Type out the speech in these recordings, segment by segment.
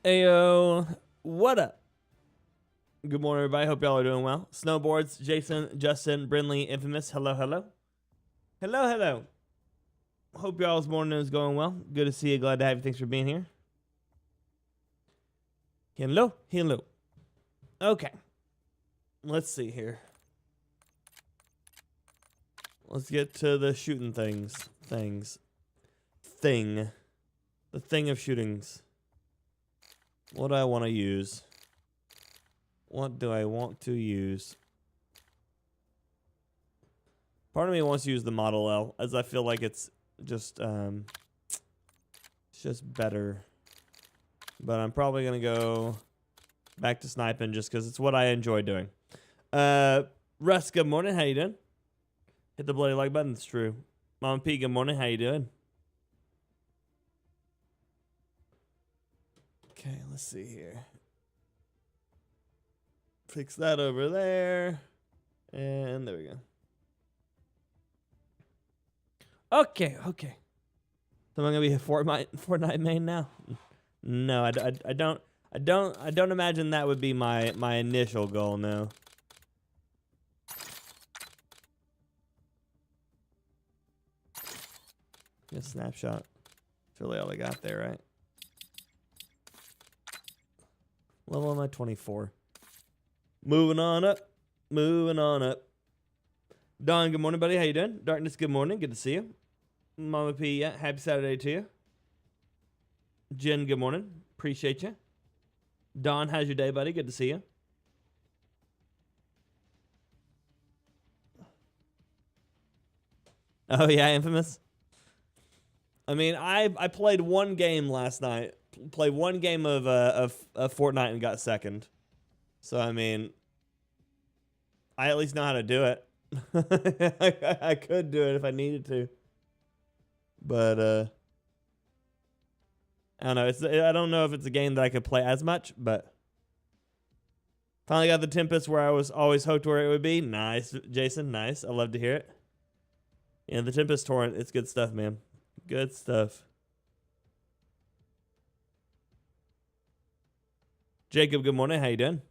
Ayo, what up? Good morning, everybody. Hope y'all are doing well. Snowboards, Jason, Justin, Brinley, Infamous. Hello, hello. Hello, hello. Hope y'all's morning is going well. Good to see you. Glad to have you. Thanks for being here. Hello, hello. Okay. Let's see here. Let's get to the shooting things. The thing of shootings. What do I want to use? What do I want to use? Part of me wants to use the Model L, as I feel like it's just better. But I'm probably gonna go back to sniping just because it's what I enjoy doing. Russ, good morning. How you doing? Hit the bloody like button. It's true. Mom P, good morning. How you doing? Okay, let's see here. Fix that over there. And there we go. Okay. So I'm gonna be a Fortnite main now. No, I don't imagine that would be my initial goal. No. A snapshot. That's really all I got there, right? Level am I? 24. Moving on up. Don, good morning, buddy. How you doing? Darkness, good morning. Good to see you. Mama P, yeah. Happy Saturday to you. Jen, good morning. Appreciate you. Don, how's your day, buddy? Good to see you. Oh, yeah, Infamous. I mean, I played one game last night. Played one game of Fortnite and got second. So, I mean, I at least know how to do it. I could do it if I needed to. But, I don't know. I don't know if it's a game that I could play as much, but finally got the Tempest where I was always hoped where it would be. Nice, Jason. Nice. I love to hear it. Yeah, the Tempest Torrent. It's good stuff, man. Good stuff. Jacob, good morning. How you doing?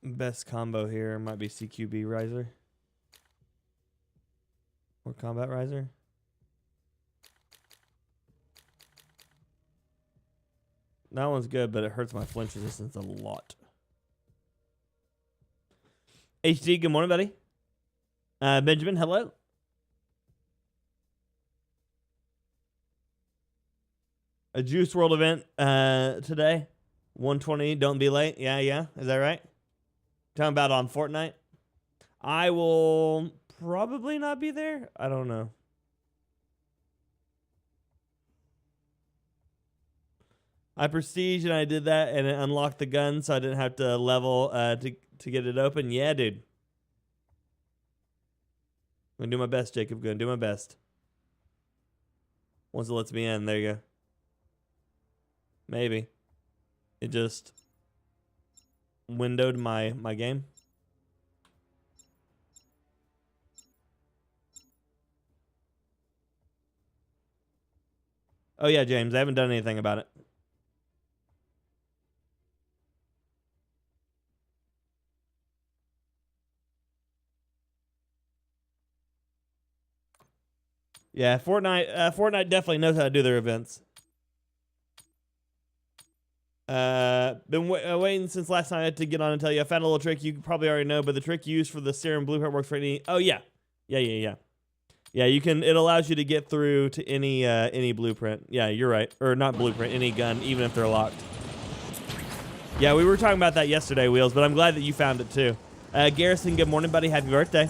Best combo here might be CQB Riser. Or Combat Riser. That one's good, but it hurts my flinch resistance a lot. HD, good morning, buddy. Benjamin, hello. A Juice World event today. 120, don't be late. Yeah. Is that right? Talking about on Fortnite. I will probably not be there. I don't know. I prestige and I did that and it unlocked the gun so I didn't have to level to get it open. Yeah, dude. I'm gonna do my best, Jacob. Gonna do my best. Once it lets me in, there you go. Maybe. It just windowed my game. Oh yeah, James, I haven't done anything about it. Yeah, Fortnite definitely knows how to do their events. Been waiting since last night to get on and tell you. I found a little trick you probably already know, but the trick you use for the serum blueprint works for any. Oh yeah. Yeah, you can. It allows you to get through to any blueprint. Yeah, you're right. Or not blueprint, any gun, even if they're locked. Yeah, we were talking about that yesterday, Wheels, but I'm glad that you found it too. Garrison, good morning, buddy. Happy birthday.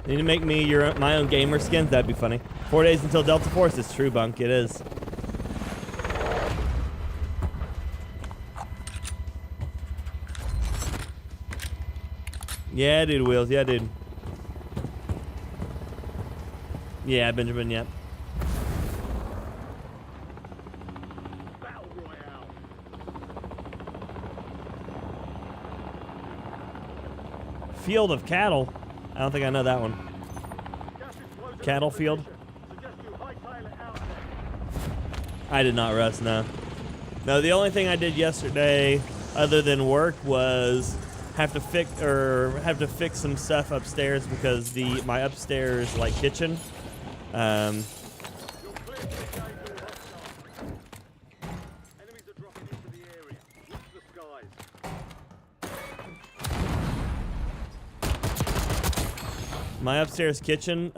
Need to make me my own gamer skins? That'd be funny. 4 days until Delta Force. It's true, Bunk. It is. Yeah, dude, Wheels. Yeah, dude. Yeah, Benjamin, yep. Field of Cattle? I don't think I know that one. Cattle Field? I did not rest, no. No, the only thing I did yesterday, other than work, was have to fix some stuff upstairs because my upstairs like kitchen. My upstairs kitchen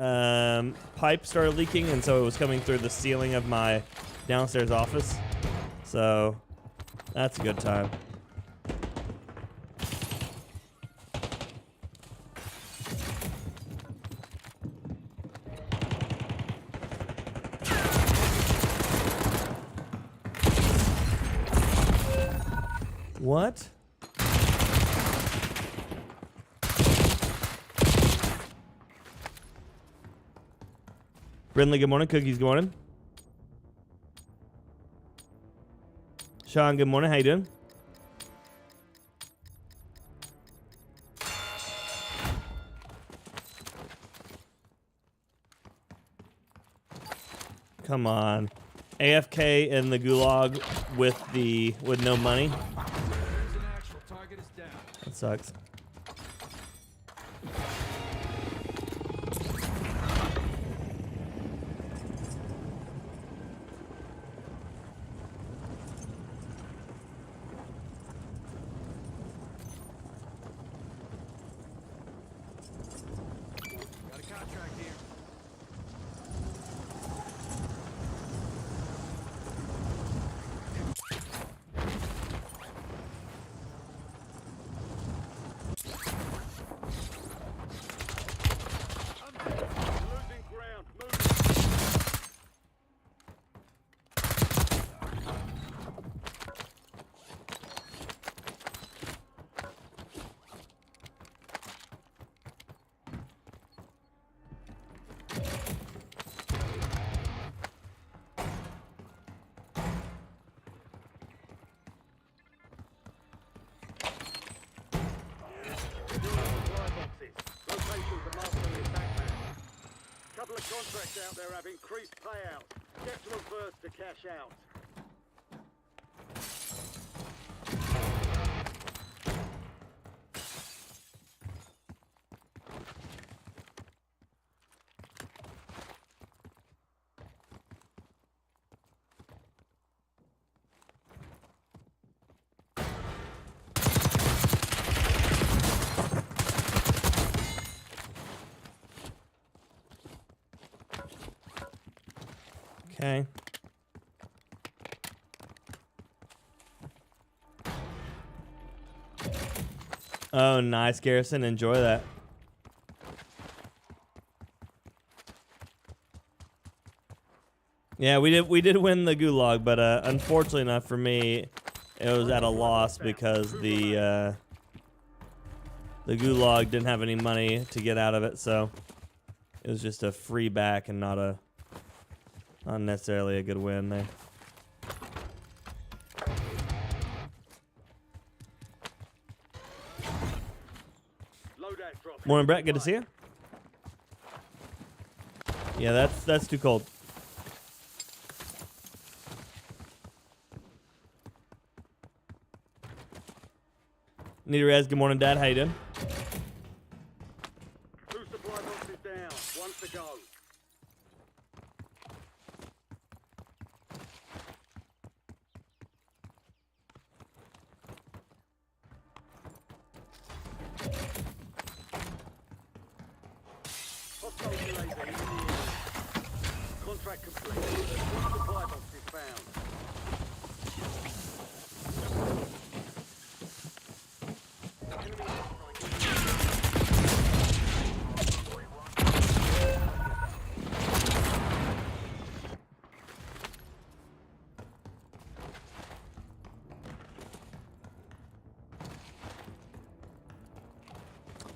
pipe started leaking, and so it was coming through the ceiling of my downstairs office. So that's a good time. What? Brindley, good morning. Cookies, good morning. Sean, good morning. How you doing? Come on. AFK in the Gulag with no money. That sucks. Contracts out there have increased payouts. Get to them first to cash out. Okay. Oh, nice, Garrison. Enjoy that. Yeah, we did win the Gulag, but unfortunately enough for me, it was at a loss because the Gulag didn't have any money to get out of it, so it was just a free back and not necessarily a good win there. Morning, Brett. Good to see you. Yeah, that's too cold. Need a res. Good morning, Dad. How you doing? Two supply boxes down. One to go. Hostile UAV in the air. Contract complete. One supply box is found.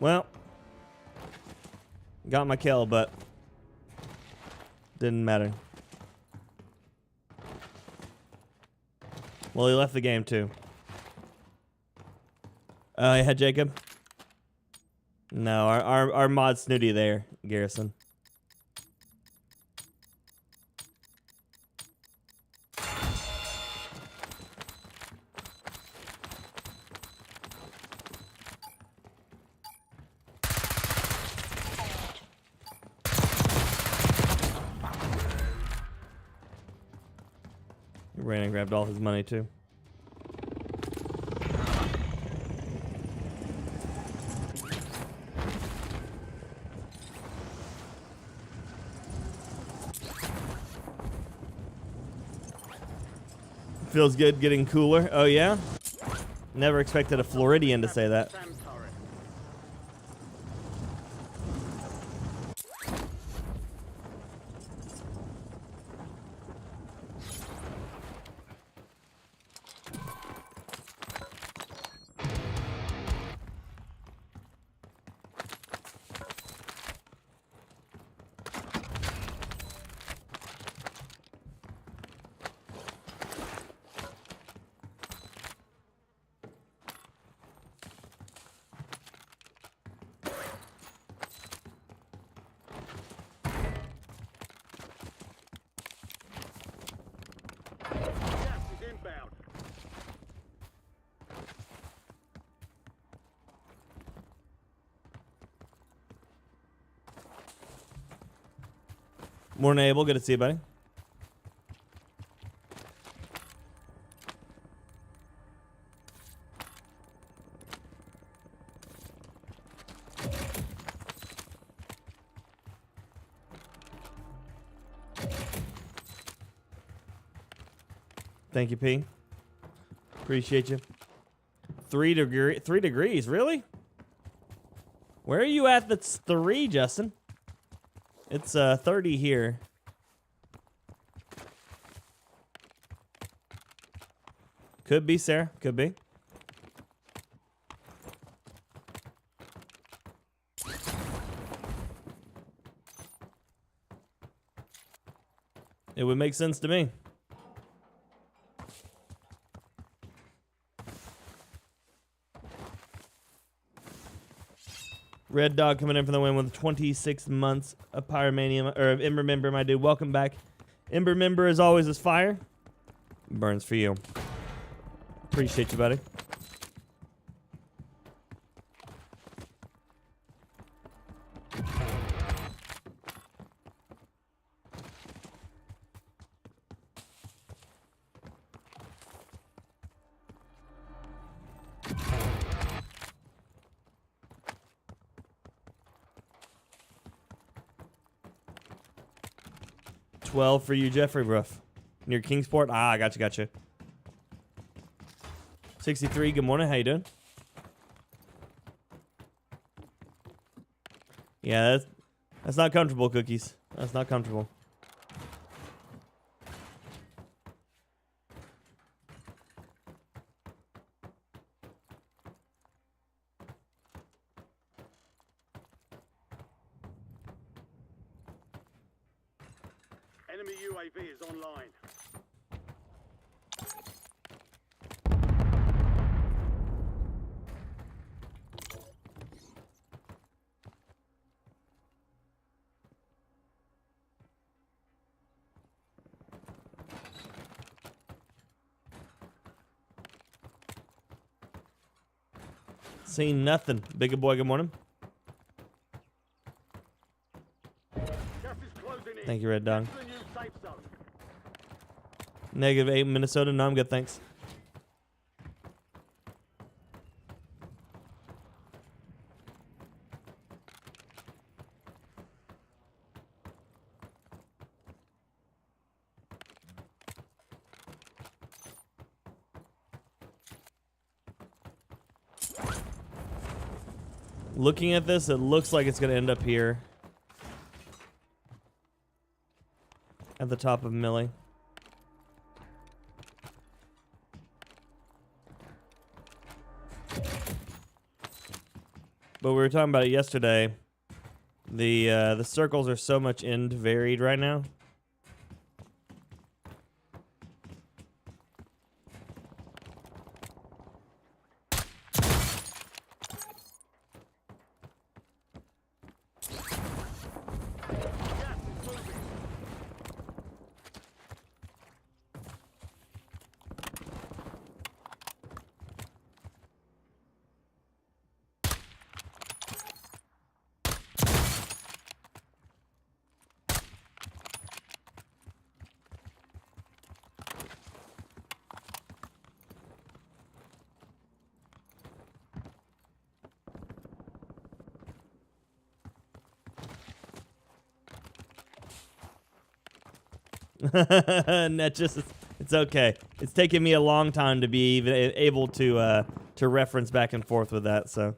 Well, got my kill, but didn't matter. Well, he left the game too. Oh, yeah, Jacob. No, our mod snooty there, Garrison. He ran and grabbed all his money too. Feels good getting cooler. Oh, yeah? Never expected a Floridian to say that. Sam turret. Gas is inbound. Morning, Abel. Good to see you, buddy. Thank you, P. Appreciate you. 3 degrees, really? Where are you at that's 3, Justin? It's 30 here. Could be, Sarah. Could be. It would make sense to me. Red Dog coming in for the win with 26 months of Pyromania, or of Ember Member, my dude. Welcome back. Ember Member, as always, is fire. Burns for you. Appreciate you, buddy. $12 for you, Jeffrey Ruff. Near Kingsport? Ah, gotcha. 63, good morning. How you doing? Yeah, that's not comfortable, Cookies. That's not comfortable. Enemy UAV is online. Seen nothing. Bigger boy, good morning. Gas is closing in. Thank you, Red Dog. Get to the new safe zone. -8 Minnesota. No, I'm good, thanks. Looking at this, it looks like it's going to end up here. At the top of Millie. but we were talking about it yesterday. The circles are so much end varied right now. It's okay. It's taken me a long time to be even able to reference back and forth with that. So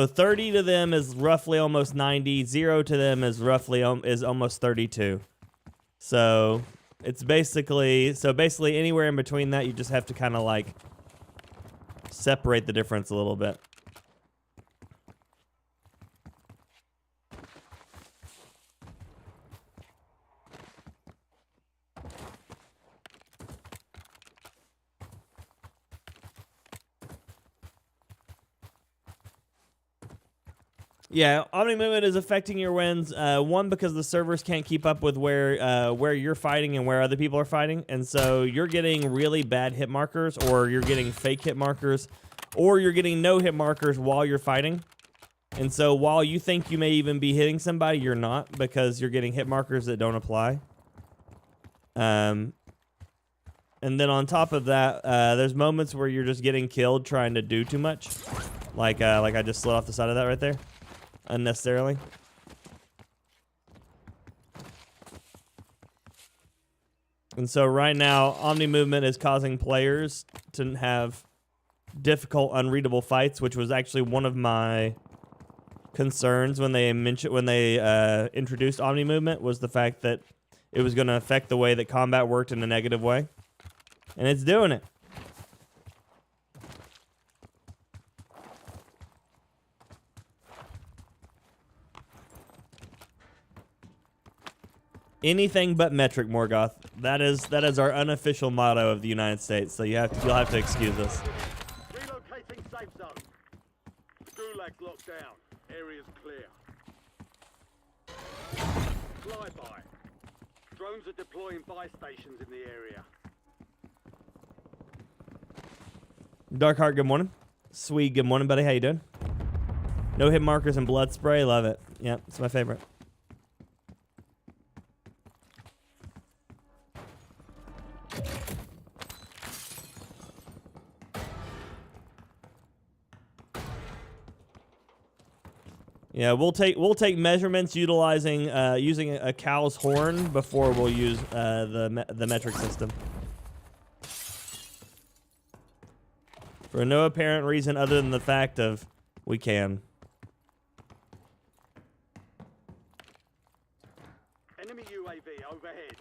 30 to them is roughly almost 90. 0 to them is roughly is almost 32. So it's basically anywhere in between that, you just have to kind of like separate the difference a little bit. Yeah, Omnimovement is affecting your wins. One, because the servers can't keep up with where you're fighting and where other people are fighting, and so you're getting really bad hit markers, or you're getting fake hit markers, or you're getting no hit markers while you're fighting. And so while you think you may even be hitting somebody, you're not, because you're getting hit markers that don't apply. And then on top of that, there's moments where you're just getting killed trying to do too much, like I just slid off the side of that right there. Unnecessarily. And so right now, Omnimovement is causing players to have difficult, unreadable fights, which was actually one of my concerns when they introduced Omnimovement, was the fact that it was going to affect the way that combat worked in a negative way. And it's doing it. Anything but metric, Morgoth. That is our unofficial motto of the United States. So you'll have to excuse us. Relocating safe zone. Gulag locked down. Area's clear. Flyby. Drones are deploying buy stations in the area. Darkheart, good morning. Sweet, good morning, buddy. How you doing? No hit markers and blood spray. Love it. Yep, it's my favorite. Yeah, we'll take measurements utilizing using a cow's horn before we'll use the metric system. For no apparent reason other than the fact of we can. Enemy UAV overhead.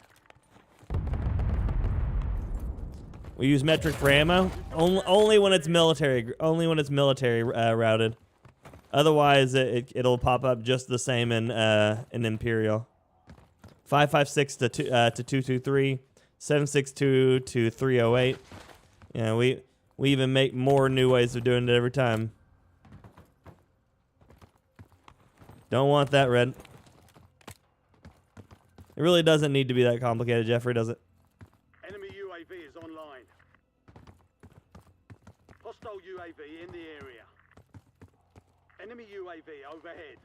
We use metric for ammo only when it's military routed. Otherwise, it'll pop up just the same in Imperial. 556 to 223, 762 to 308. Yeah, we even make more new ways of doing it every time. Don't want that, Red. It really doesn't need to be that complicated, Jeffrey, does it? Enemy UAV is online. Hostile UAV in the area. Enemy UAV overhead.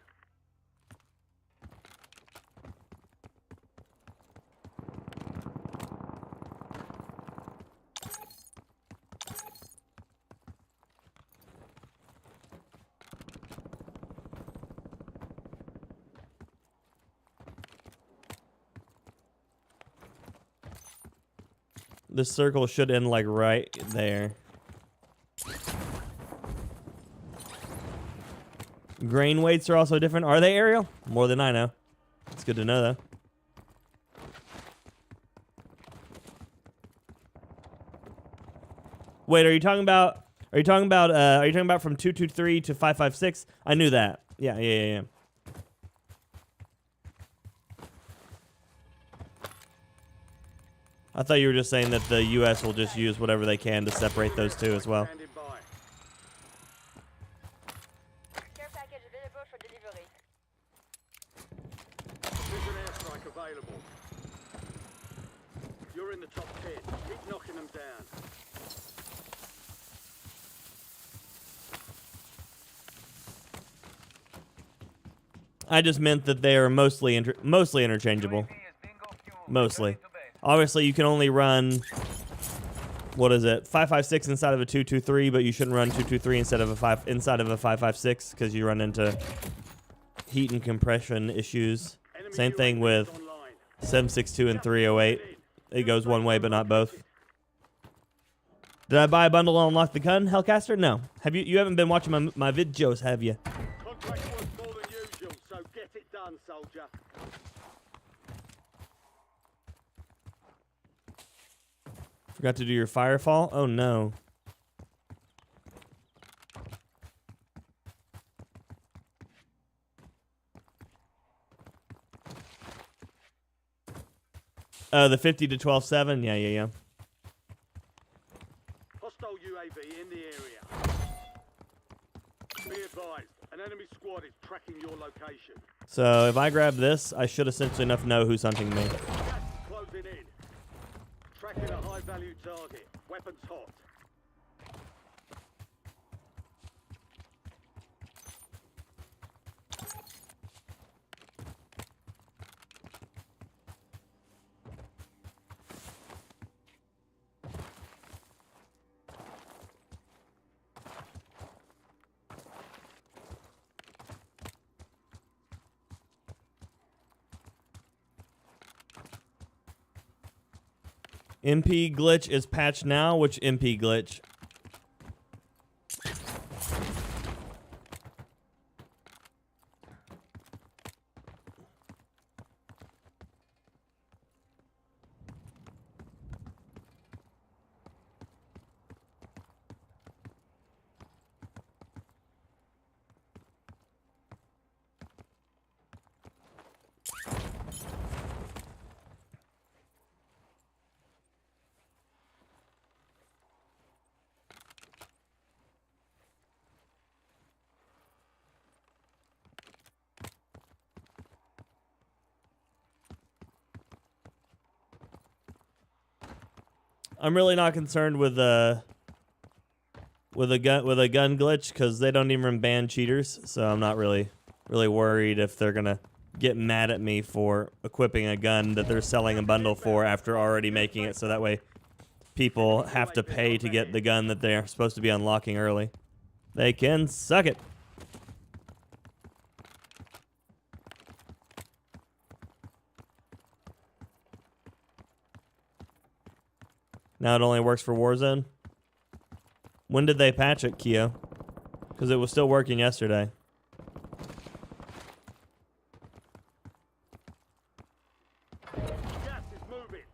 This circle should end like right there. Grain weights are also different. Are they, Ariel? More than I know. It's good to know, though. Wait, are you talking about? Are you talking about from 223 to 556? I knew that. Yeah. I thought you were just saying that the U.S. will just use whatever they can to separate those two as well. Standing by. Care package available for delivery. Precision airstrike available. You're in the top 10. Keep knocking them down. I just meant that they are mostly interchangeable. Mostly. Obviously, you can only run, what is it, 556 inside of a 223, but you shouldn't run 223 instead of a 556 because you run into heat and compression issues. Enemy Same thing with UAV is online. 762 and 308. It goes one way, but not both. Did I buy a bundle and unlock the gun, Hellcaster? No. Have you? You haven't been watching my videos, have you? Contract worth more than usual, so get it done, soldier. Forgot to do your firefall? Oh no. The 50 to 12-7? Yeah. Hostile UAV in the area. Be advised, an enemy squad is tracking your location. So if I grab this, I should essentially enough know who's hunting me. Gas is closing in. Tracking a high-value target. Weapons hot. MP glitch is patched now. Which MP glitch? I'm really not concerned with a gun glitch because they don't even ban cheaters, so I'm not really worried if they're gonna get mad at me for equipping a gun that they're selling a bundle for after already making it, so that way people have to pay to get the gun that they're supposed to be unlocking early. They can suck it. Now it only works for Warzone. When did they patch it, Keo? Because it was still working yesterday. Gas is moving.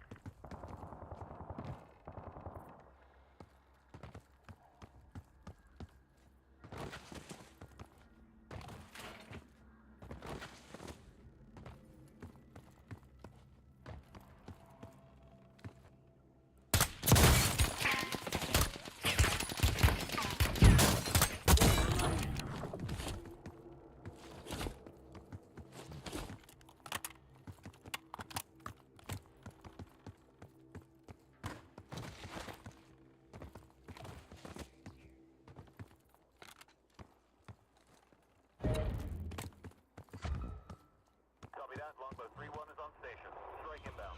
Copy that. Longbow 3-1 is on station. Strike inbound.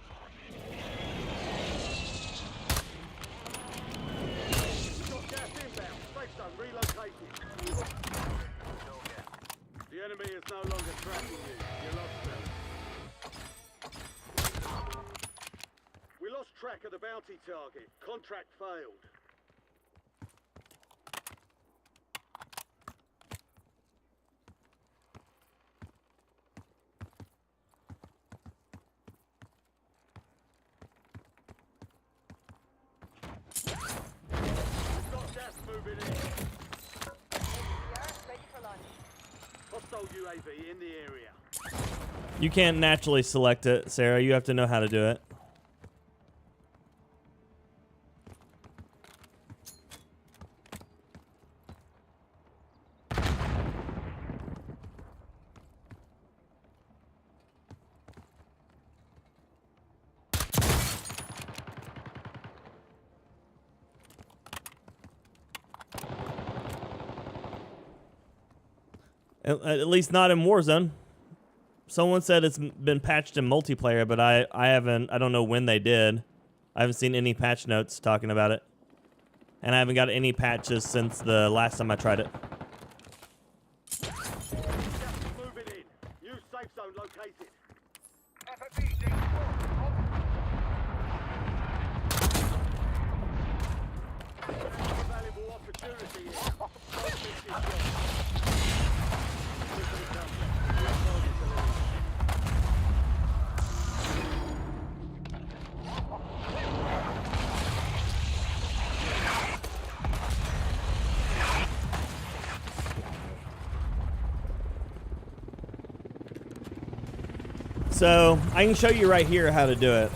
Got gas inbound. Safe zone relocated. No gas. The enemy is no longer tracking you. You lost them. We lost track of the bounty target. Contract failed. moving in. SDR, ready for launch. Hostile UAV in the area. You can't naturally select it, Sarah. You have to know how to do it. At least not in Warzone. Someone said it's been patched in multiplayer, but I don't know when they did. I haven't seen any patch notes talking about it. And I haven't got any patches since the last time I tried it. Gas moving in. New safe zone located. Valuable opportunity here. Don't miss this shot. So I can show you right here how to do it.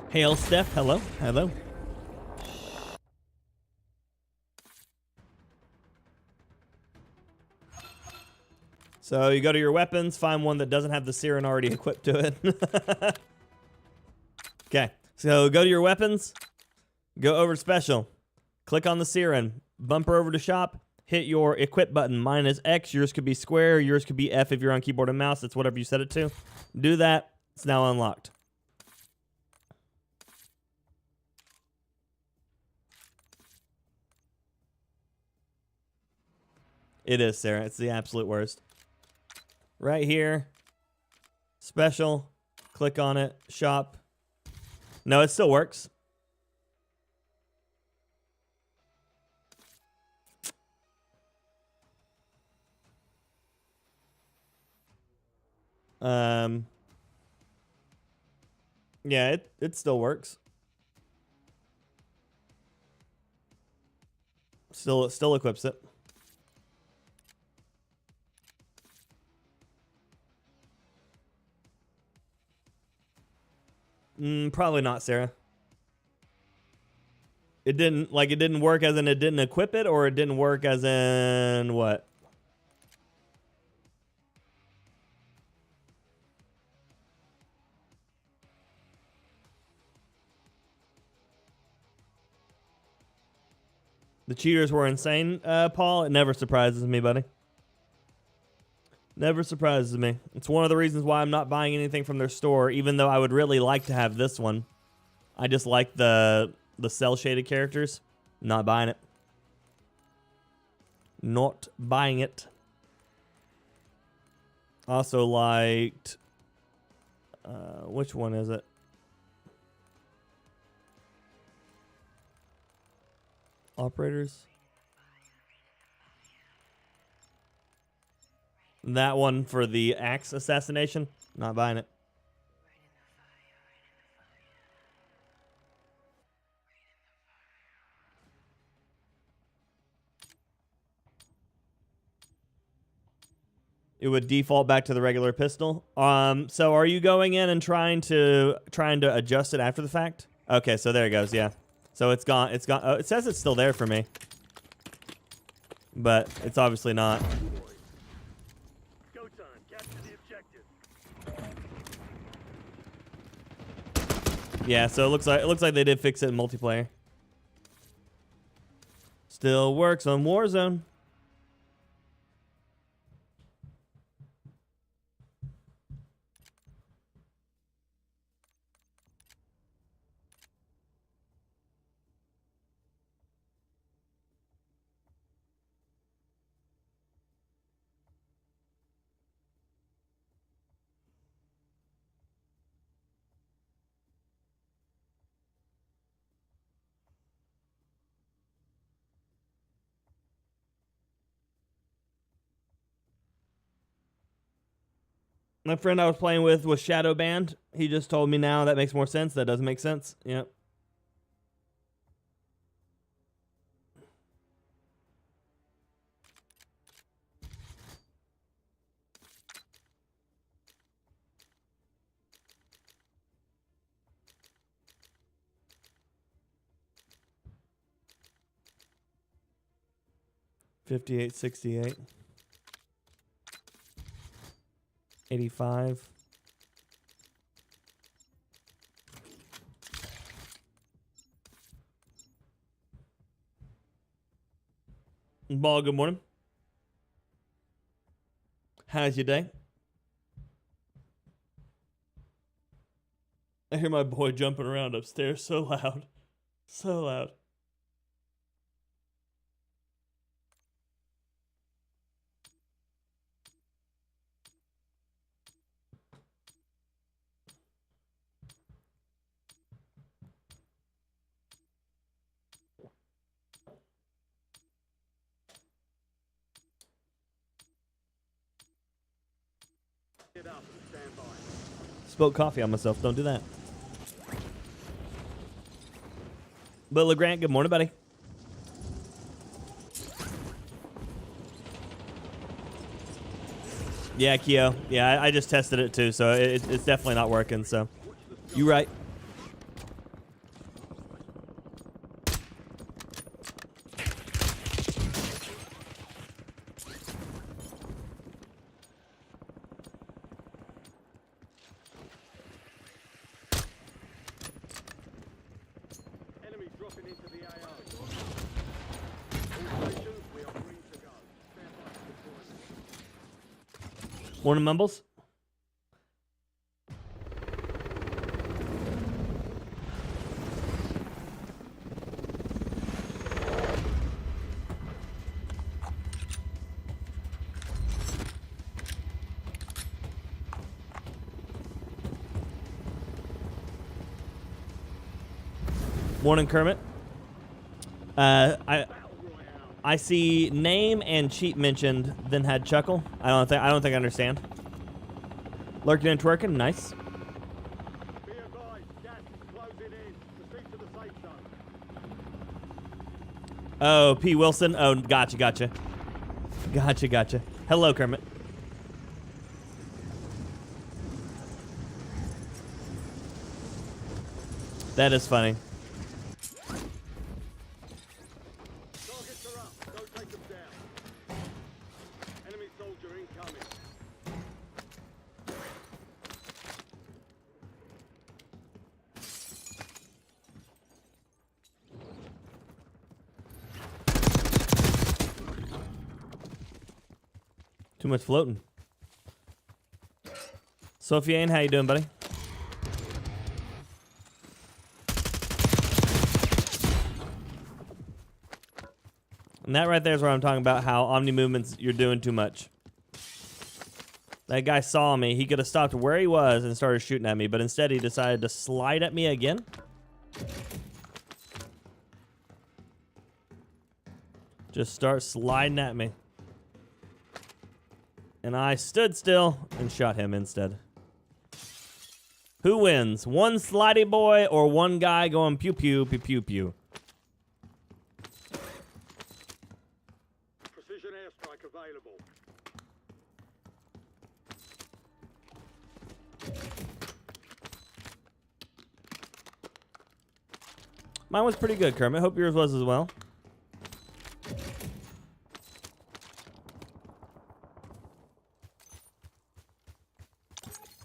Hail, Steph. Hello. Hello. So you go to your weapons, find one that doesn't have the Siren already equipped to it. Okay. So go to your weapons, go over to special, click on the Siren, bumper over to shop, hit your equip button. Mine is X, yours could be square, yours could be F if you're on keyboard and mouse. It's whatever you set it to. Do that. It's now unlocked. It is, Sarah. It's the absolute worst. Right here. Special. Click on it. Shop. No, it still works. Yeah, it still works. It still equips it. Probably not, Sarah. It didn't work as in it didn't equip it, or it didn't work as in what? The cheaters were insane, Paul. It never surprises me, buddy. Never surprises me. It's one of the reasons why I'm not buying anything from their store, even though I would really like to have this one. I just like the cell shaded characters. Not buying it. Not buying it. Also liked which one is it? Operators. That one for the axe assassination. Not buying it. It would default back to the regular pistol. So are you going in and trying to adjust it after the fact? Okay, so there it goes. Yeah. So it's gone. It's gone. It says it's still there for me, but it's obviously not. Go time. Capture the objective. Yeah. So it looks like they did fix it in multiplayer. Still works on Warzone. My friend I was playing with was shadow banned. He just told me now that makes more sense. That doesn't make sense. Yep. $58, $68, $85. Ball, good morning. How's your day? I hear my boy jumping around upstairs so loud. So loud. Get up and stand by. Spilled coffee on myself. Don't do that. But LeGrant, good morning, buddy. Yeah, Keo. Yeah, I just tested it too, so it's definitely not working. So, you right. Enemy dropping into the AO. All stations, we are free to go. Stand by for deployment. Morning, Mumbles. Morning, Kermit. I see name and cheat mentioned, then had chuckle. I don't think I understand. Lurking and twerking, nice. Be advised, gas is closing in. Proceed to the safe zone. Oh, P. Wilson. Oh, gotcha. Hello, Kermit. That is funny. Targets are up. Don't take them down. Enemy soldier incoming. Too much floating. Sophiane, how you doing, buddy? And that right there is where I'm talking about how Omnimovements, you're doing too much. That guy saw me. He could have stopped where he was and started shooting at me, but instead he decided to slide at me again. Just start sliding at me. And I stood still and shot him instead. Who wins? One slidey boy or one guy going pew pew pew pew pew? Precision airstrike available. Mine was pretty good, Kermit. Hope yours was as well.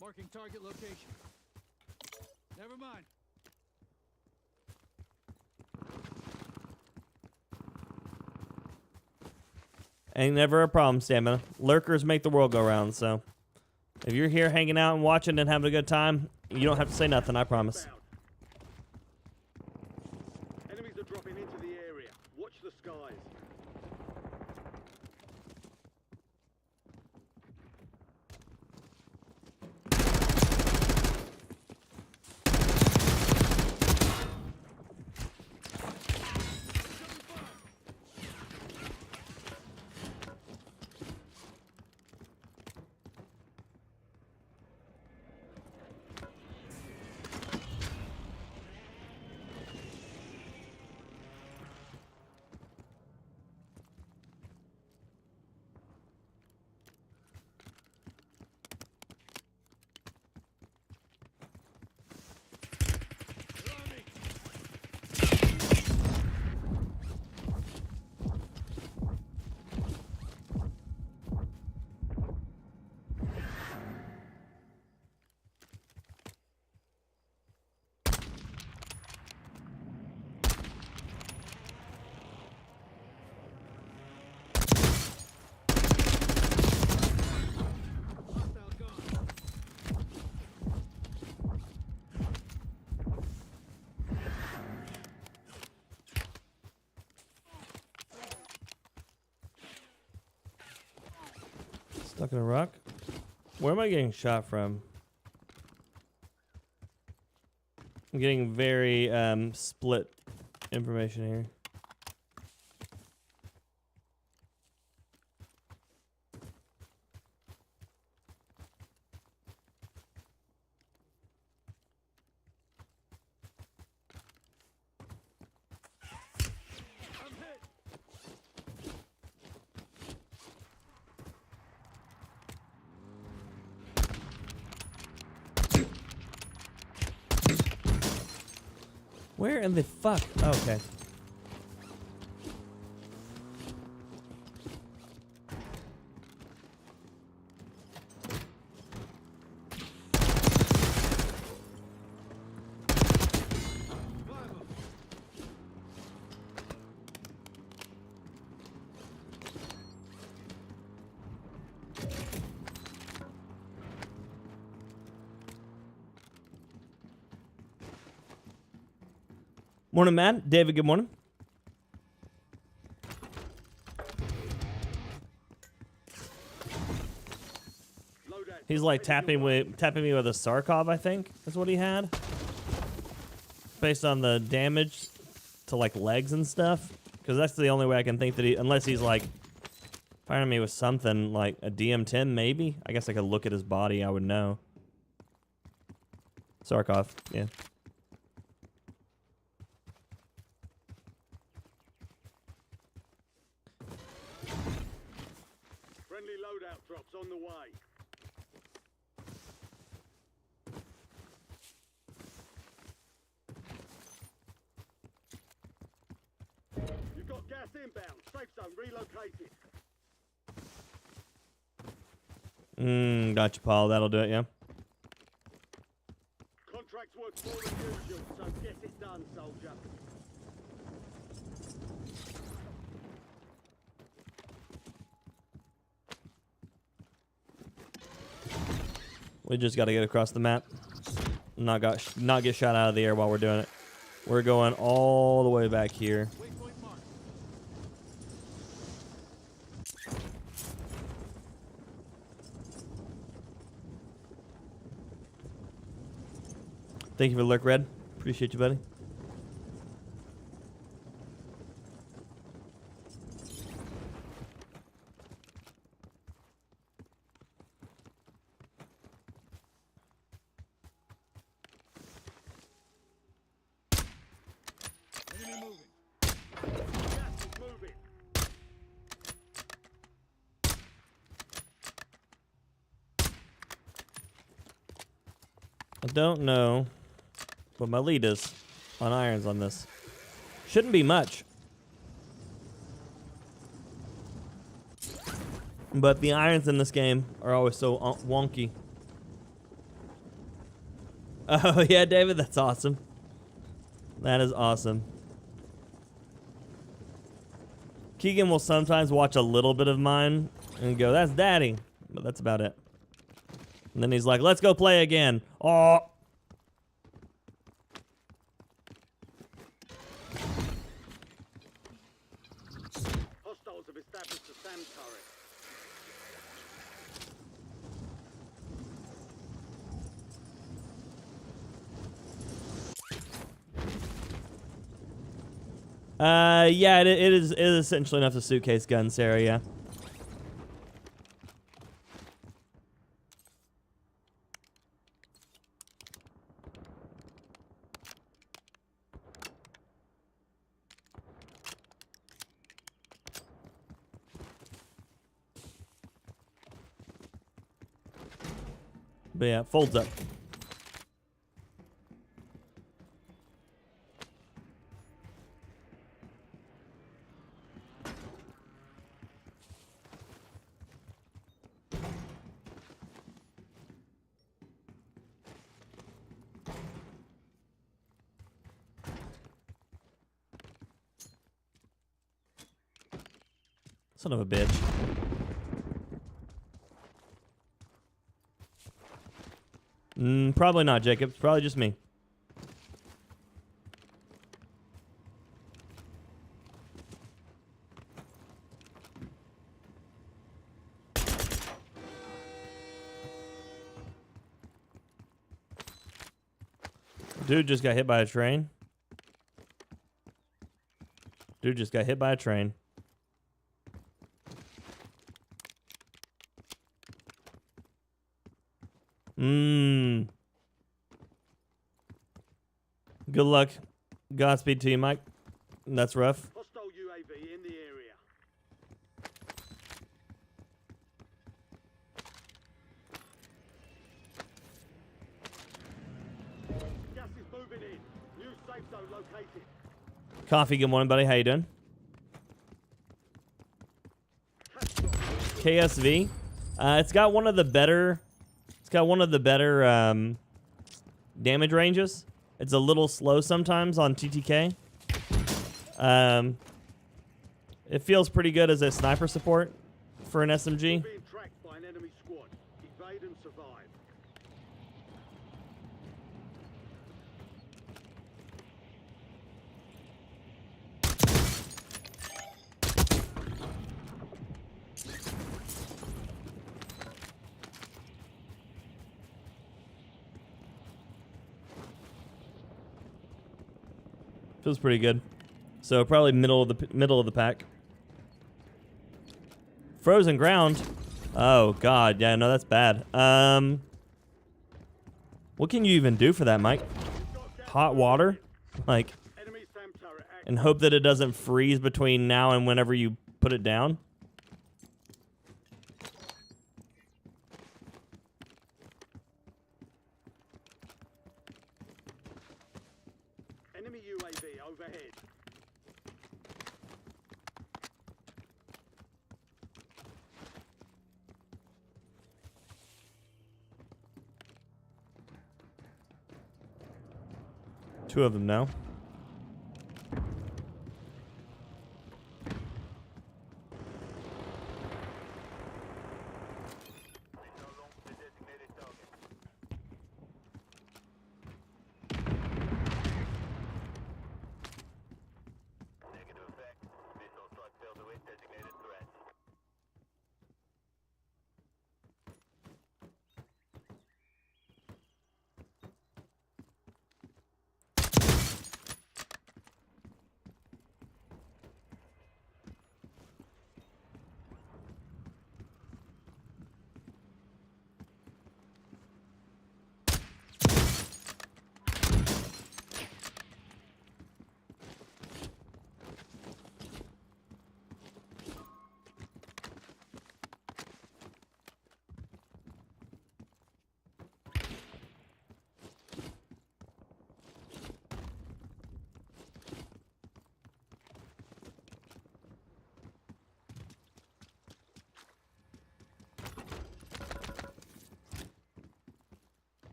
Marking target location. Never mind. Ain't never a problem, Stamina. Lurkers make the world go round, so if you're here hanging out and watching and having a good time, you don't have to say nothing, I promise. Enemies are dropping into the area. Watch the skies. Stuck in a rock. Where am I getting shot from? I'm getting very split information here. I'm hit. Where in the fuck? Oh, okay. Survival. Morning, Matt. David, good morning. Loadout. He's like tapping me with a Sarkov, I think, is what he had. Based on the damage to like legs and stuff. Because that's the only way I can think that unless he's like firing me with something like a DM10 maybe. I guess I could look at his body, I would know. Sarkov, yeah. Friendly loadout drops on the way. You've got gas inbound. Safe zone relocated. Gotcha, Paul. That'll do it, yeah. Contract's worth more than usual, so get it done, soldier. We just got to get across the map. Not get shot out of the air while we're doing it. We're going all the way back here. Waypoint marked. Thank you for the lurk, Red. Appreciate you, buddy. Enemy moving. Gas is moving. I don't know what my lead is on irons on this. Shouldn't be much. But the irons in this game are always so wonky. Oh, yeah, David, that's awesome. That is awesome. Keegan will sometimes watch a little bit of mine and go, that's daddy. But that's about it. And then he's like, let's go play again. Oh. Hostiles have established a SAM turret. Yeah, it is essentially enough to suitcase gun, Sarah, yeah. But yeah, folds up. Son of a bitch. Probably not, Jacob. It's probably just me. Dude just got hit by a train. Dude just got hit by a train. Good luck. Godspeed to you, Mike. That's rough. Hostile UAV in the area. Gas is moving in. New safe zone located. Coffee, good morning, buddy. How you doing? KSV. It's got one of the better. It's got one of the better damage ranges. It's a little slow sometimes on TTK. It feels pretty good as a sniper support for an SMG. Being tracked by an enemy squad. Evade and survive. Feels pretty good. So probably middle of the pack. Frozen ground. Oh god, yeah, no, that's bad. What can you even do for that, Mike? Hot water? Like, Enemy SAM turret active. and hope that it doesn't freeze between now and whenever you put it down? Enemy UAV overhead. Two of them now. No longer the designated target. Negative effect. Missile strike failed to hit designated threat.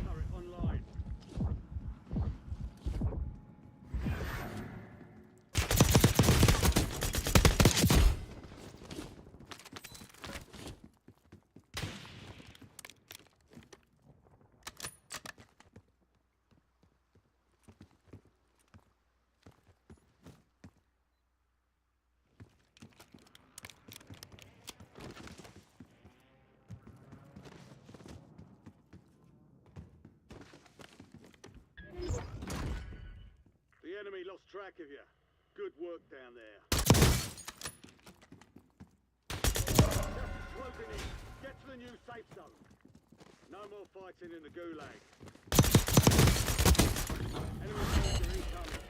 Turret online. The enemy lost track of you. Good work down there. Gas is closing in. Get to the new safe zone. No more fighting in the Gulag. Enemy soldier incoming.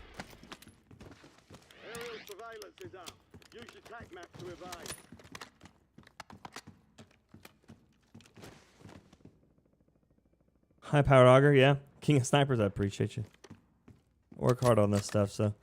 Aerial surveillance is up. Use your tac map to evade. High powered auger, yeah. King of snipers, I appreciate you. Work hard on this stuff, so.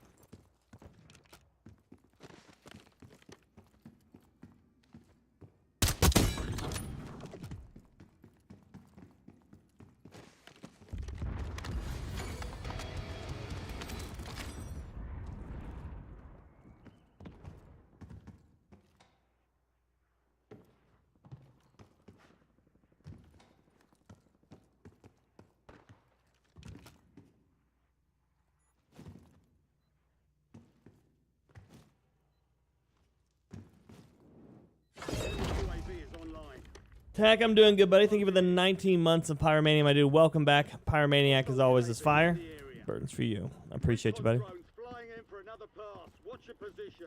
Tack, I'm doing good, buddy. Thank you for the 19 months of Pyromania, my dude. Welcome back. Pyromaniac, as always, is fire. Burdens for you. I appreciate you, buddy. Drones flying in for another pass. Watch your position.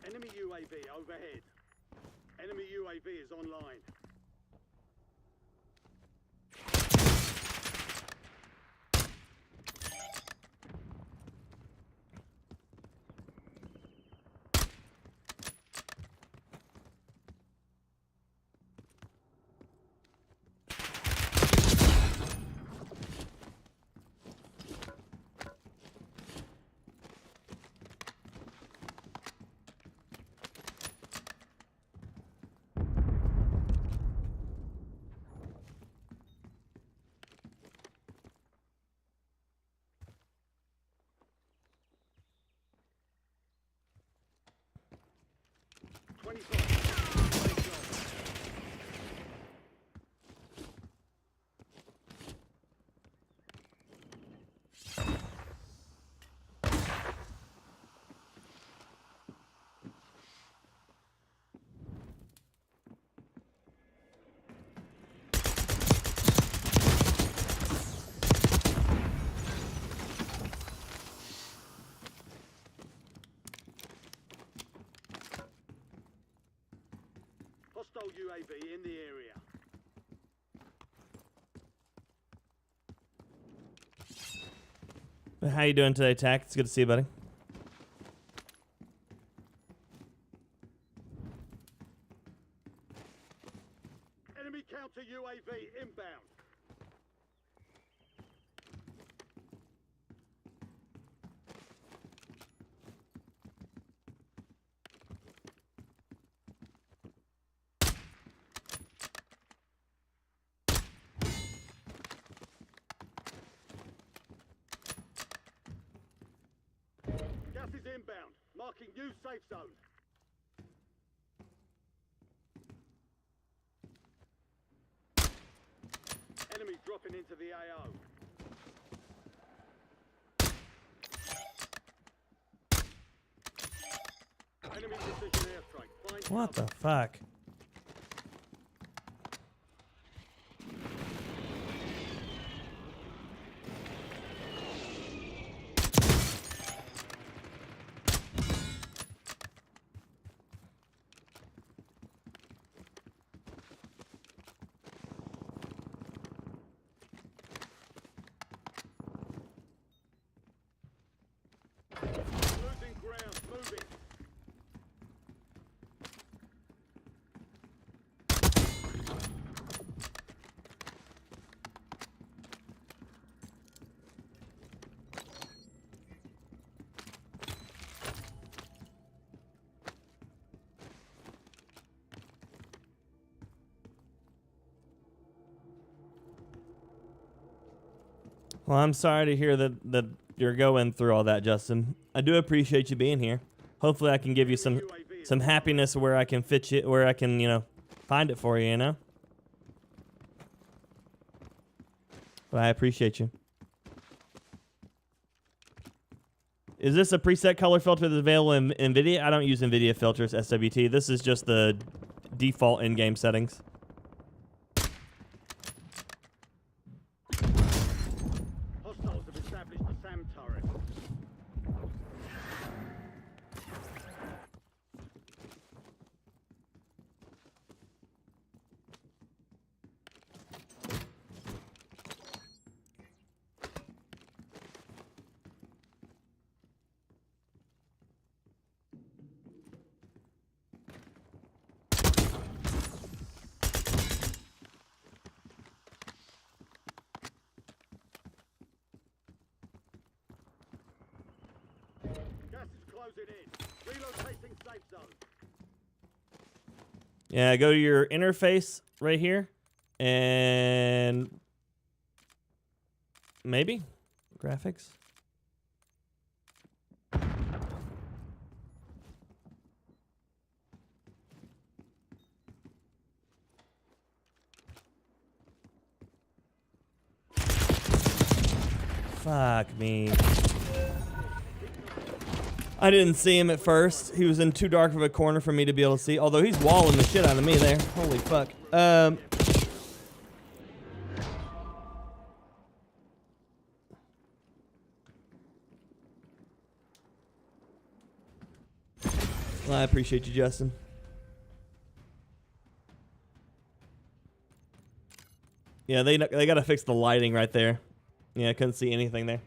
Enemy UAV overhead. Enemy UAV is online. Hostile UAV in the area. How you doing today, Tack? It's good to see you, buddy. Enemy counter UAV inbound. Gas is inbound, marking new safe zone. Enemy dropping into the AO. Enemy precision airstrike. Find What the cover. fuck? Losing ground, moving. Well, I'm sorry to hear that you're going through all that, Justin. I do appreciate you being here. Hopefully, I can give you some happiness where I can fit you, where I can, find it for you, you know? But I appreciate you. Is this a preset color filter that's available in NVIDIA? I don't use NVIDIA filters, SWT. This is just the default in-game settings. Hostiles have established a SAM turret. Gas is closing in. Relocating safe zone. Yeah, go to your interface right here, and maybe graphics. Fuck me. I didn't see him at first. He was in too dark of a corner for me to be able to see. Although he's walling the shit out of me there. Holy fuck. Well, I appreciate you, Justin. Yeah, they got to fix the lighting right there. Yeah, I couldn't see anything there.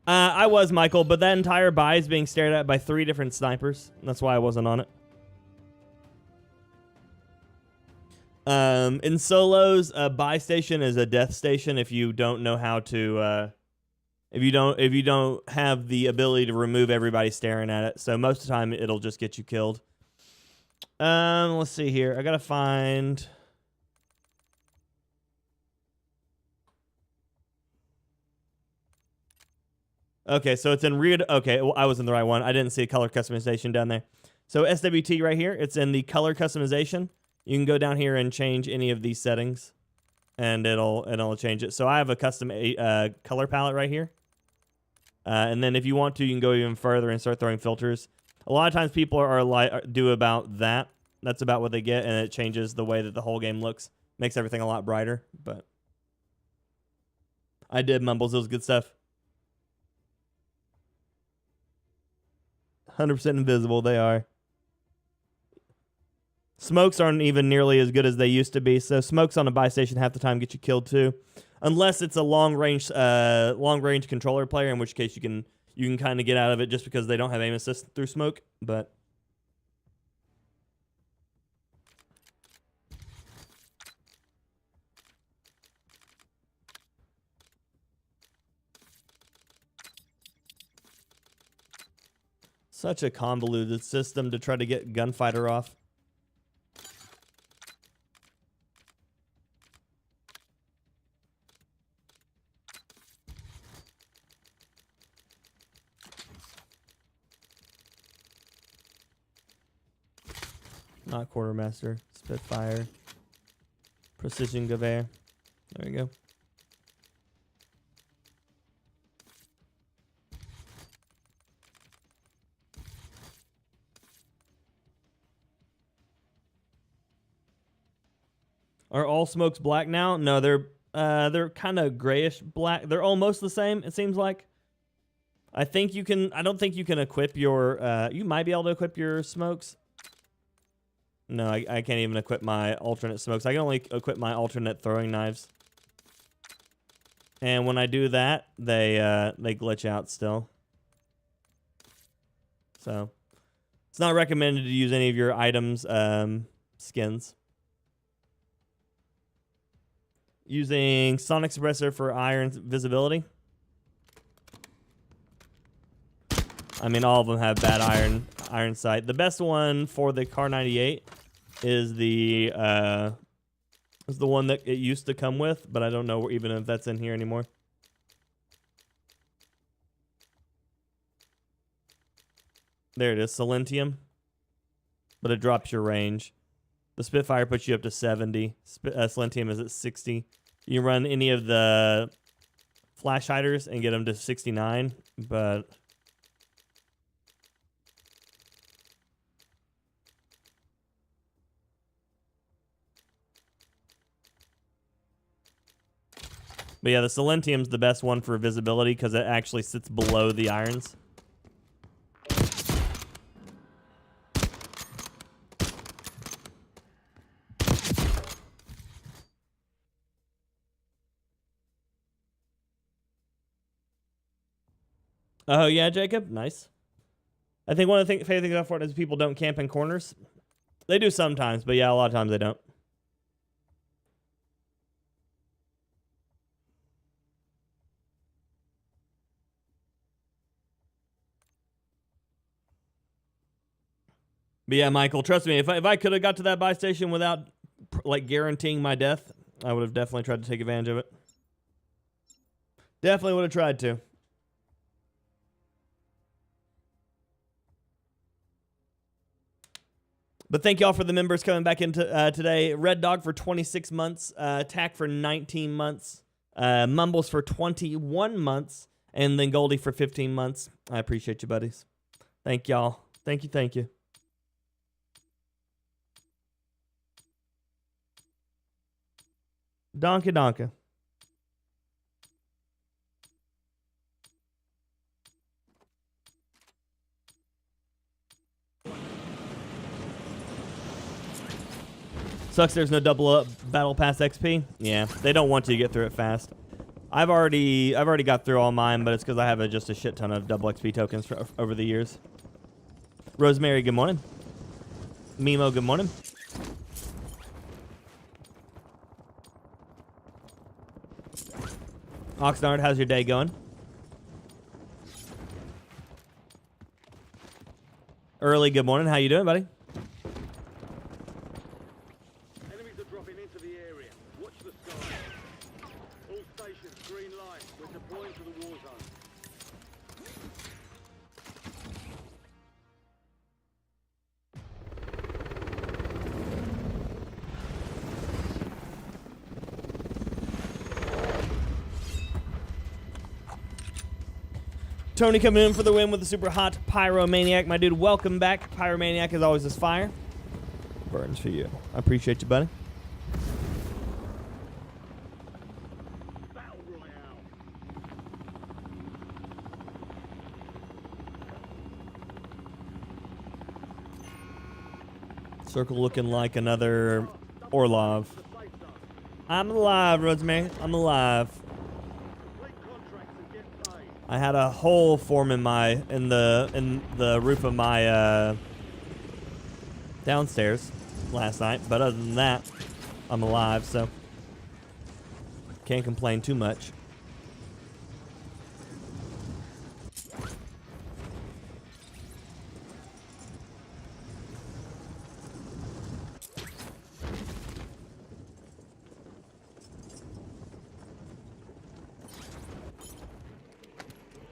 I was, Michael, but that entire buy is being stared at by 3 different snipers. That's why I wasn't on it. In solos, a buy station is a death station if you don't know how to... If you don't have the ability to remove everybody staring at it. So most of the time, it'll just get you killed. Let's see here. I got to find... Okay, so it's in rear... Okay, well, I was in the right one. I didn't see a color customization down there. So SWT right here, it's in the color customization. You can go down here and change any of these settings, and it'll change it. So I have a custom color palette right here. And then if you want to, you can go even further and start throwing filters. A lot of times people are do about that. That's about what they get, and it changes the way that the whole game looks. Makes everything a lot brighter, but... I did, Mumbles. It was good stuff. 100% invisible, they are. Smokes aren't even nearly as good as they used to be, so smokes on a buy station half the time get you killed too. Unless it's a long range controller player, in which case you can kind of get out of it just because they don't have aim assist through smoke, but... Such a convoluted system to try to get Gunfighter off. Not Quartermaster, Spitfire, Precision Covert. There we go. Are all smokes black now? No, they're kind of grayish black. They're almost the same, it seems like. I think you can... I don't think you can equip your... you might be able to equip your smokes. No, I can't even equip my alternate smokes. I can only equip my alternate throwing knives. And when I do that, they glitch out still. So, it's not recommended to use any of your items' skins. Using Sonic Suppressor for iron visibility. I mean, all of them have bad iron sight. The best one for the Car 98 is the one that it used to come with, but I don't know even if that's in here anymore. There it is, Silentium. But it drops your range. The Spitfire puts you up to 70. Silentium is at 60. You run any of the flash hiders and get them to 69, but... But yeah, the Silentium's the best one for visibility because it actually sits below the irons. Oh, yeah, Jacob? Nice. I think one of the favorite things about Fortnite is people don't camp in corners. They do sometimes, but yeah, a lot of times they don't. But yeah, Michael, trust me, if I could have got to that buy station without like guaranteeing my death, I would have definitely tried to take advantage of it. Definitely would have tried to. But thank y'all for the members coming back into today. Red Dog for 26 months, Tack for 19 months, Mumbles for 21 months, and then Goldie for 15 months. I appreciate you, buddies. Thank y'all. Thank you. Thank you. Donkey donkey. Sucks there's no double up battle pass XP. Yeah, they don't want you to get through it fast. I've already got through all mine, but it's because I have just a shit ton of double XP tokens over the years. Rosemary, good morning. Mimo, good morning. Oxnard, how's your day going? Early, good morning. How you doing, buddy? Enemies are dropping into the area. Watch the sky. All stations, green light. We're deploying to the war zone. Tony coming in for the win with the super hot Pyromaniac. My dude, welcome back. Pyromaniac is always this fire. Burns for you. I appreciate you, buddy. Battle Royale. Circle looking like another Orlov. The safe zone. I'm alive, Rosemary. I'm alive. Complete contracts and get paid. I had a hole form in the roof of my downstairs last night, but other than that, I'm alive, so can't complain too much.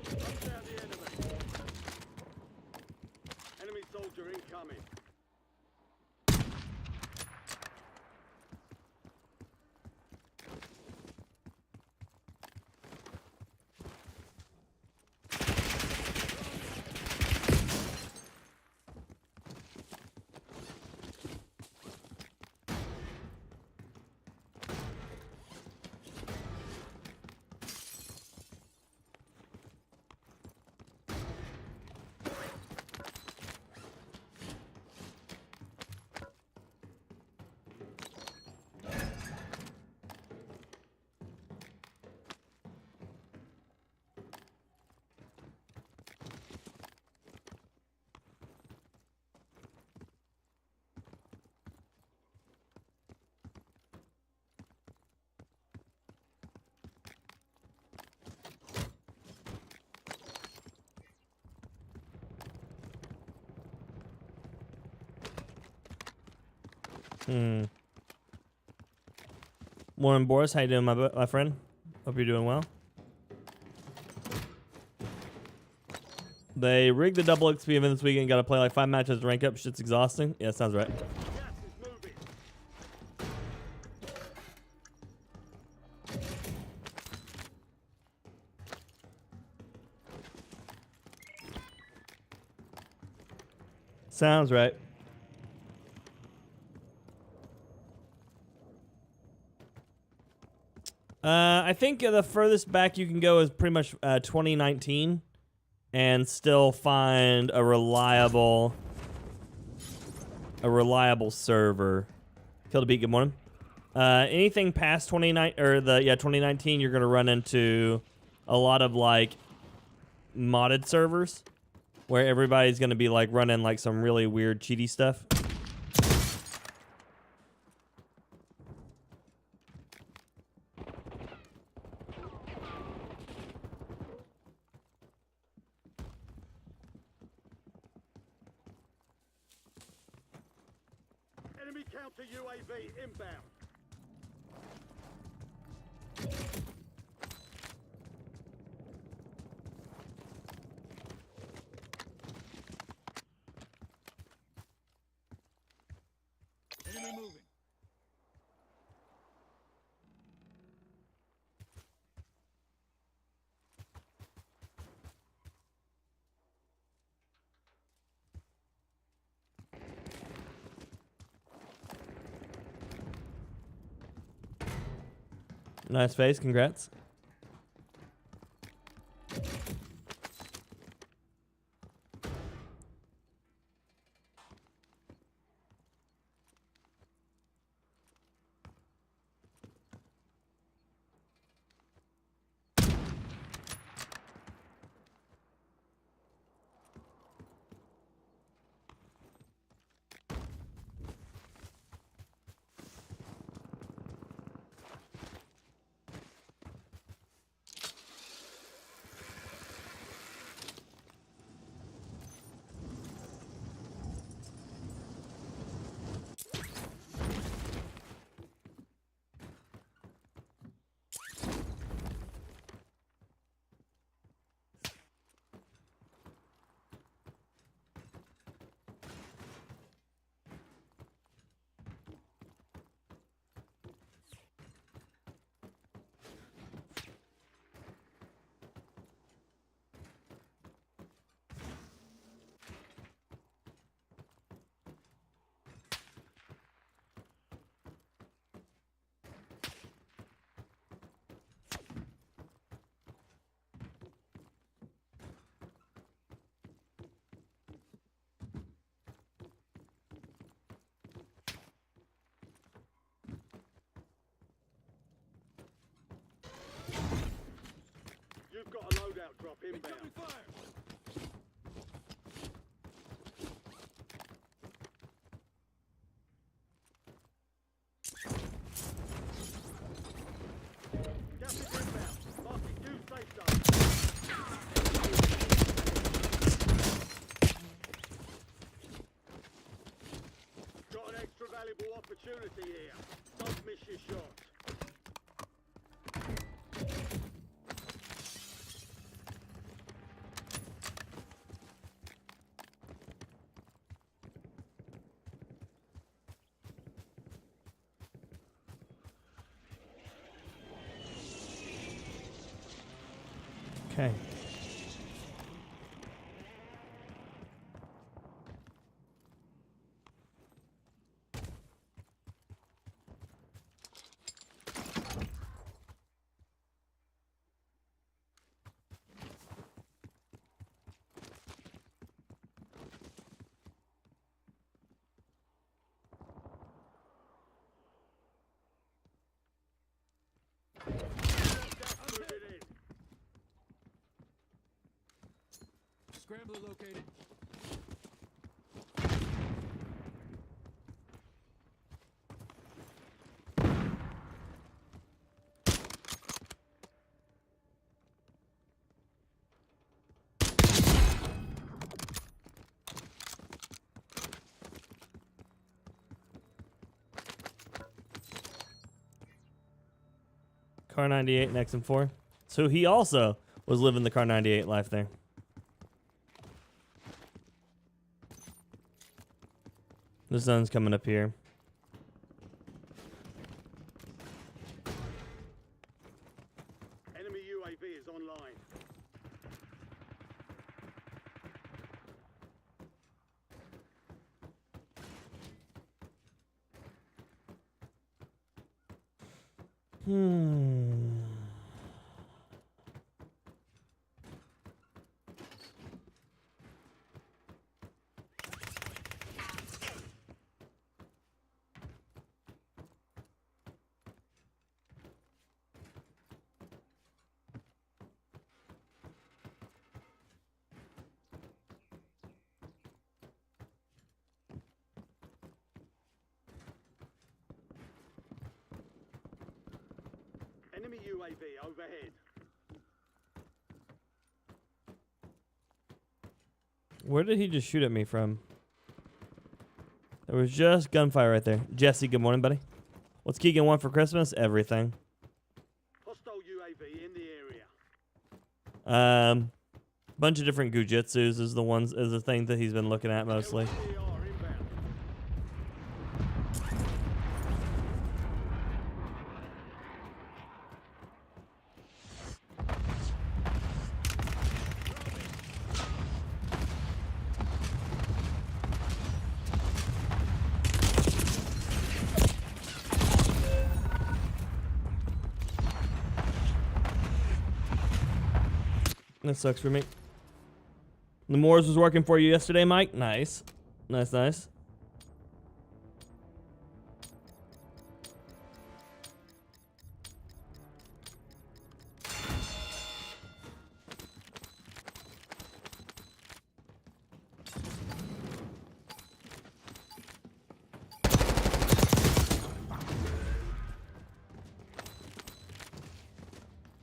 Punch out the enemy. Enemy soldier incoming. Morning, Boris. How you doing, my friend? Hope you're doing well. They rigged the double XP event this weekend. Got to play like 5 matches to rank up. Shit's exhausting. Yeah, sounds right. Gas is moving. Sounds right. I think the furthest back you can go is pretty much 2019 and still find a reliable server. Kill to beat, good morning. Anything past 2019, you're gonna run into a lot of like modded servers where everybody's gonna be like running like some really weird cheaty stuff. Enemy counter UAV inbound. Enemy moving. Nice face. Congrats. You've got a loadout drop inbound. Incoming fire! Gas is inbound. Marking new safe zone. Got an extra valuable opportunity here. Don't miss your shot. Okay. Gas moving in. Scrambler located. Car 98 next and 4. So he also was living the Car 98 life there. The sun's coming up here. Enemy UAV is online. Enemy UAV overhead. Where did he just shoot at me from? There was just gunfire right there. Jesse, good morning, buddy. What's Keegan want for Christmas? Everything. Hostile UAV in the area. Bunch of different Gujitsus is the thing that he's been looking at mostly. LCR inbound. That sucks for me. The Moors was working for you yesterday, Mike? Nice. Nice, nice.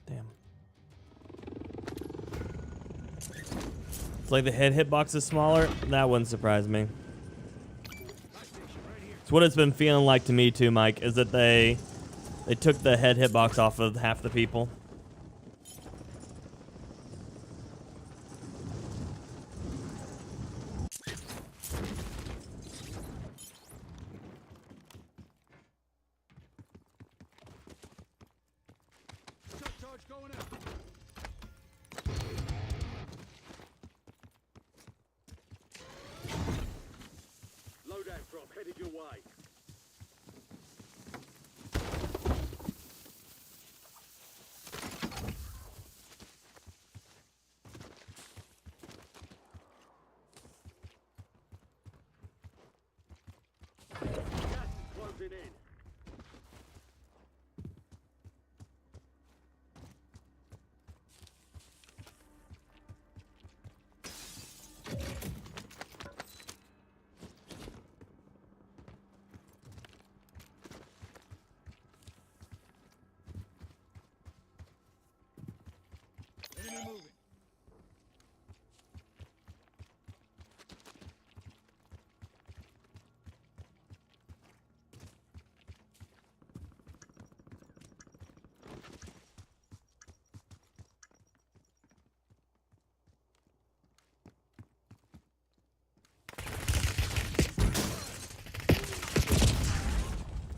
Damn. It's like the head hitbox is smaller. That wouldn't surprise me. It's what it's been feeling like to me too, Mike, is that they took the head hitbox off of half the people. Shot charge going out. Loadout drop headed your way. Gas is closing in. Enemy moving.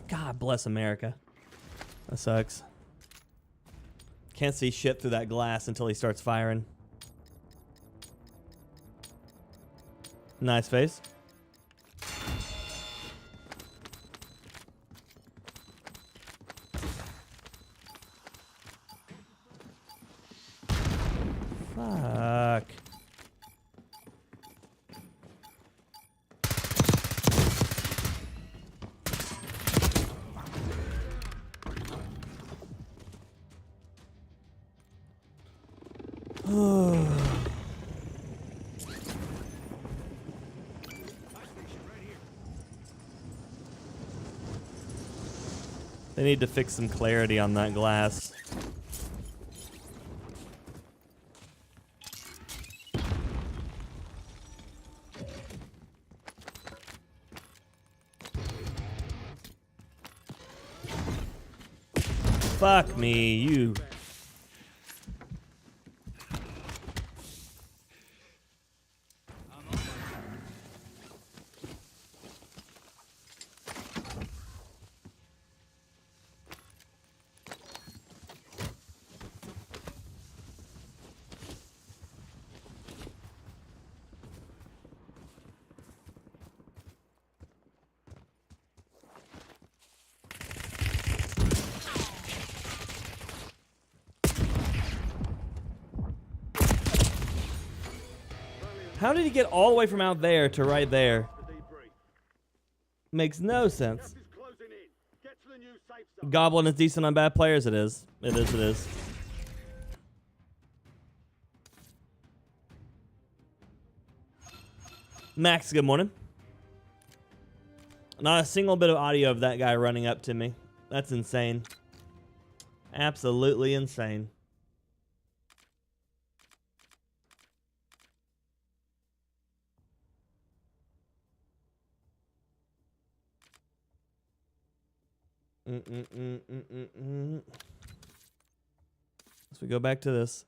God bless America. That sucks. Can't see shit through that glass until he starts firing. Nice face. Fuck. They need to fix some clarity on that glass. Fuck me, you. How did he get all the way from out there to right there? The debrief. Makes no sense. Gas is closing in. Get to the new safe zone. Goblin is decent on bad players. It is. It is. It is. Max, good morning. Not a single bit of audio of that guy running up to me. That's insane. Absolutely insane. As we go back to this.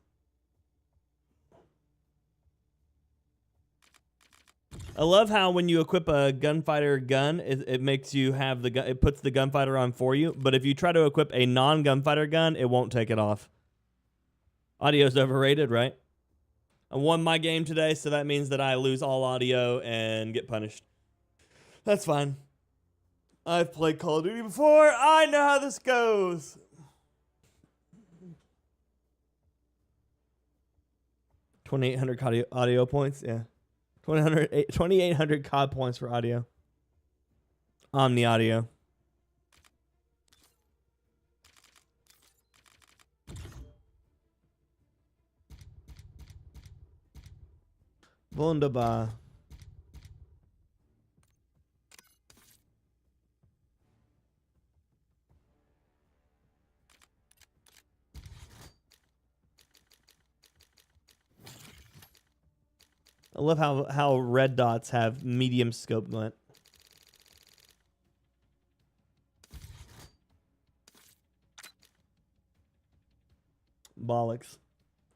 I love how when you equip a gunfighter gun, it makes you have the gun. It puts the gunfighter on for you. But if you try to equip a non-gunfighter gun, it won't take it off. Audio's overrated, right? I won my game today, so that means that I lose all audio and get punished. That's fine. I've played Call of Duty before. I know how this goes. 2,800 audio points. Yeah. 2,800 COD points for audio. Omni audio. Wunderbar. I love how red dots have medium scope glint. Bollocks.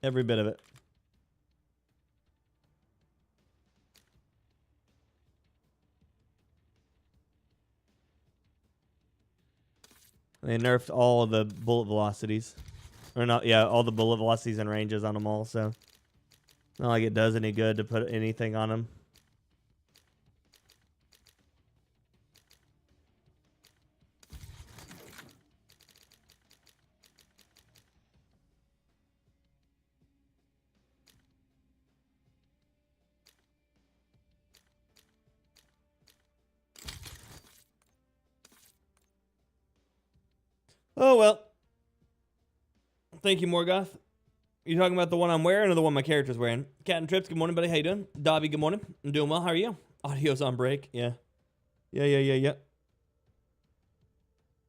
Every bit of it. They nerfed all of the bullet velocities. Or not, yeah, all the bullet velocities and ranges on them all, so not like it does any good to put anything on them. Oh, well. Thank you, Morgoth. You talking about the one I'm wearing or the one my character's wearing? Cat and Trips, good morning, buddy. How you doing? Dobby, good morning. I'm doing well. How are you? Audio's on break. Yeah. Yeah.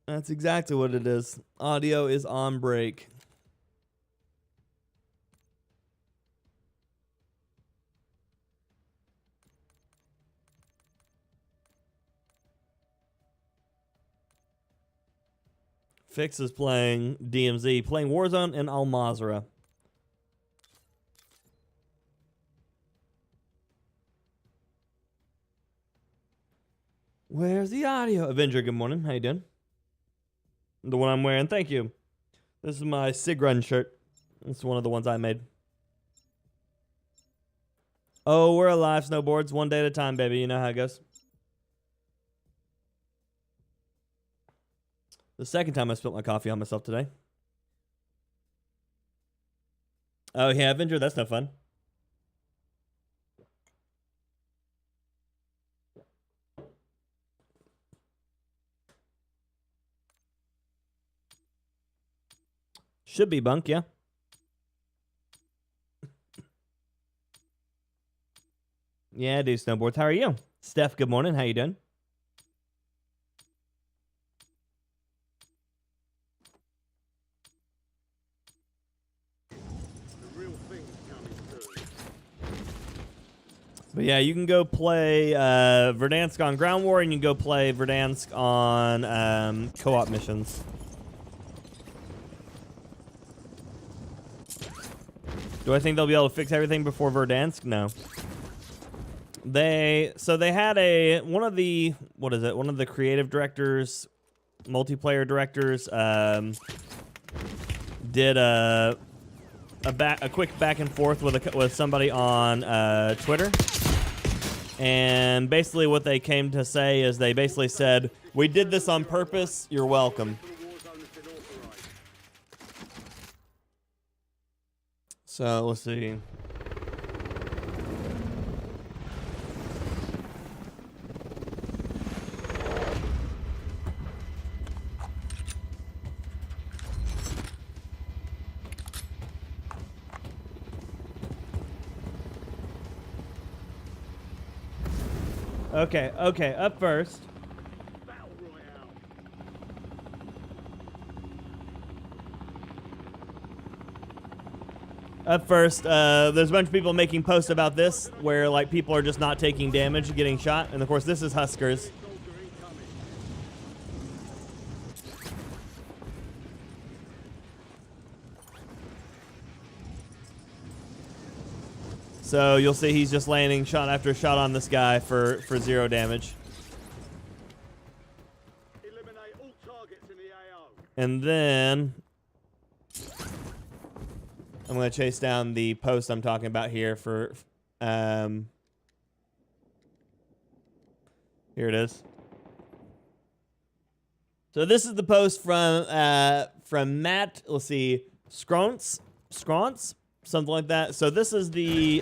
That's exactly what it is. Audio is on break. Fix is playing DMZ, playing Warzone and Al Mazrah. Where's the audio? Avenger, good morning. How you doing? The one I'm wearing, thank you. This is my Sigrun shirt. It's one of the ones I made. Oh, we're alive, snowboards. One day at a time, baby. You know how it goes. The second time I spilled my coffee on myself today. Oh, yeah, Avenger, that's no fun. Should be bunk, yeah. Yeah, I do snowboards. How are you? Steph, good morning. How you doing? But yeah, you can go play Verdansk on Ground War, and you can go play Verdansk on co-op missions. Do I think they'll be able to fix everything before Verdansk? No. They had one of the creative directors, multiplayer directors, did a quick back and forth with somebody on Twitter. And basically what they came to say is they basically said, "We did this on purpose, you're welcome." So, let's see. Okay, up first. Up first, there's a bunch of people making posts about this where like people are just not taking damage, getting shot, and of course this is Huskers. So you'll see he's just landing shot after shot on this guy for 0 damage. Eliminate all targets in the AO. And then I'm going to chase down the post I'm talking about here for here it is. So this is the post from Matt, let's see, Scronce. something like that. So this is the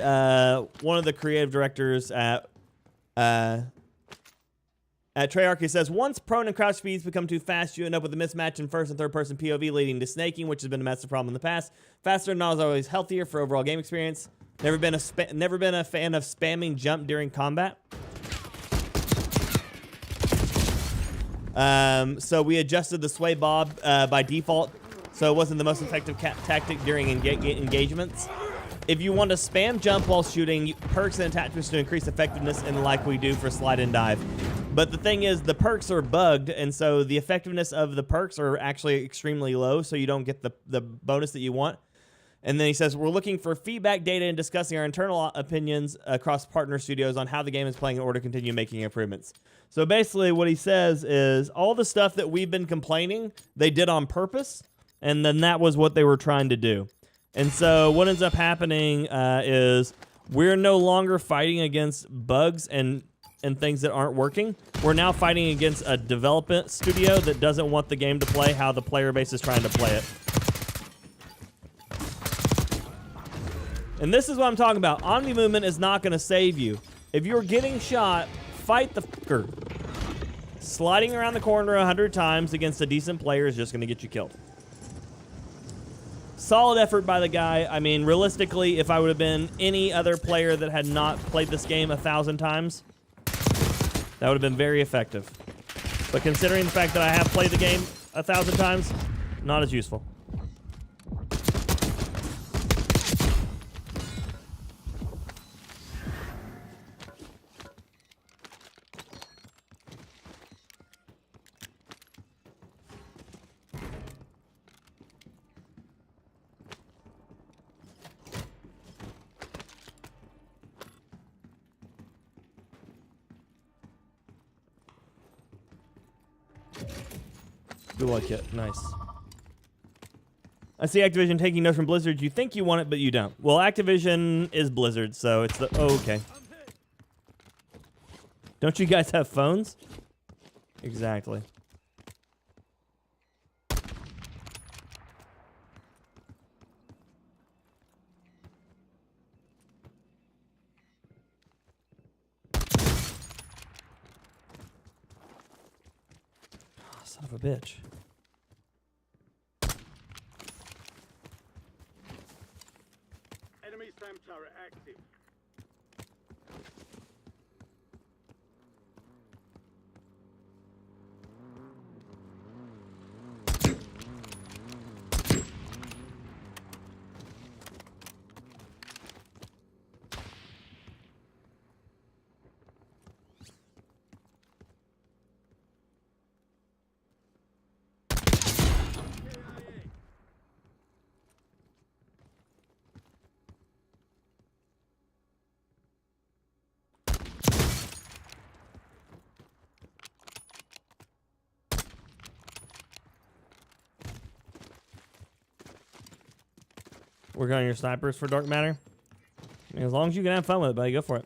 one of the creative directors at Treyarch. He says, once prone and crouch speeds become too fast, you end up with a mismatch in first and third person POV, leading to snaking, which has been a massive problem in the past. Faster not always healthier for overall game experience. Never been a fan of spamming jump during combat. So we adjusted the sway bob by default, so it wasn't the most effective tactic during engagements. If you want to spam jump while shooting, perks and attachments to increase effectiveness, and like we do for slide and dive. But the thing is, the perks are bugged, and so the effectiveness of the perks are actually extremely low, so you don't get the bonus that you want. And then he says, we're looking for feedback data and discussing our internal opinions across partner studios on how the game is playing in order to continue making improvements. So basically what he says is all the stuff that we've been complaining, they did on purpose, and then that was what they were trying to do. And so what ends up happening is we're no longer fighting against bugs and things that aren't working. We're now fighting against a development studio that doesn't want the game to play how the player base is trying to play it. And this is what I'm talking about. Omnimovement is not going to save you. If you're getting shot, fight the fucker. Sliding around the corner 100 times against a decent player is just going to get you killed. Solid effort by the guy. I mean, realistically, if I would have been any other player that had not played this game 1,000 times, that would have been very effective. But considering the fact that I have played the game 1,000 times, not as useful. Gulag kit, nice. I see Activision taking notes from Blizzard. You think you want it, but you don't. Well, Activision is Blizzard, so it's the... Oh, okay. Don't you guys have phones? Exactly. Oh, son of a bitch. Enemy SAM turret active. Working on your snipers for dark matter. I mean, as long as you can have fun with it, buddy, go for it.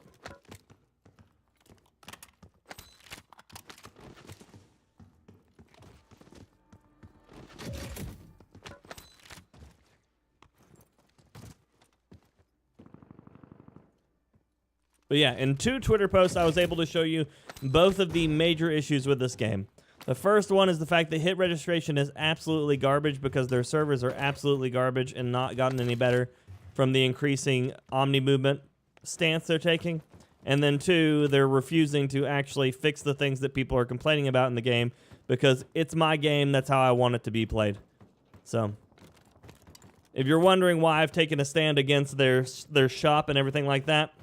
But yeah, in 2 Twitter posts, I was able to show you both of the major issues with this game. The first one is the fact that hit registration is absolutely garbage because their servers are absolutely garbage and not gotten any better from the increasing Omnimovement stance they're taking. And then 2, they're refusing to actually fix the things that people are complaining about in the game because it's my game, that's how I want it to be played. So, if you're wondering why I've taken a stand against their shop and everything like that,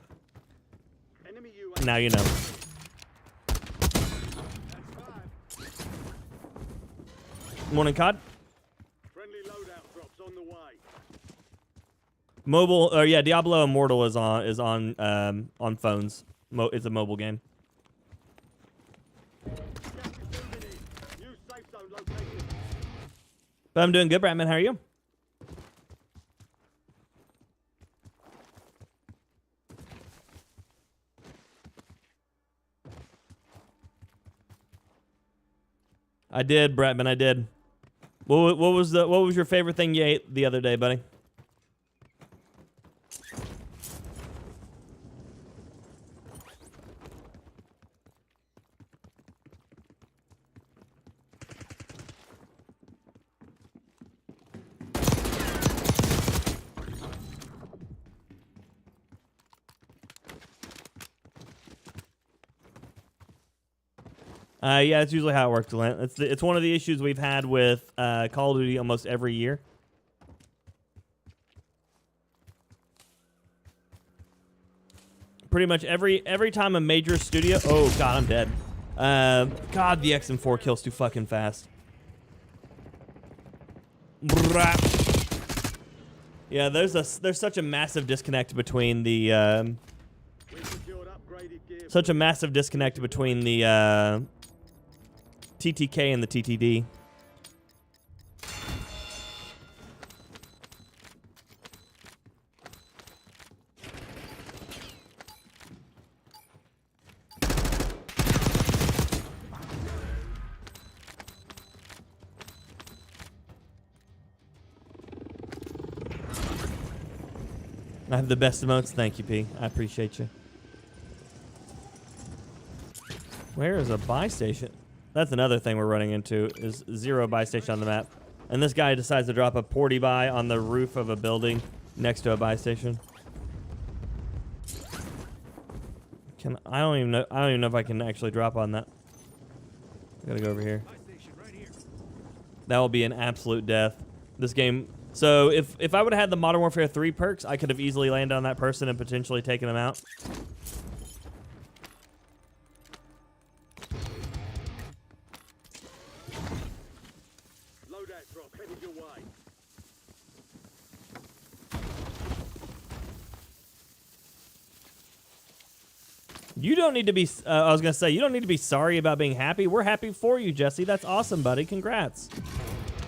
now you know. Morning, COD. Friendly loadout drops on the way. Mobile, or yeah, Diablo Immortal is on phones. It's a mobile game. New safe zone located. But I'm doing good, Bratman. How are you? I did, Bratman. I did. What was your favorite thing you ate the other day, buddy? Yeah, that's usually how it works, Lent. It's one of the issues we've had with Call of Duty almost every year. Pretty much every time a major studio... Oh, God, I'm dead. God, the XM4 kills too fucking fast. Yeah, there's such a massive disconnect between the... Such a massive disconnect between the TTK and the TTD. I have the best emotes. Thank you, P. I appreciate you. Where is a buy station? That's another thing we're running into, is 0 buy station on the map. And this guy decides to drop a porty buy on the roof of a building next to a buy station. I don't even know if I can actually drop on that. I gotta go over here. That will be an absolute death. This game. So if I would have had the Modern Warfare 3 perks, I could have easily landed on that person and potentially taken him out. Loadout drop headed your way. You don't need to be, I was going to say, you don't need to be sorry about being happy. We're happy for you, Jesse. That's awesome, buddy. Congrats.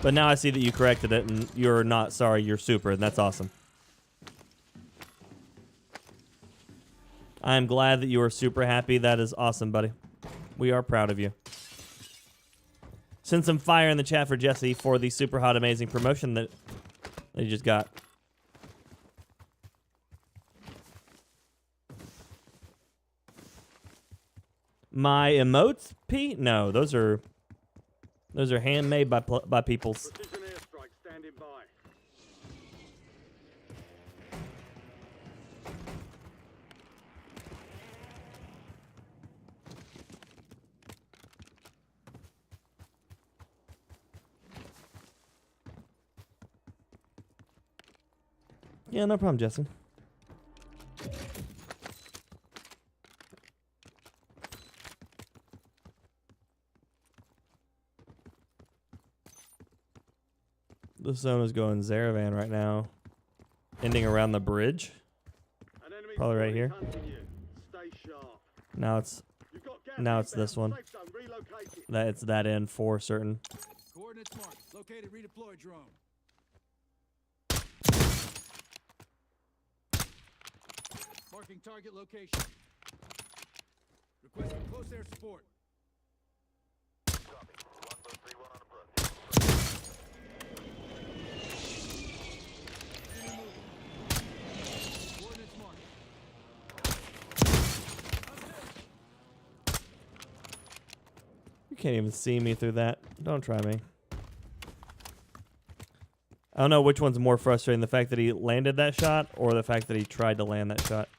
But now I see that you corrected it and you're not sorry. You're super, and that's awesome. I am glad that you are super happy. That is awesome, buddy. We are proud of you. Send some fire in the chat for Jesse for the super hot, amazing promotion that he just got. My emotes, Pete? No, those are handmade by peoples. Precision airstrike standing by. Yeah, no problem, Jesse. The zone is going Zaravan right now. Ending around the bridge. An enemy Probably right squad is here. hunting you. Stay sharp. Now it's You've got gas Now it's inbound. this one. Safe zone relocated. it's that end for certain. Coordinates marked. Located redeploy drone. Marking target location. Requesting close air support. Copy. Longbow 3-1 on approach. Enemy moving. Coordinates marked. You can't even see me through that. Don't try me. I don't know which one's more frustrating, the fact that he landed that shot or the fact that he tried to land that shot.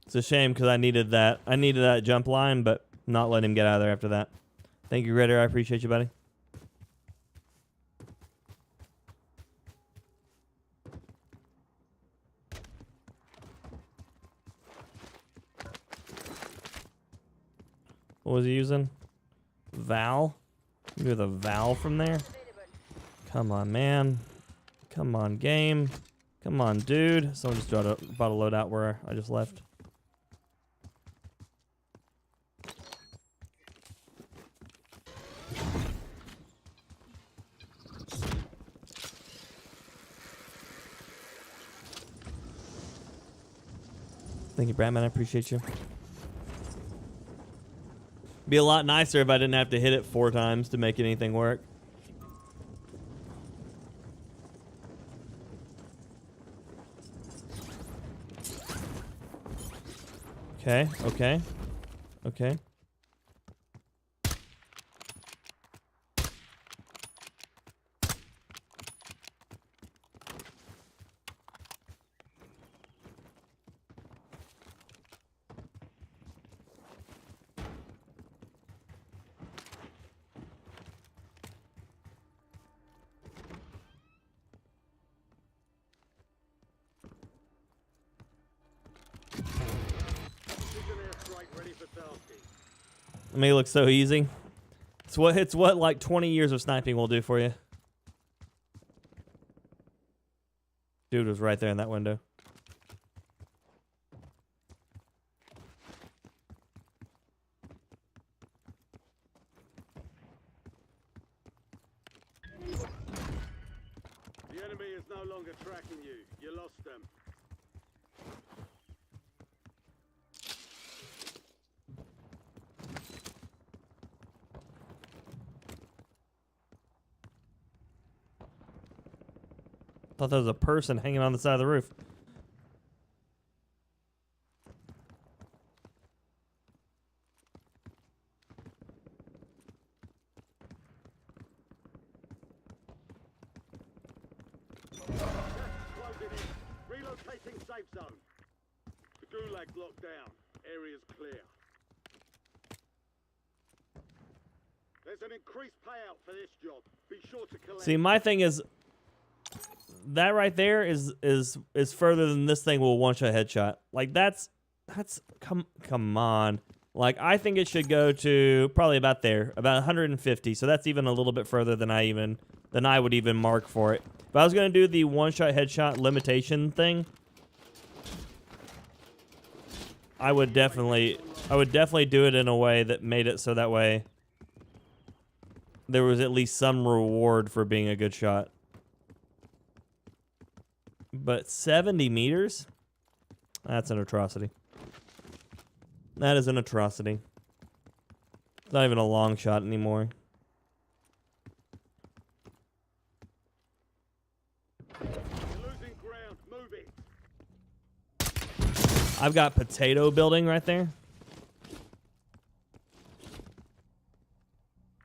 It's a shame because I needed that jump line, but not letting him get out of there after that. Thank you, Ritter. I appreciate you, buddy. What was he using? Val? Do the Val from there? Come on, man. Come on, game. Come on, dude. Someone just bought a loadout where I just left. Thank you, Bradman. I appreciate you. Be a lot nicer if I didn't have to hit it 4 times to make anything work. Okay, okay, okay. Precision airstrike ready for tasking. It may look so easy. It's what like 20 years of sniping will do for you. Dude was right there in that window. The enemy is no longer tracking you. You lost them. Thought there was a person hanging on the side of the roof. Closing in. Relocating safe zone. The Gulag locked down. Area's clear. There's an increased payout for this job. Be sure to collect. See, my thing is that right there is further than this thing will one-shot headshot. Like that's come on. Like I think it should go to probably about there, about 150. So that's even a little bit further than I would even mark for it. If I was gonna do the one-shot headshot limitation thing, I would definitely do it in a way that made it so that way there was at least some reward for being a good shot. But 70 meters? That's an atrocity. That is an atrocity. It's not even a long shot anymore. You're losing ground. Move it. I've got potato building right there.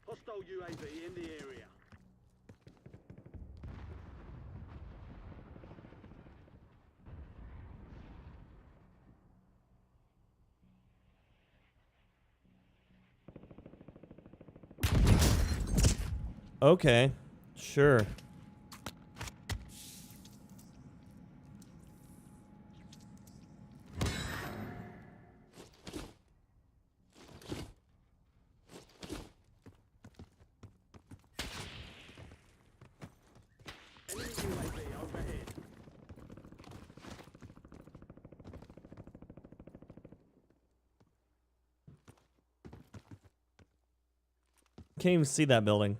Hostile UAV in the area. Okay, sure. Enemy UAV overhead. Can't even see that building.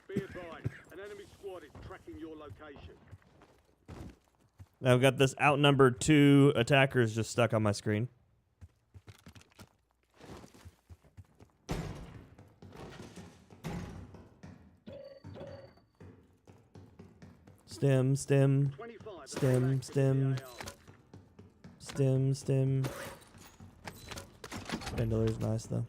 Be advised, an enemy squad is tracking your location. I've got this outnumbered 2 attackers just stuck on my screen. Stem, 25. Stem, stem. Stem. Bandolier's nice though.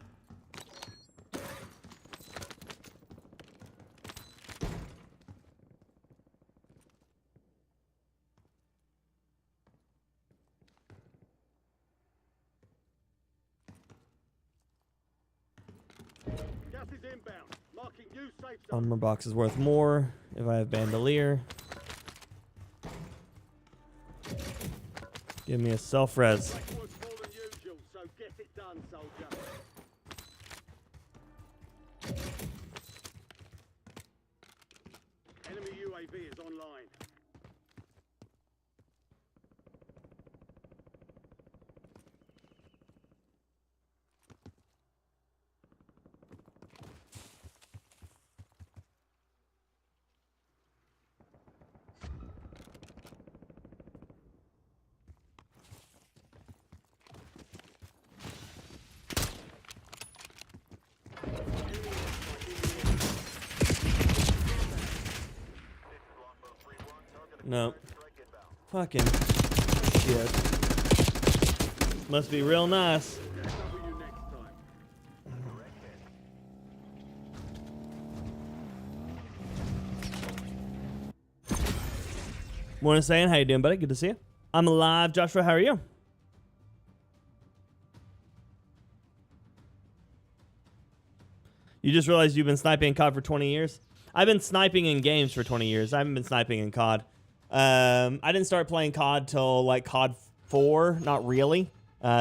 Gas is inbound. Marking new safe zone. Armor box is worth more if I have bandolier. Give me a self-res. Work's more than usual, so get it done, soldier. Enemy UAV is online. 1 No. Strike inbound. Fucking shit. Must be real nice. Cover you next time. Morning, saying, how you doing, buddy? Good to see you. I'm alive, Joshua. How are you? You just realized you've been sniping in COD for 20 years? I've been sniping in games for 20 years. I haven't been sniping in COD. I didn't start playing COD till like COD 4, not really.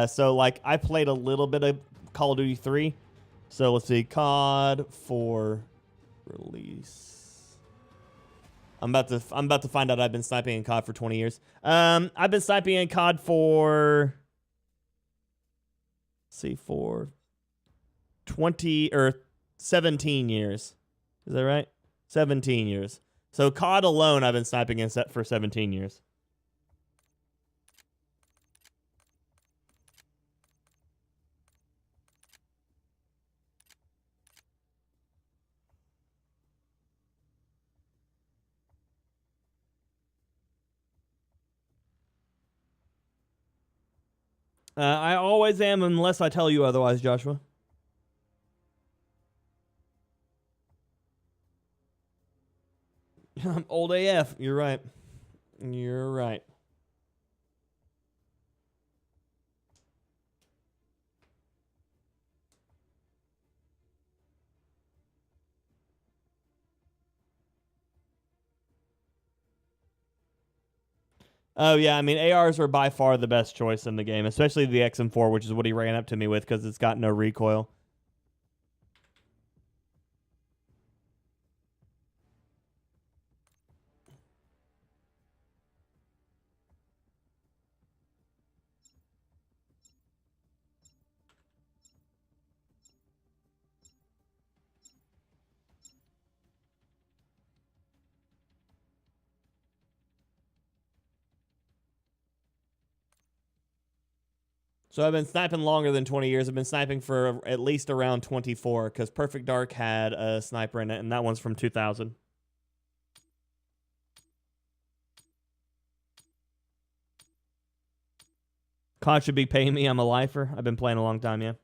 So like I played a little bit of Call of Duty 3. So let's see, COD 4 release. I'm about to find out I've been sniping in COD for 20 years. I've been sniping in COD for, let's see, for 20 or 17 years. Is that right? 17 years. So COD alone, I've been sniping in set for 17 years. I always am unless I tell you otherwise, Joshua. I'm old AF. You're right. You're right. Oh, yeah. I mean, ARs are by far the best choice in the game, especially the XM4, which is what he ran up to me with because it's got no recoil. So I've been sniping longer than 20 years. I've been sniping for at least around 24 because Perfect Dark had a sniper in it, and that one's from 2000. COD should be paying me. I'm a lifer. I've been playing a long time, yeah.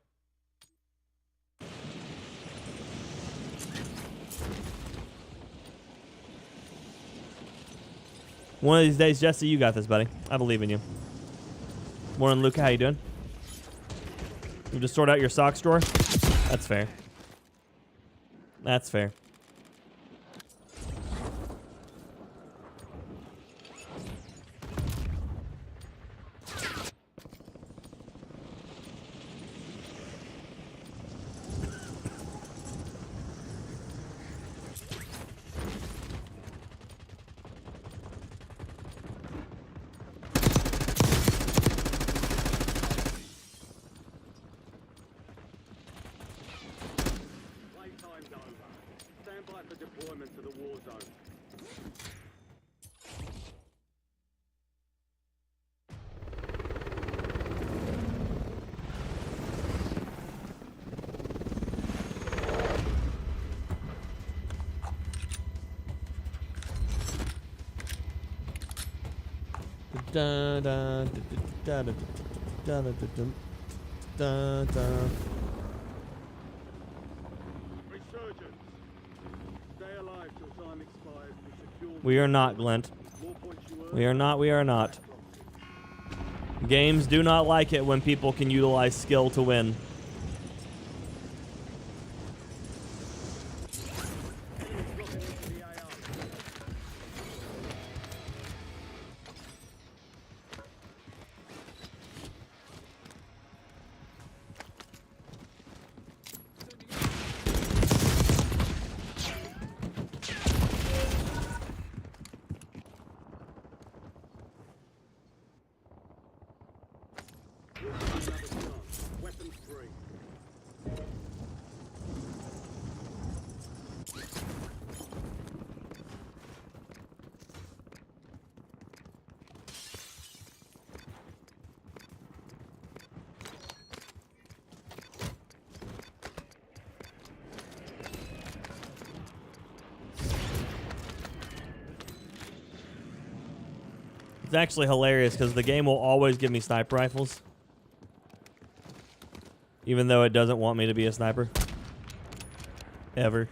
One of these days, Jesse, you got this, buddy. I believe in you. Morning, Luca. How you doing? You just sort out your socks drawer? That's fair. That's fair. Playtime's over. Stand by for deployment to the war zone. Da da da da da da da da da. Resurgence. Stay alive till time expires to secure. We are not, Glint. More points you earn, We are not. We are not. Games do not like it when people can utilize skill to win. dropping into the AR. Another chance. Weapons free. It's actually hilarious because the game will always give me sniper rifles. Even though it doesn't want me to be a sniper. Ever.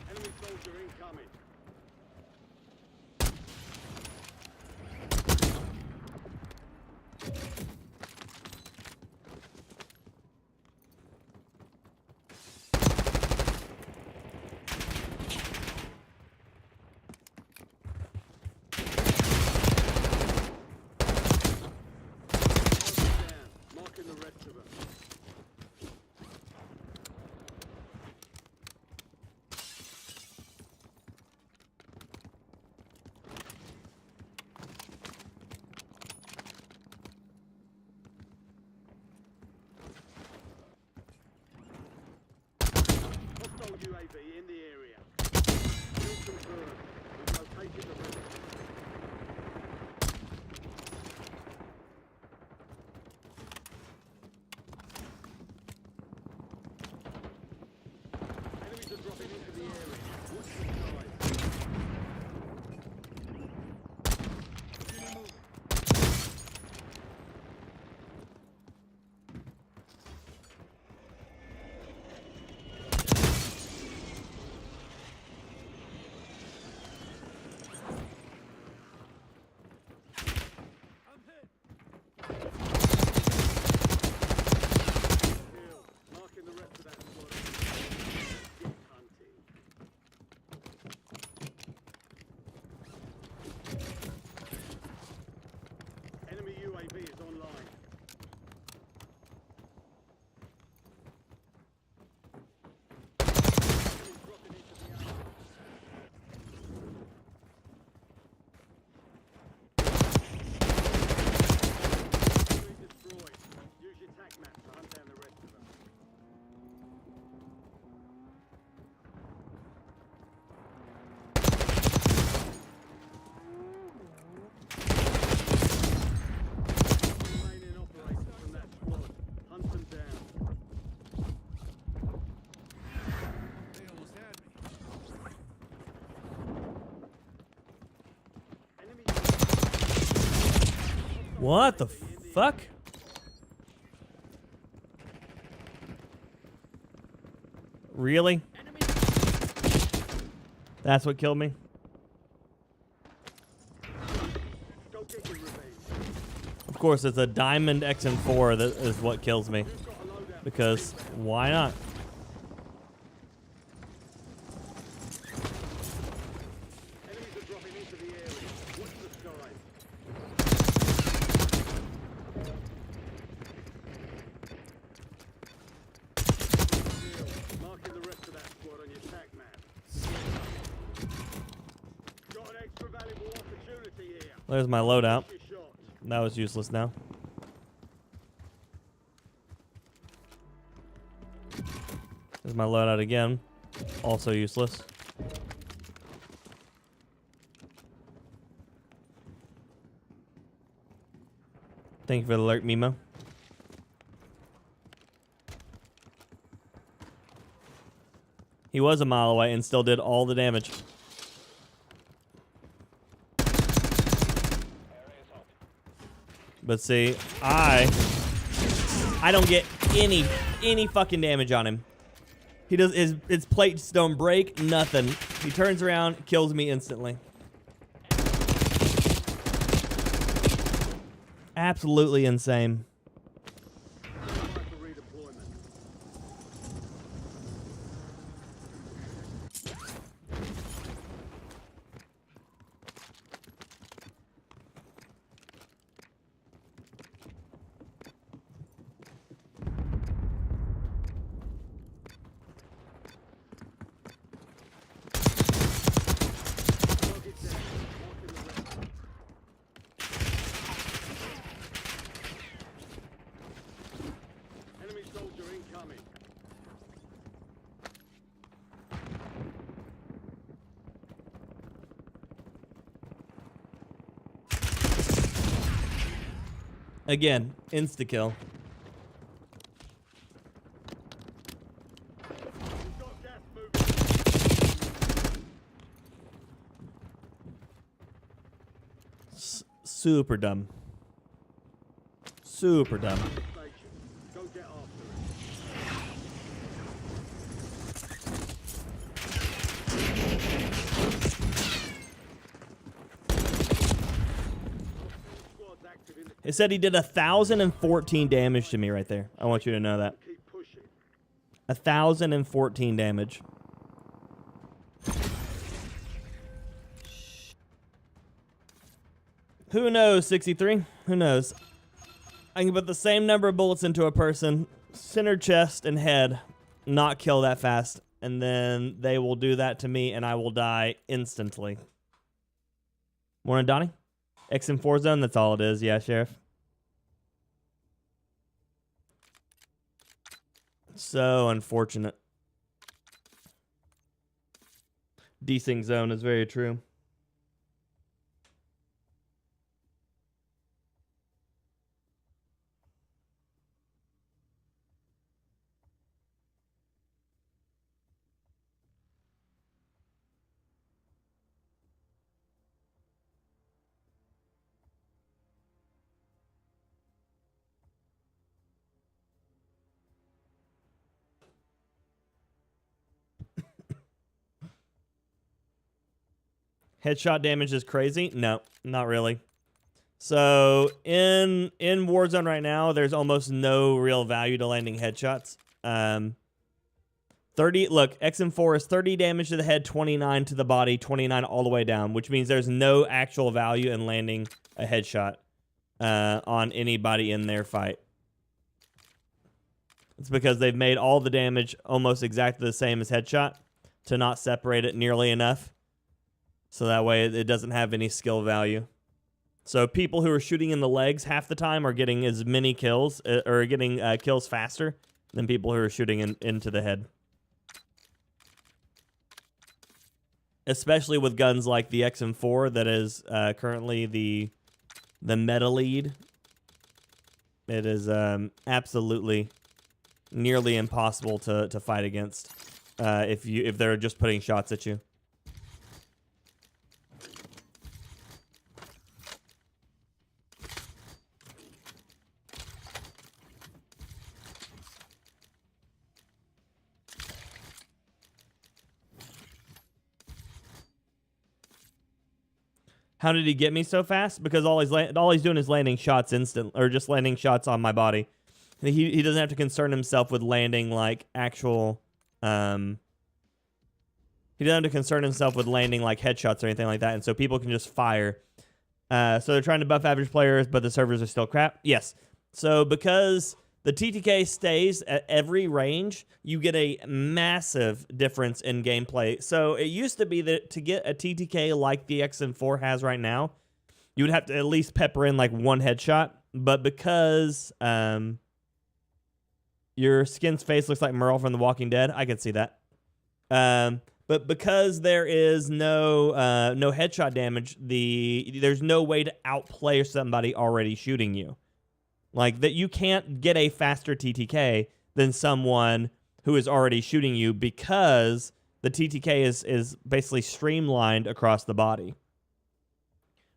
Enemy soldier incoming. Marking the rest of them. Hostile UAV in the area. Kill confirmed. We've located the rest. Enemies are dropping into the area. Watch the skies. I'm hit. Kill. Marking the rest of that squad. Get hunting. Enemy UAV is online. Enemies dropping into the area. Enemy destroyed. Use your tac map to hunt down the rest of them. Remaining operators from that squad. Hunt them down. They almost had me. Enemy What the fuck? Really? That's what killed me? go get your revenge. Of course, it's a diamond XM4 that is what kills me. You've got a loadout. Because why not? Enemies are dropping into the area. Watch the skies. Marking the rest of that squad on your tac map. Got an extra valuable opportunity here. There's my loadout. Your shot. That was useless now. There's my loadout again. Also useless. Thank you for the alert, Mimo. He was a mile away and still did all the damage. But see, I don't get any fucking damage on him. He does his plates don't break, nothing. He turns around, kills me instantly. Absolutely insane. Stand by for redeployment. Target down. Marking the rest. Enemy soldier incoming. Again, insta-kill. We've got gas moving. Super dumb. Super dumb. Station. Go get after it. Squads active in the It said he did 1,014 damage to me right there. I want you to know that. keep pushing. 1,014 damage. Who knows, 63? Who knows? I can put the same number of bullets into a person, center, chest, and head, not kill that fast, and then they will do that to me, and I will die instantly. Morning, Donnie. XM4 zone, that's all it is. Yeah, Sheriff. So unfortunate. Desync zone is very true. Headshot damage is crazy? No, not really. So in Warzone right now, there's almost no real value to landing headshots. 30. Look, XM4 is 30 damage to the head, 29 to the body, 29 all the way down, which means there's no actual value in landing a headshot on anybody in their fight. It's because they've made all the damage almost exactly the same as headshot to not separate it nearly enough. So that way it doesn't have any skill value. So people who are shooting in the legs half the time are getting as many kills, or getting kills faster than people who are shooting into the head. Especially with guns like the XM4 that is currently the meta lead. It is absolutely nearly impossible to fight against if they're just putting shots at you. How did he get me so fast? Because all he's doing is landing shots instant, or just landing shots on my body. He doesn't have to concern himself with landing like actual. He doesn't have to concern himself with landing like headshots or anything like that, and so people can just fire. So they're trying to buff average players, but the servers are still crap. Yes. So because the TTK stays at every range, you get a massive difference in gameplay. So it used to be that to get a TTK like the XM4 has right now, you would have to at least pepper in like one headshot. But because your skin's face looks like Merle from The Walking Dead, I can see that. But because there is no headshot damage, there's no way to outplay somebody already shooting you. Like, that you can't get a faster TTK than someone who is already shooting you because the TTK is basically streamlined across the body.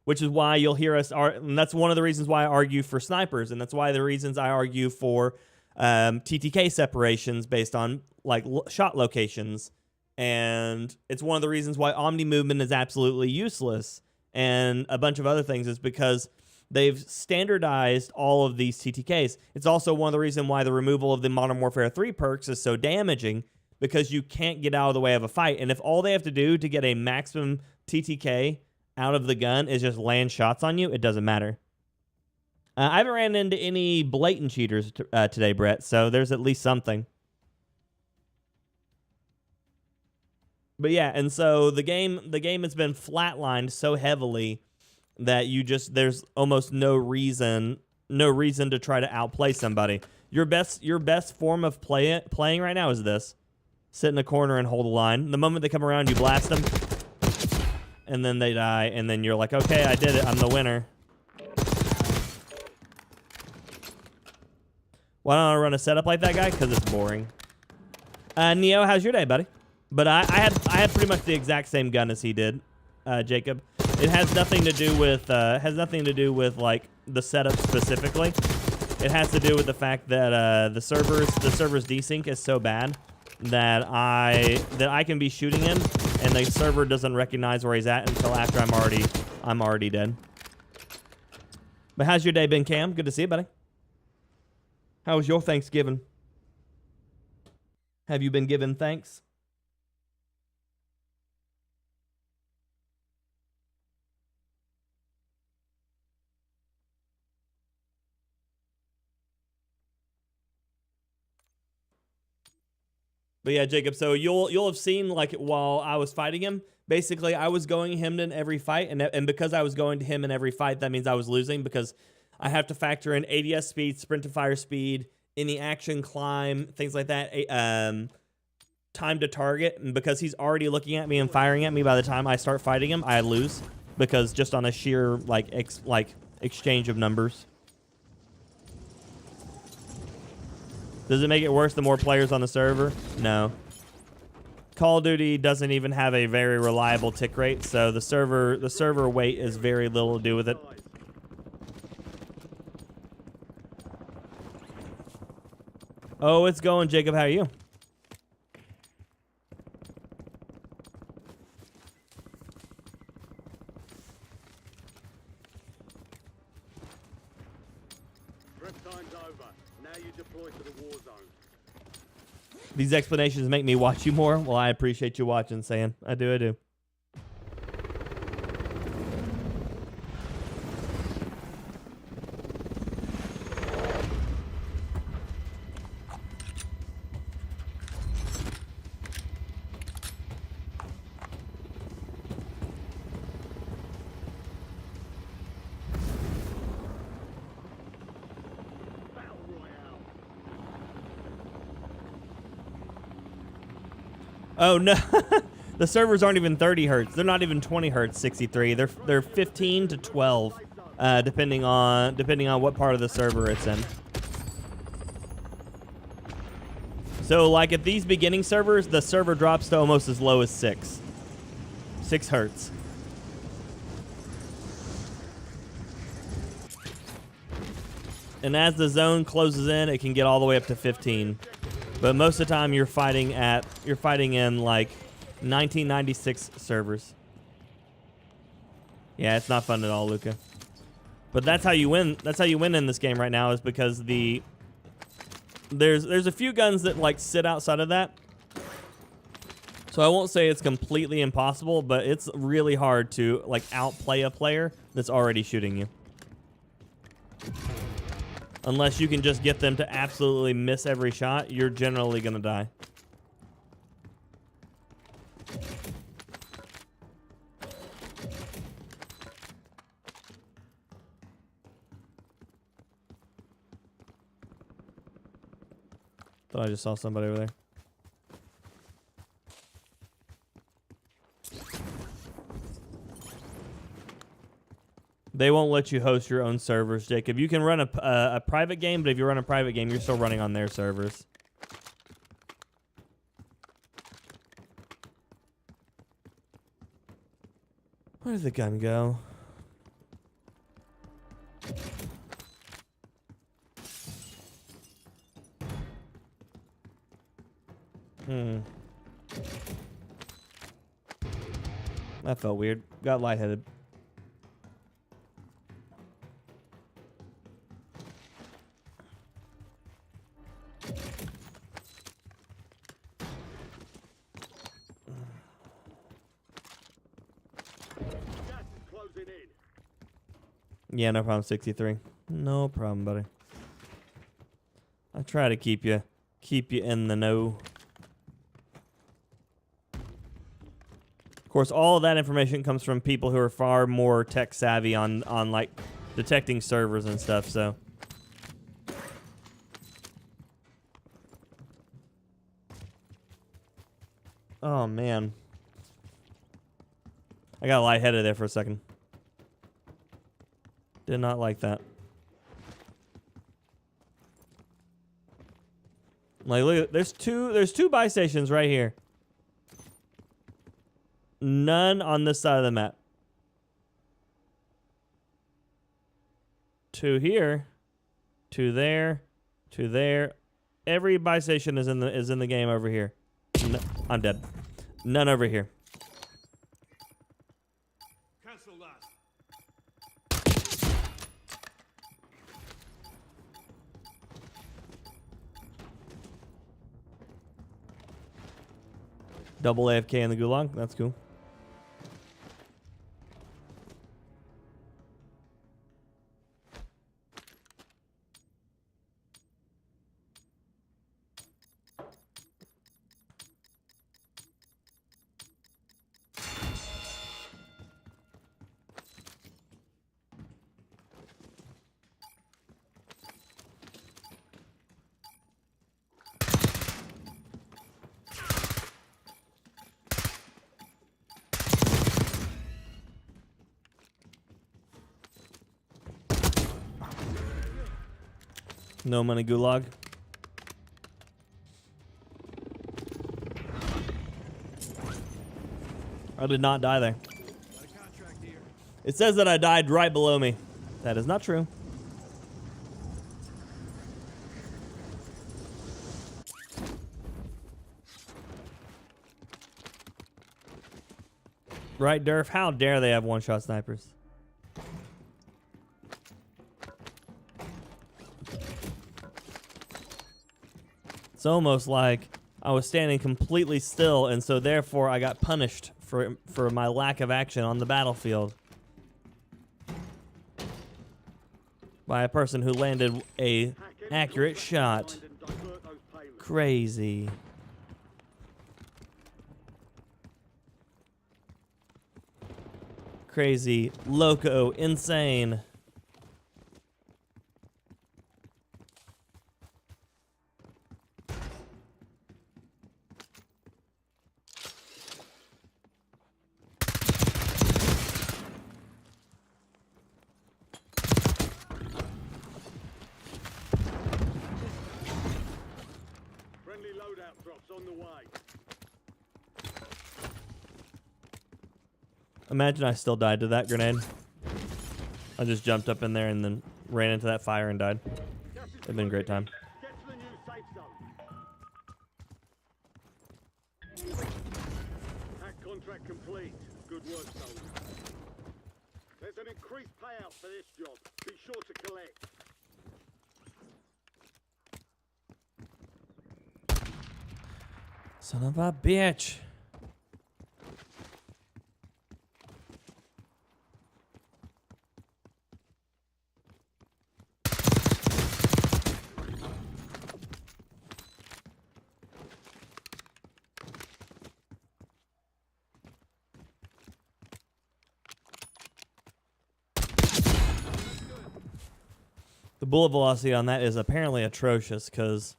Which is why you'll hear us, and that's one of the reasons why I argue for snipers, and that's why the reasons I argue for TTK separations based on, like, shot locations. And it's one of the reasons why Omnimovement is absolutely useless, and a bunch of other things is because they've standardized all of these TTKs. It's also one of the reasons why the removal of the Modern Warfare 3 perks is so damaging, because you can't get out of the way of a fight. And if all they have to do to get a maximum TTK out of the gun is just land shots on you, it doesn't matter. I haven't ran into any blatant cheaters today, Brett, so there's at least something. But yeah, and so the game has been flatlined so heavily that there's almost no reason to try to outplay somebody. Your best form of playing right now is this: sit in a corner and hold a line. The moment they come around, you blast them, and then they die, and then you're like, okay, I did it, I'm the winner. Why don't I run a setup like that guy? Because it's boring. Neo, how's your day, buddy? But I had pretty much the exact same gun as he did, Jacob. It has nothing to do with like the setup specifically. It has to do with the fact that the server's desync is so bad that I can be shooting him and the server doesn't recognize where he's at until after I'm already dead. But how's your day been, Cam? Good to see you, buddy. How was your Thanksgiving? Have you been given thanks? But yeah, Jacob, so you'll have seen, like, while I was fighting him, basically I was going him in every fight, and because I was going to him in every fight, that means I was losing because I have to factor in ADS speed, sprint to fire speed, any action climb, things like that, time to target, and because he's already looking at me and firing at me by the time I start fighting him, I lose because just on a sheer exchange of numbers. Does it make it worse the more players on the server? No. Call of Duty doesn't even have a very reliable tick rate, so the server weight is very little to do with it. Oh, it's going, Jacob. How are you? Prep time's over. Now you deploy to the war zone. These explanations make me watch you more. Well, I appreciate you watching, Sam. I do. Battle Royale. Oh no, the servers aren't even 30 hertz. They're not even 20 hertz. 63. They're 15 to 12, depending on what part of the server it's in. So like at these beginning servers, the server drops to almost as low as 6 hertz. And as the zone closes in, it can get all the way up to 15. But most of the time you're fighting in like 1996 servers. Yeah, it's not fun at all, Luca. But that's how you win. That's how you win in this game right now, is because there's a few guns that like sit outside of that. So I won't say it's completely impossible, but it's really hard to like outplay a player that's already shooting you. Unless you can just get them to absolutely miss every shot, you're generally going to die. Thought I just saw somebody over there. They won't let you host your own servers, Jacob. You can run a private game, but if you run a private game, you're still running on their servers. Where did the gun go? That felt weird. Got lightheaded. Yeah, no problem, 63. No problem, buddy. I try to keep you in the know. Of course, all of that information comes from people who are far more tech savvy on like detecting servers and stuff, so. Oh man. I got lightheaded there for a second. Did not like that. Like, look, there's two buy stations right here. None on this side of the map. to here, to there, to there. Every buy station is in the game over here. No, I'm dead. None over here. Cancel that. Double AFK in the Gulag. That's cool. No money Gulag. I did not die there. Got a contract here. It says that I died right below me. That is not true. Right, Durf? How dare they have one-shot snipers? It's almost like I was standing completely still, and so therefore I got punished for my lack of action on the battlefield by a person who landed a accurate shot. Crazy. Crazy, loco, insane. Friendly loadout drops on the way. Imagine I still died to that grenade. I just jumped up in there and then ran into that fire and died. It'd been a great time. Get to the new safe zone. Hack contract complete. Good work, soldier. There's an increased payout for this job. Be sure to collect. Son of a bitch. The bullet velocity on that is apparently atrocious because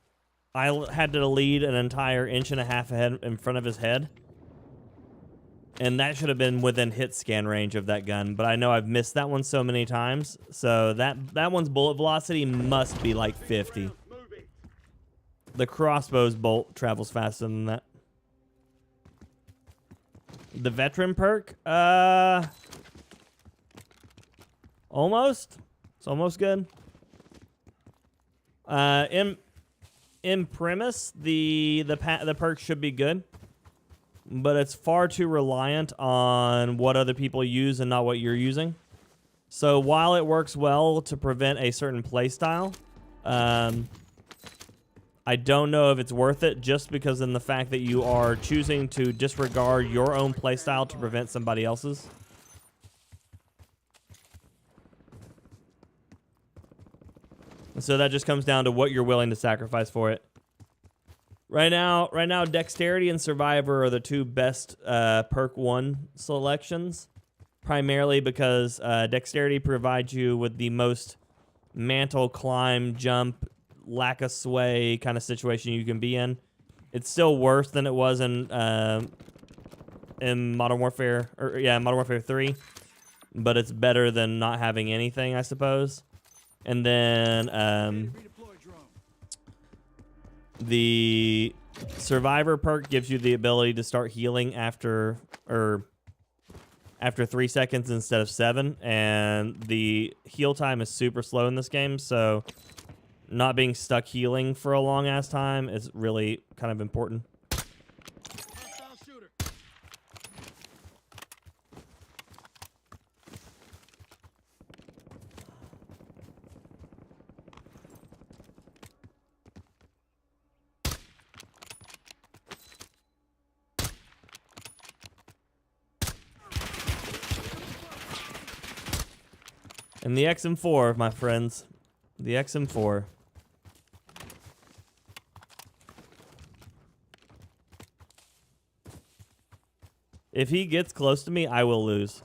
I had to lead an entire inch and a half ahead in front of his head. And that should have been within hit scan range of that gun. But I know I've missed that one so many times. So that one's bullet velocity must be like 50. Move it. The crossbow's bolt travels faster than that. The veteran perk? Almost. It's almost good. In premise, the perk should be good, but it's far too reliant on what other people use and not what you're using. So while it works well to prevent a certain playstyle, I don't know if it's worth it just because in the fact that you are choosing to disregard your own playstyle to prevent somebody else's. So that just comes down to what you're willing to sacrifice for it. Right now, Dexterity and Survivor are the two best perk 1 selections, primarily because Dexterity provides you with the most mantle, climb, jump, lack of sway kind of situation you can be in. It's still worse than it was in Modern Warfare, Modern Warfare 3, but it's better than not having anything, I suppose. And then Redeploy drone. the Survivor perk gives you the ability to start healing after after 3 seconds instead of 7, and the heal time is super slow in this game, so not being stuck healing for a long ass time is really kind of important. Hostile shooter. And the XM4, my friends, the XM4. If he gets close to me, I will lose.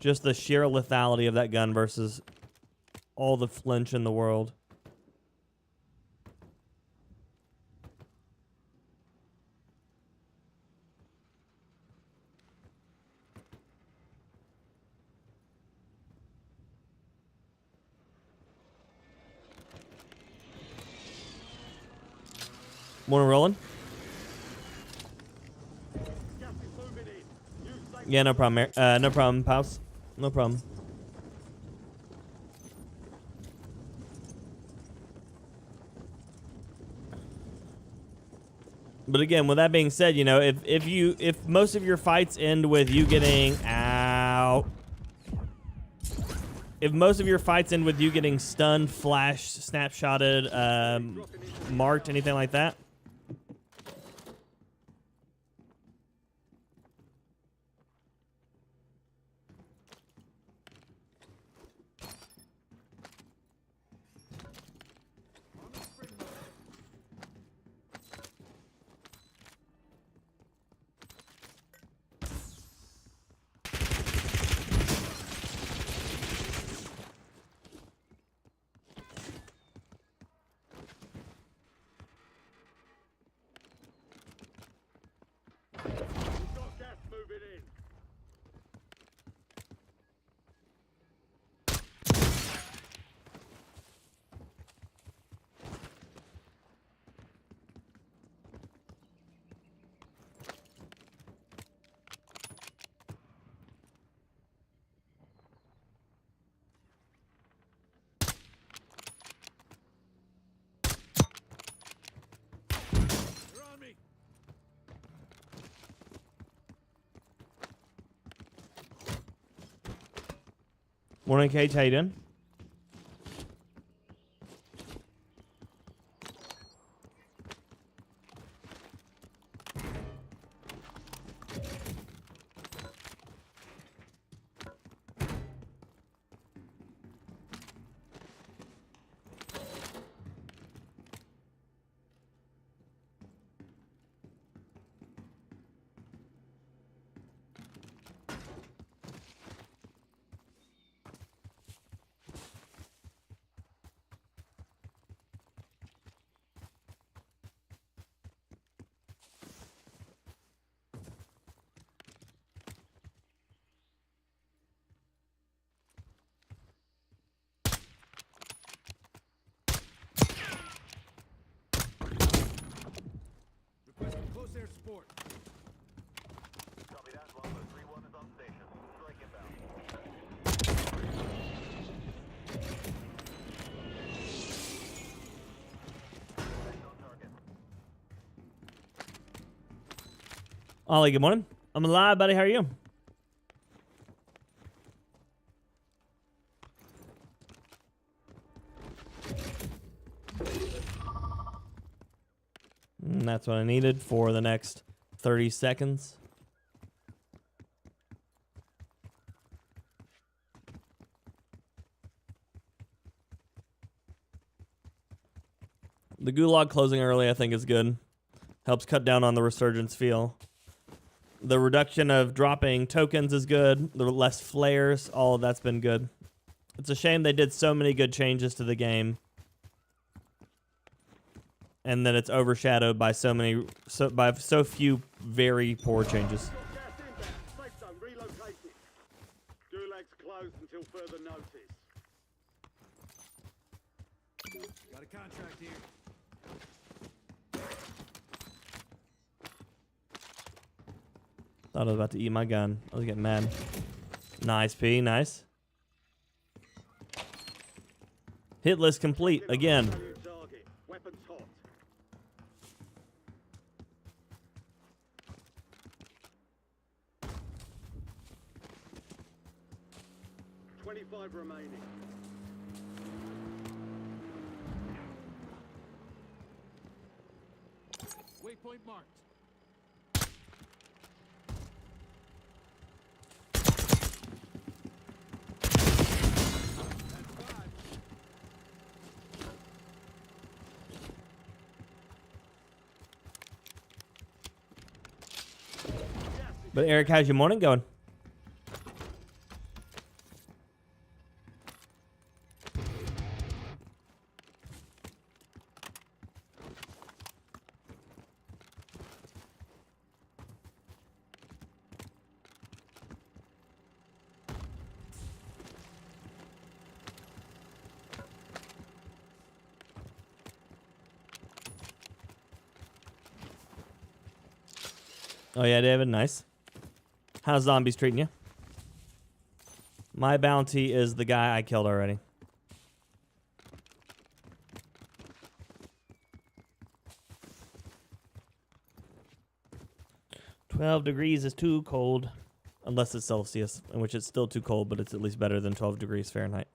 Just the sheer lethality of that gun versus all the flinch in the world. Morning, rolling. Gas is moving in. Use safe Yeah, no problem, no problem, Paus. No problem. But again, with that being said, you know, if most of your fights end with you getting out, if most of your fights end with you getting stunned, flashed, snapshotted, marked, anything like that, We've got gas moving in. They're on me. morning, Cage, how you doing? Requesting close air support. Copy that. Longbow 3-1 is on station. Strike inbound. Back on target. Ollie, good morning. I'm alive, buddy. How are you? And that's what I needed for the next 30 seconds. The Gulag closing early, I think, is good. Helps cut down on the resurgence feel. The reduction of dropping tokens is good. The less flares, all of that's been good. It's a shame they did so many good changes to the game, and then it's overshadowed by so few very poor changes. Got gas inbound. Safe zone relocated. Gulag's closed until further notice. Got a contract here. Thought I was about to eat my gun. I was getting mad. Nice, P. Nice. Hit list complete again. Target. Weapons hot. 25 remaining. Waypoint marked. But Eric, how's your morning going? Oh yeah, David, nice. How's zombies treating you? My bounty is the guy I killed already. $12 is too cold. Unless it's Celsius, in which it's still too cold, but it's at least better than 12 degrees Fahrenheit.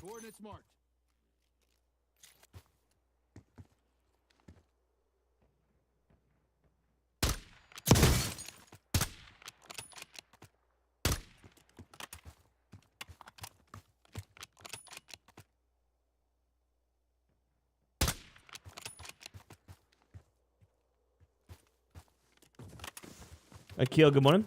Coordinates marked. Akil, good morning.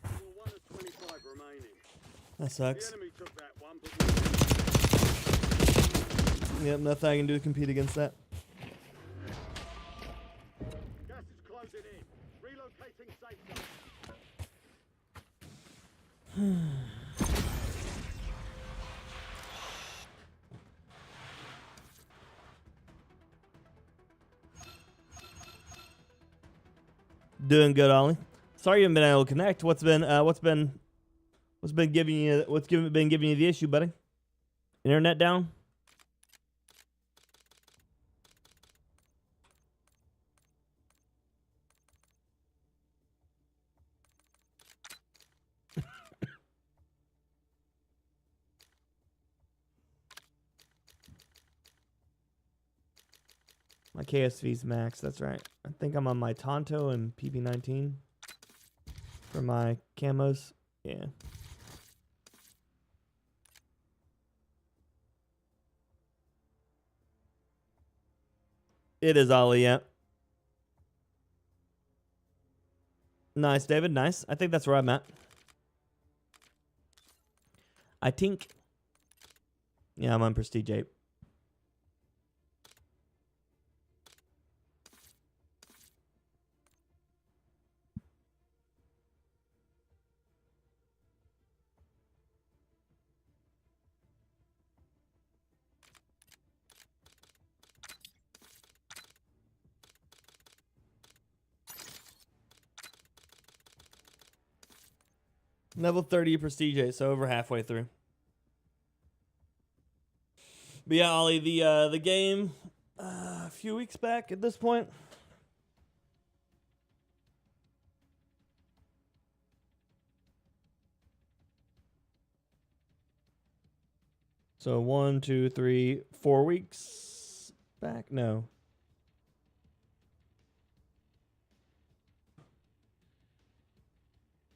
Well, 1 of 25 remaining. That The sucks. enemy took that one, but Yep, nothing I can do to compete against that. gas is closing in. Relocating safe zone. Doing good, Ollie. Sorry you haven't been able to connect. What's been giving you the issue, buddy? Internet down? My KSV's max, that's right. I think I'm on my Tonto and PP19 for my camos. Yeah. It is Ollie, yeah. Nice, David, nice. I think that's where I'm at. I think. Yeah, I'm on Prestige 8. Level 30 Prestige 8, so over halfway through. But yeah, Ollie, the game a few weeks back at this point. So 1, 2, 3, 4 weeks back? No.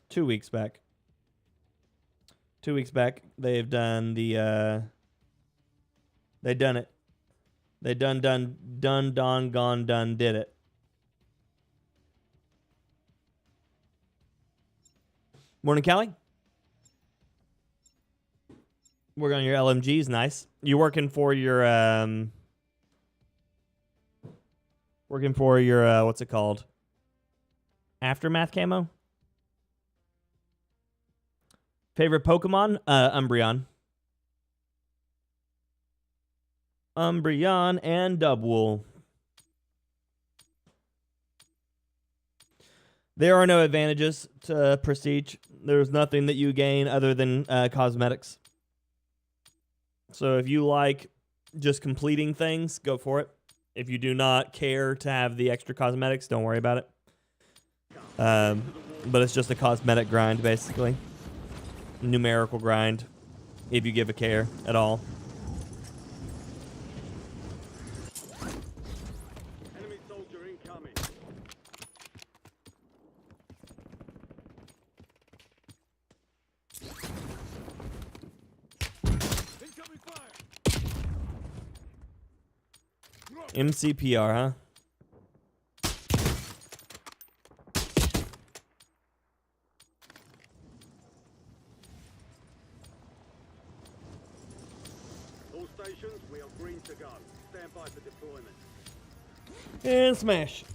Two weeks back. 2 weeks back. They've done the they done it. They done gone done did it. Morning, Callie. Working on your LMGs, nice. You working for your what's it called? Aftermath camo? Favorite Pokemon? Umbreon. Umbreon and Dubwool. There are no advantages to Prestige. There's nothing that you gain other than cosmetics. So if you like just completing things, go for it. If you do not care to have the extra cosmetics, don't worry about it. But it's just a cosmetic grind, basically. Numerical grind, if you give a care at all. Enemy soldier incoming. Incoming fire. MCPR, huh? All stations, we are green to go. Stand by for deployment. And smash.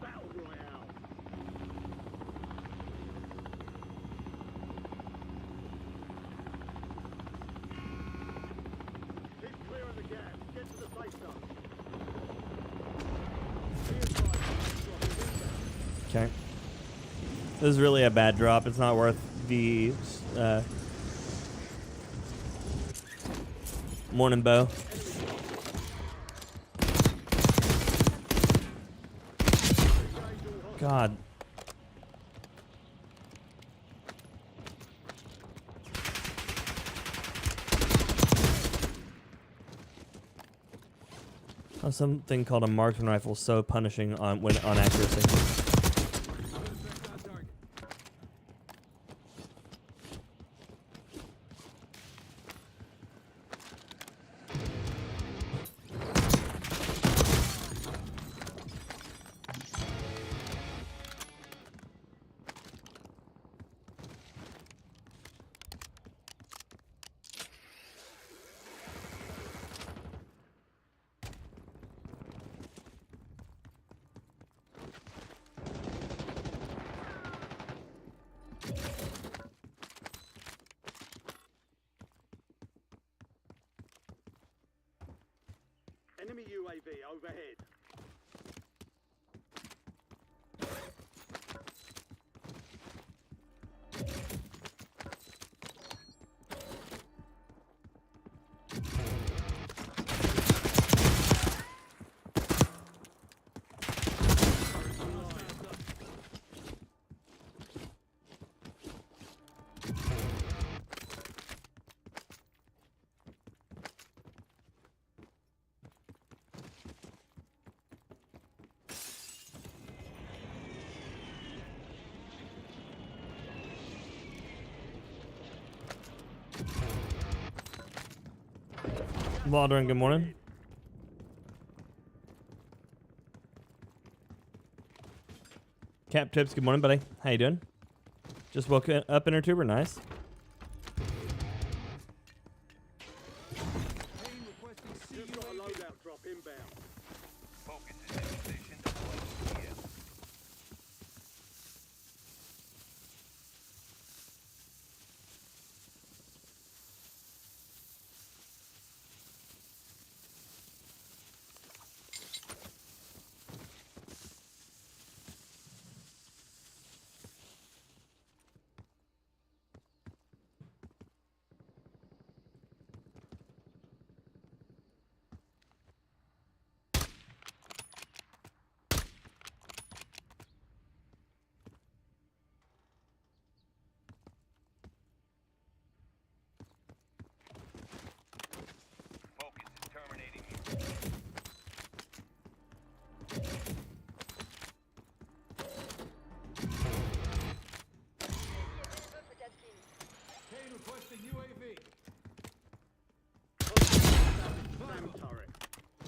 Battle Royale. Keep clear of the gas. Get to the safe zone. Be advised, drop is inbound. Okay. This is really a bad drop. It's not worth the morning bow. God. Oh, something called a marksman rifle so punishing on accuracy. Suspect on target. Enemy UAV overhead. Waldron, good morning. Cap Tips, good morning, buddy. How you doing? Just woke up in her tuber, nice. Main requesting Just got a CUAV. loadout drop inbound. Focus is in position. Deploying here.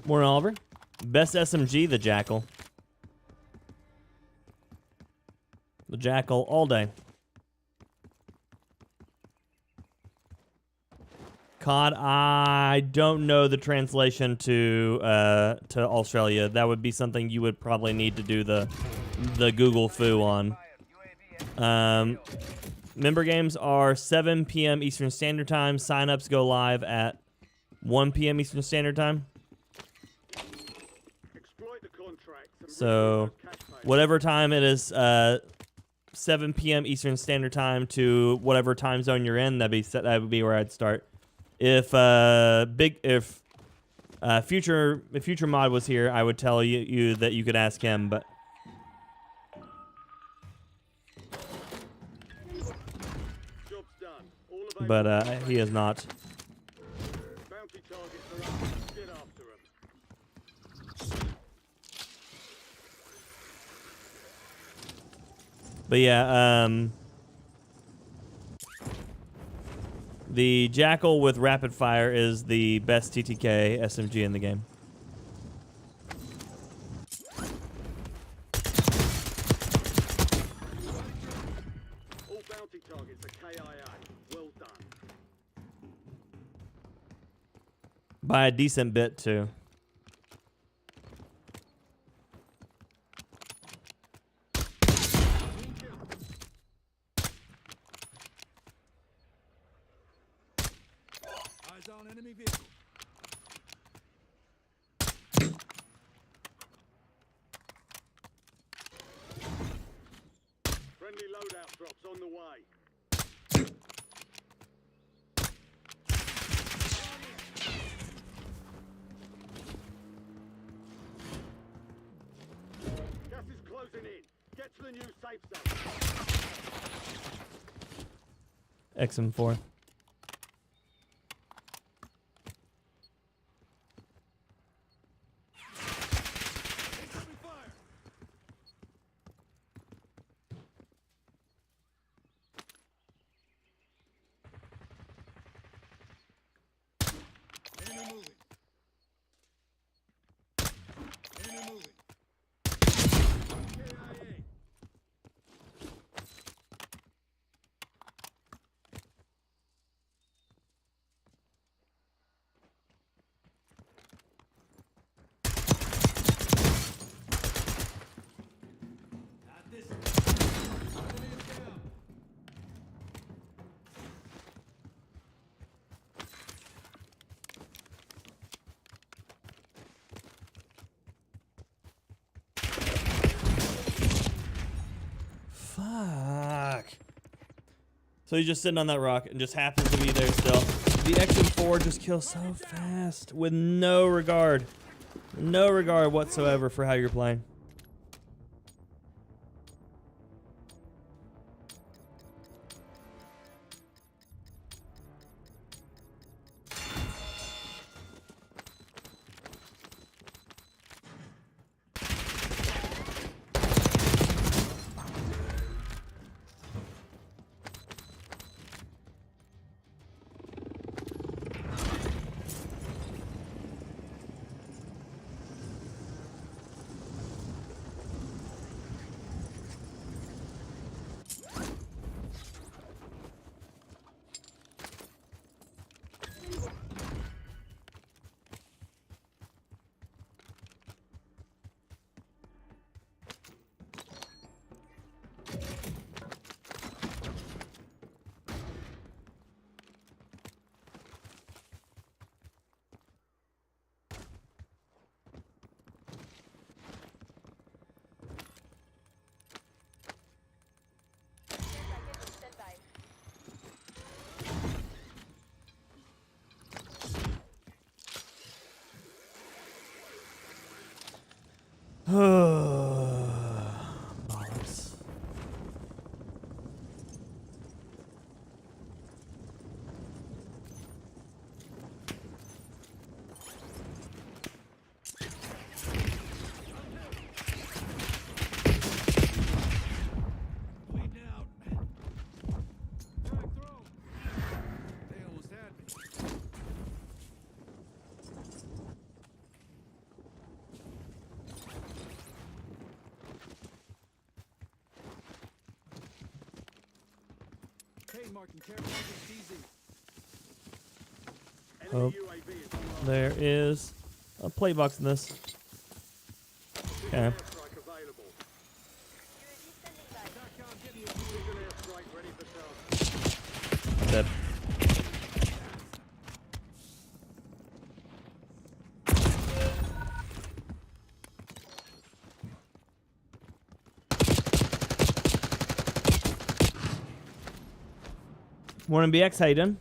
Morning, Oliver. Best SMG, the Jackal. The Jackal all day. COD, I don't know the translation to Australia. That would be something you would probably need to do the Google foo on. Member games are 7 p.m. Eastern Standard Time. Sign-ups go live at 1 p.m. Eastern Standard Time. Exploit the contracts and So, cash payments. whatever time it is, 7 p.m. Eastern Standard Time to whatever time zone you're in, that would be where I'd start. If future mod was here, I would tell you that you could ask him, but Job's done. All available. He is not. Bounty targets are up. Get after them. But yeah, the Jackal with rapid fire is the best TTK SMG in the game. All bounty targets are KIA. Well done. By a decent bit, too. Eyes on enemy vehicle. Friendly loadout drops on the way. Gas is closing in. Get to the new safe zone. XM4. Open fire. Enemy moving. Enemy moving. KIA. Not this one. Enemy is down. Fuck. So he's just sitting on that rock and just happens to be there still. The XM4 just kills so fast with no regard. No regard whatsoever for how you're playing. Package on standby. Bollocks. Bleeding out. Back throw. They almost had me. Chain marking. Care package DZ. Enemy Oh. UAV is online. There is a play box in this. Okay. Airstrike available. UAV standing by. SATCOM getting you. Precision airstrike ready for target. Dead. Morning, BX. How you doing?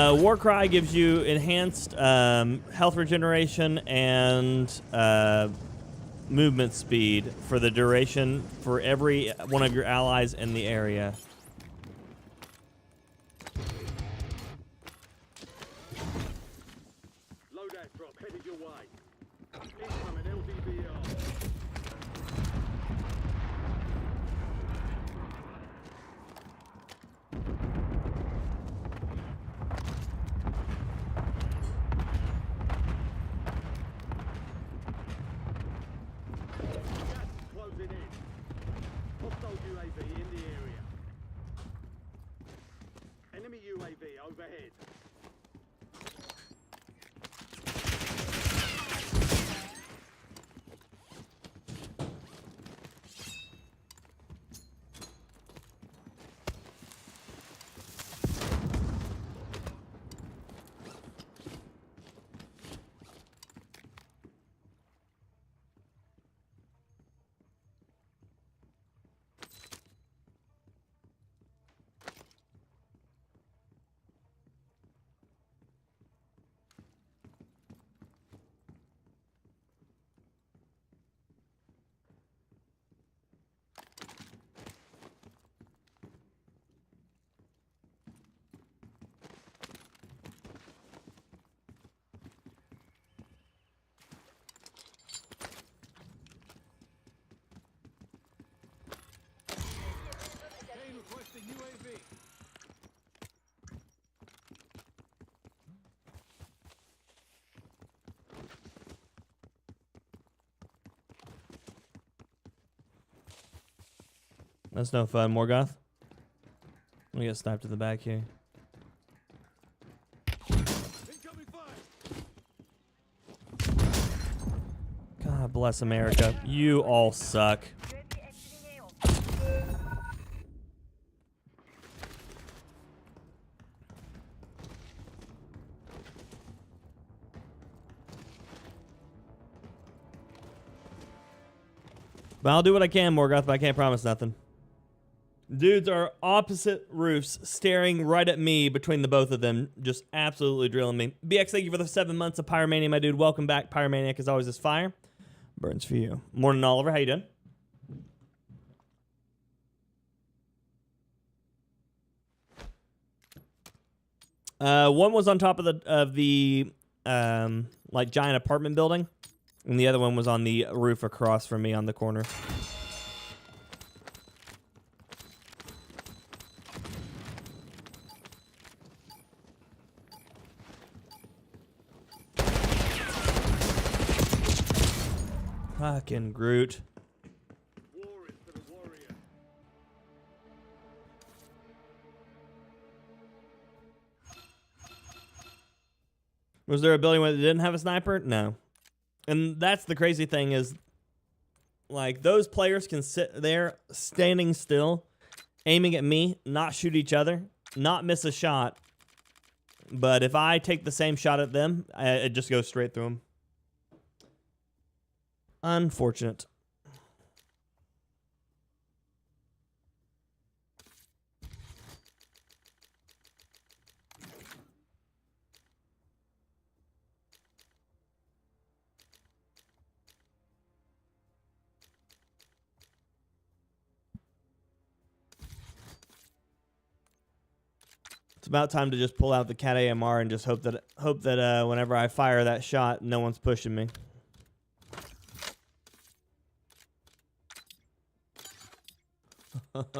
Warcry gives you enhanced health regeneration and movement speed for the duration for every one of your allies in the area. Loadout drop headed your way. Incoming LDVR. Gas is closing in. Hostile UAV in the area. Enemy UAV overhead. Chain requesting UAV. That's no fun, Morgoth. We get sniped in the back here. Incoming fire. God bless America. You all suck. UAV exiting AO. But I'll do what I can, Morgoth, but I can't promise nothing. Dudes are opposite roofs, staring right at me between the both of them, just absolutely drilling me. BX, thank you for the 7 months of Pyromania, my dude. Welcome back. Pyromaniac is always this fire. Burns for you. Morning, Oliver. How you doing? One was on top of the like giant apartment building, and the other one was on the roof across from me on the corner. Fucking Groot. War is for the warrior. Was there a building where they didn't have a sniper? No. And that's the crazy thing is, like, those players can sit there standing still, aiming at me, not shoot each other, not miss a shot. But if I take the same shot at them, it just goes straight through them. Unfortunate. It's about time to just pull out the Cat AMR and just hope that whenever I fire that shot, no one's pushing me.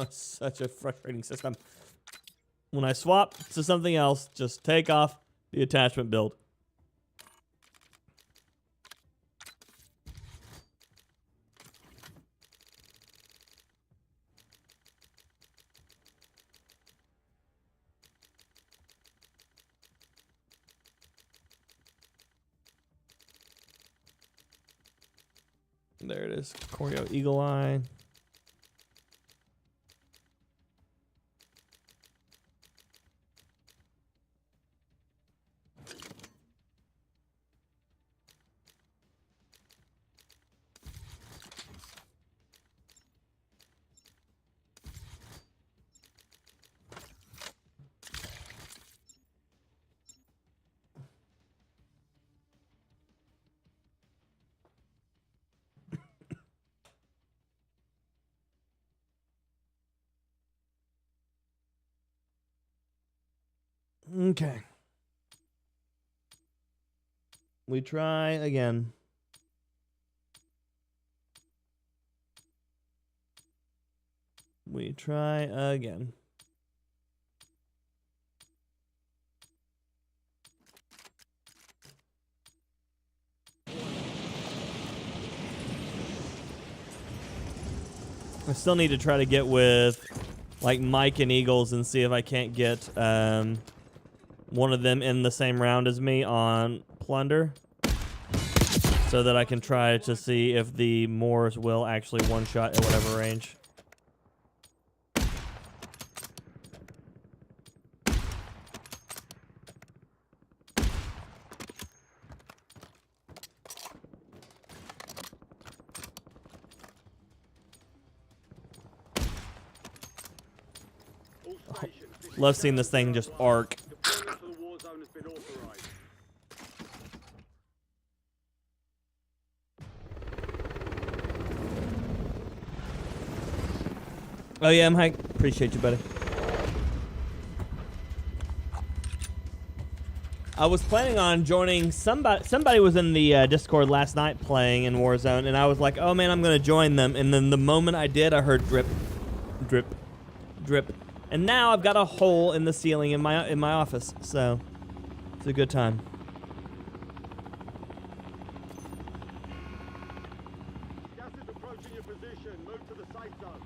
Such a frustrating system. When I swap to something else, just take off the attachment build. There it is. Choreo Eagle Eye. Okay. We try again. We try again. I still need to try to get with like Mike and Eagles and see if I can't get one of them in the same round as me on Plunder, so that I can try to see if the Moors will actually one-shot at whatever range. All stations, this is Love seeing this thing just arc. deployment to the war zone has been authorized. Oh yeah, I'm Hank. Appreciate you, buddy. I was planning on joining somebody. Somebody was in the Discord last night playing in Warzone, and I was like, "Oh man, I'm gonna join them." And then the moment I did, I heard drip, drip, drip, and now I've got a hole in the ceiling in my office. So it's a good time. Gas is approaching your position. Move to the safe zone.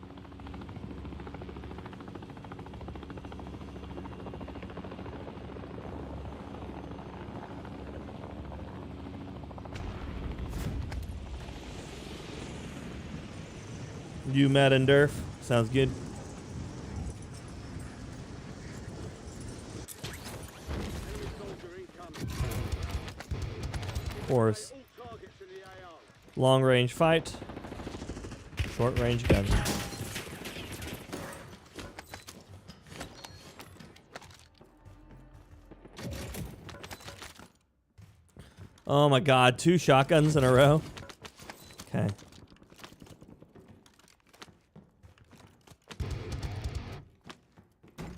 You, Matt and Durf. Sounds good. Enemy soldier incoming. Of course. All targets in the AO. Long range fight. Short range gun. Oh my god, 2 shotguns in a row. Okay.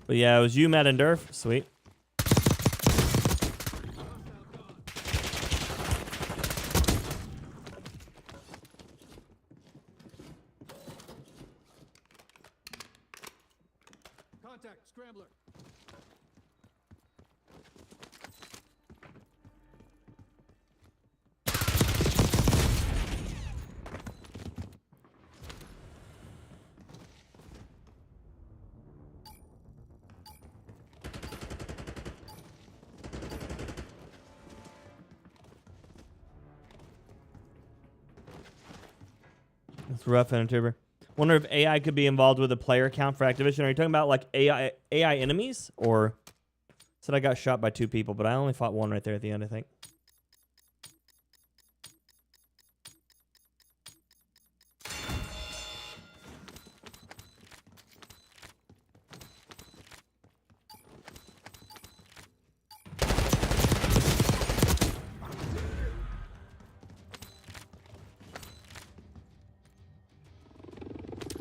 But yeah, it was you, Matt, and Durf. Sweet. Contact, scrambler. That's rough, Intertuber. Wonder if AI could be involved with a player count for Activision. Are you talking about like AI enemies, or said I got shot by 2 people, but I only fought 1 right there at the end, I think.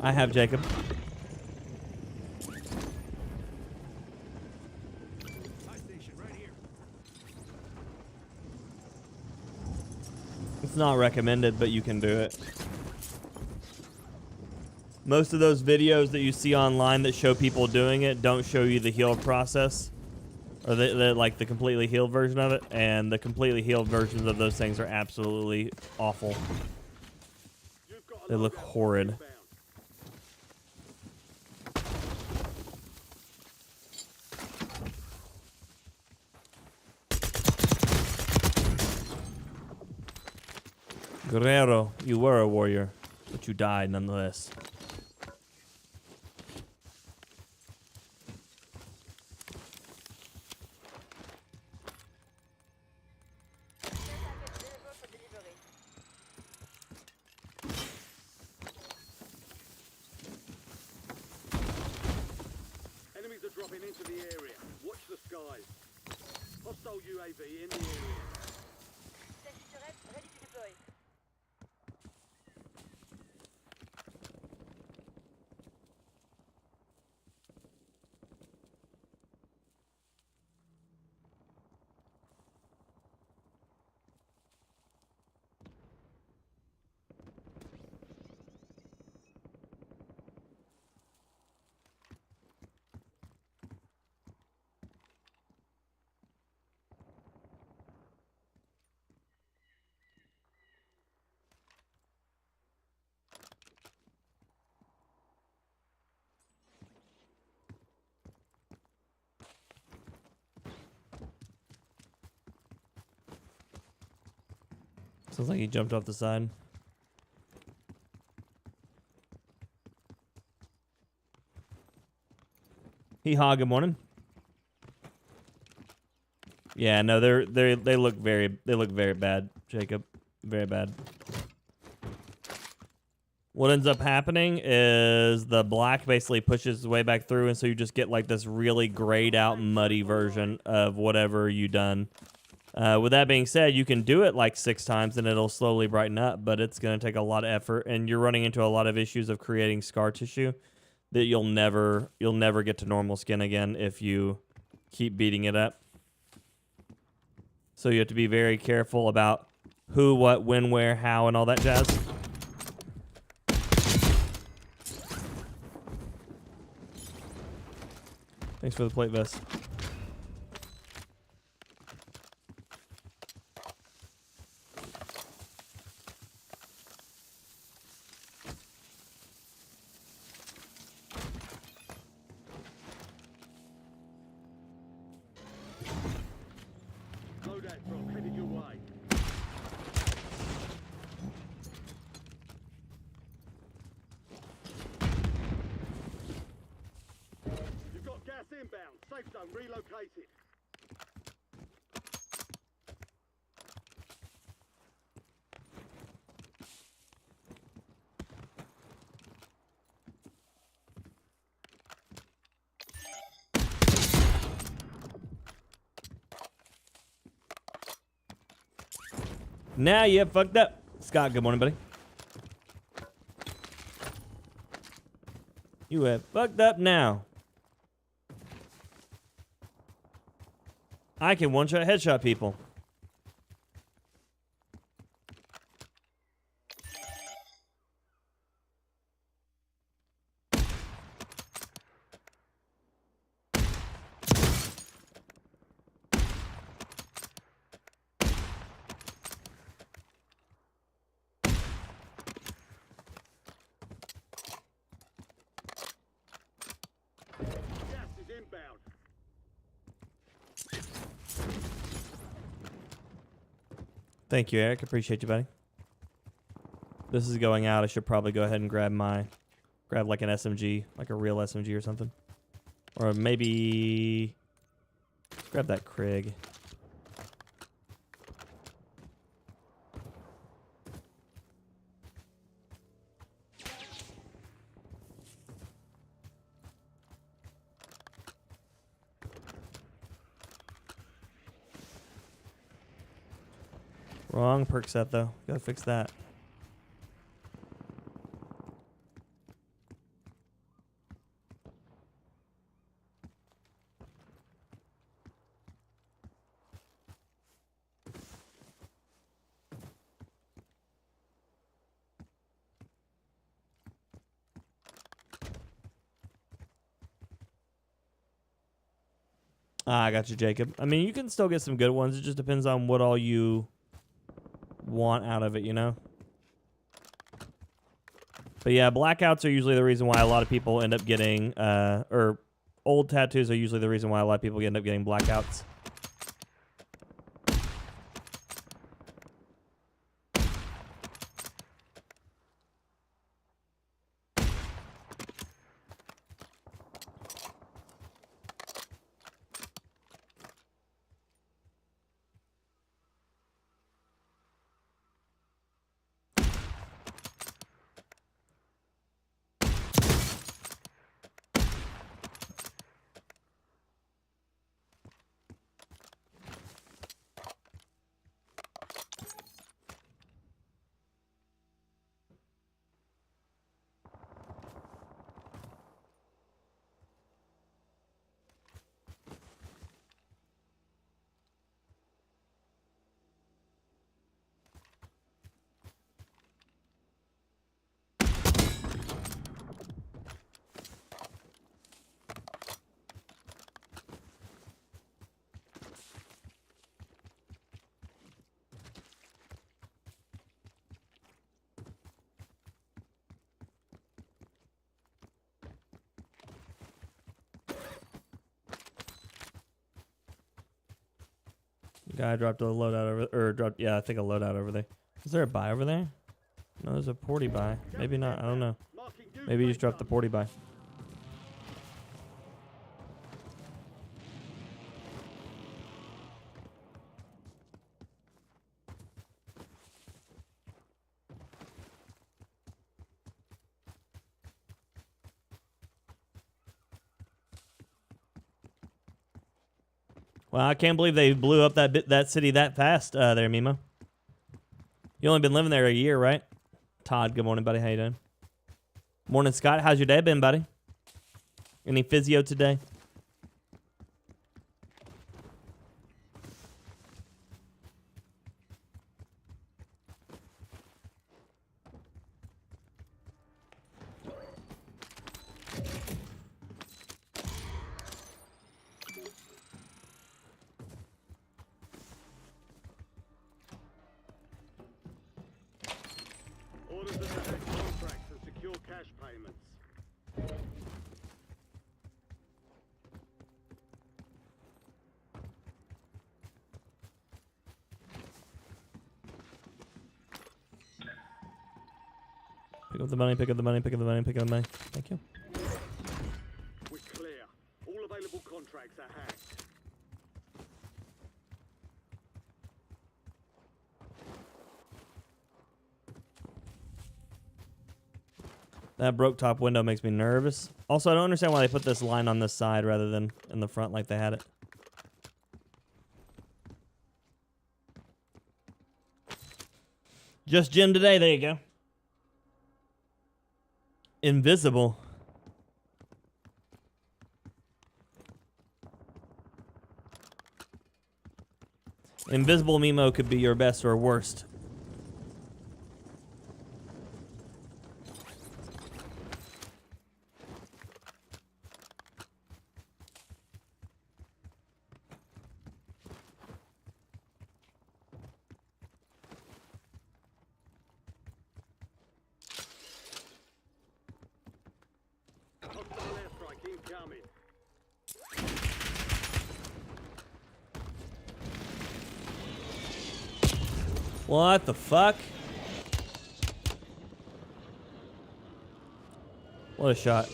I have Jacob. It's not recommended, but you can do it. Most of those videos that you see online that show people doing it don't show you the heal process, or like the completely healed version of it, and the completely healed versions of those things are absolutely awful. You've got a They look loadout horrid. inbound. Guerrero, you were a warrior, but you died nonetheless. Available for delivery. Enemies are dropping into the area. Watch the skies. Hostile UAV in the area. Sentry turret ready to deploy. Sounds like he jumped off the side. Hee haw, good morning. Yeah, no, they look very bad, Jacob. Very bad. What ends up happening is the black basically pushes its way back through, and so you just get like this really grayed out, muddy version of whatever you done. With that being said, you can do it like 6 times and it'll slowly brighten up, but it's going to take a lot of effort, and you're running into a lot of issues of creating scar tissue that you'll never get to normal skin again if you keep beating it up. So you have to be very careful about who, what, when, where, how, and all that jazz. Thanks for the plate vest. Loadout drop headed your way. You've got gas inbound. Safe zone relocated. Now you fucked up. Scott, good morning, buddy. You have fucked up now. I can one-shot headshot people. Gas is inbound. Thank you, Eric. Appreciate you, buddy. This is going out. I should probably go ahead and grab like an SMG, like a real SMG or something. Or maybe grab that Krig. Wrong perk set though. Gotta fix that. I got you, Jacob. I mean, you can still get some good ones. It just depends on what all you want out of it, you know? But yeah, blackouts are usually the reason why a lot of people end up getting, or old tattoos are usually the reason why a lot of people end up getting blackouts. Guy dropped a loadout over, or dropped, yeah, I think a loadout over there. Is there a buy over there? No, there's a porty buy. Maybe not. I don't know. Maybe you just dropped the porty buy. Well, I can't believe they blew up that city that fast there, Mimo. You only been living there a year, right? Todd, good morning, buddy. How you doing? Morning, Scott. How's your day been, buddy? Any physio today? Orders to hack contracts and secure cash payments. Pick up the money, pick up the money, pick up the money, pick up the money. Thank you. We're clear. All available contracts are hacked. That broke top window makes me nervous. Also, I don't understand why they put this line on this side rather than in the front like they had it. Just Jim today. There you go. Invisible. Invisible Mimo could be your best or worst. Hostile airstrike incoming. What the fuck? What a shot.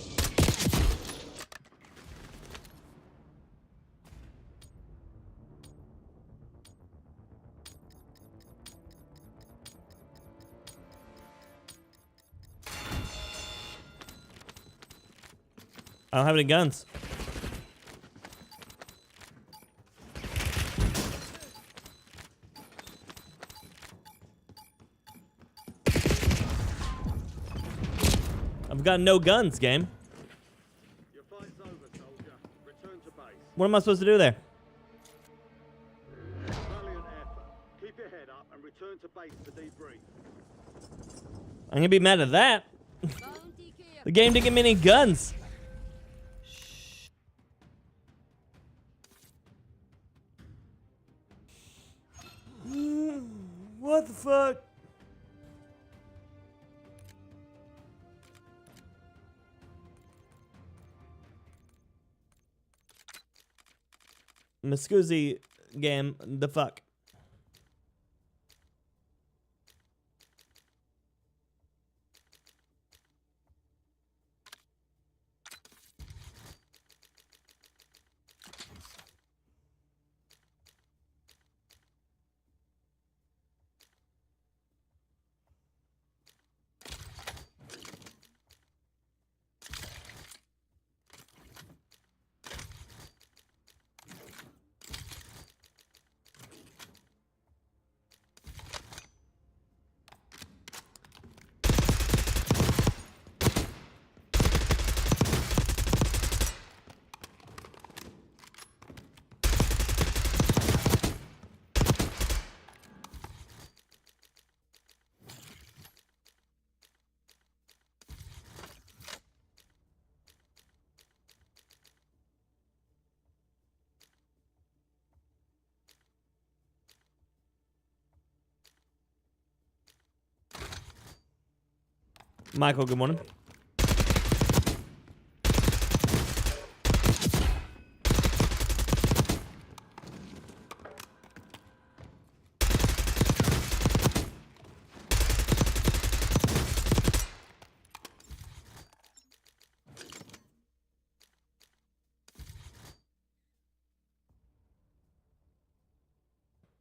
I don't have any guns. I've got no guns, game. Your fight's over, soldier. Return to base. What am I supposed to do there? Valiant effort. Keep your head up and return to base to debrief. I'm gonna be mad at that. The game didn't give me any guns. What the fuck? Muscusi game, the fuck. Michael, good morning.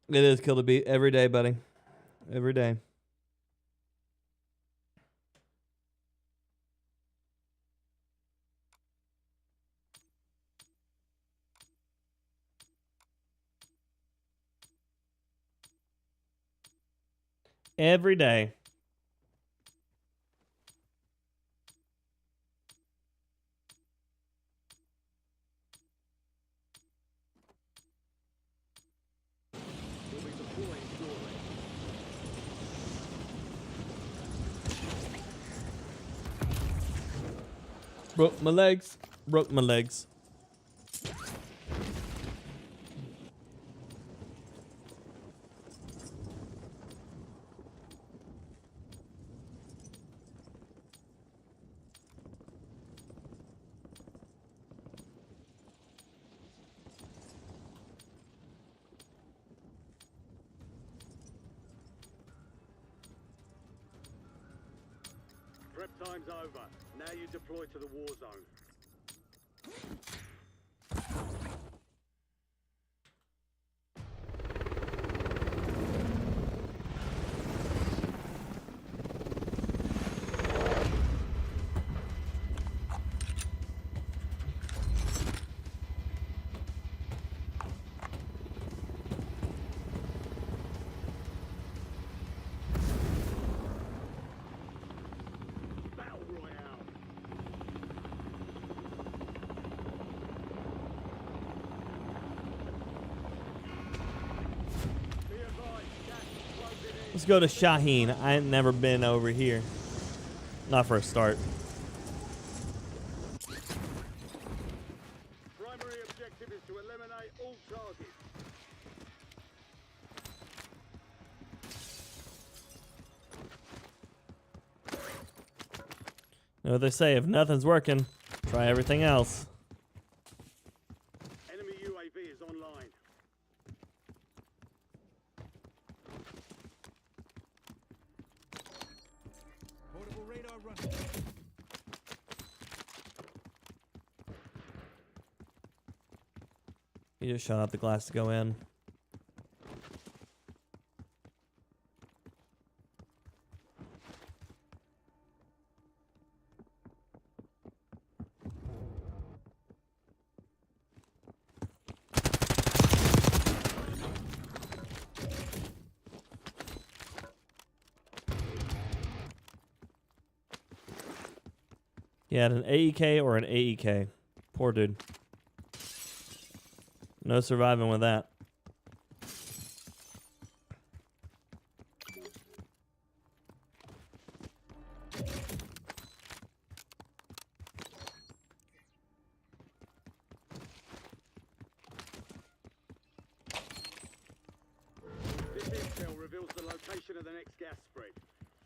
It is kill to beat every day, buddy. Every day. Every day. We'll be deploying shortly. Broke my legs. Broke my legs. Prep time's over. Now you deploy to the war zone. Battle Royale. Be advised, gas is closing in. Let's go to Shaheen. I ain't never been over here. Not for a start. Primary objective is to eliminate all targets. You know what they say, if nothing's working, try everything else. Enemy UAV is online. Portable radar running. You just shut out the glass to go in. He had an AEK or an AEK. Poor dude. No surviving with that. This intel reveals the location location of the next gas spread.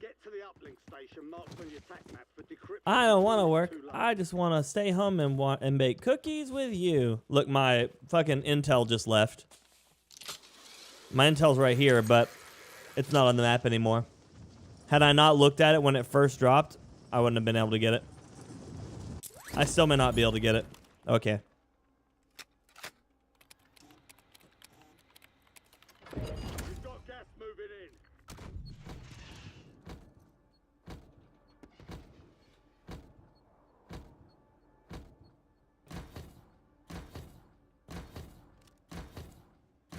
Get to the uplink station marked on your attack map for decryption. I don't want to before work. it's too late. I just want to stay home and bake cookies with you. Look, my fucking intel just left. My intel's right here, but it's not on the map anymore. Had I not looked at it when it first dropped, I wouldn't have been able to get it. I still may not be able to get it. Okay. You've got gas moving in.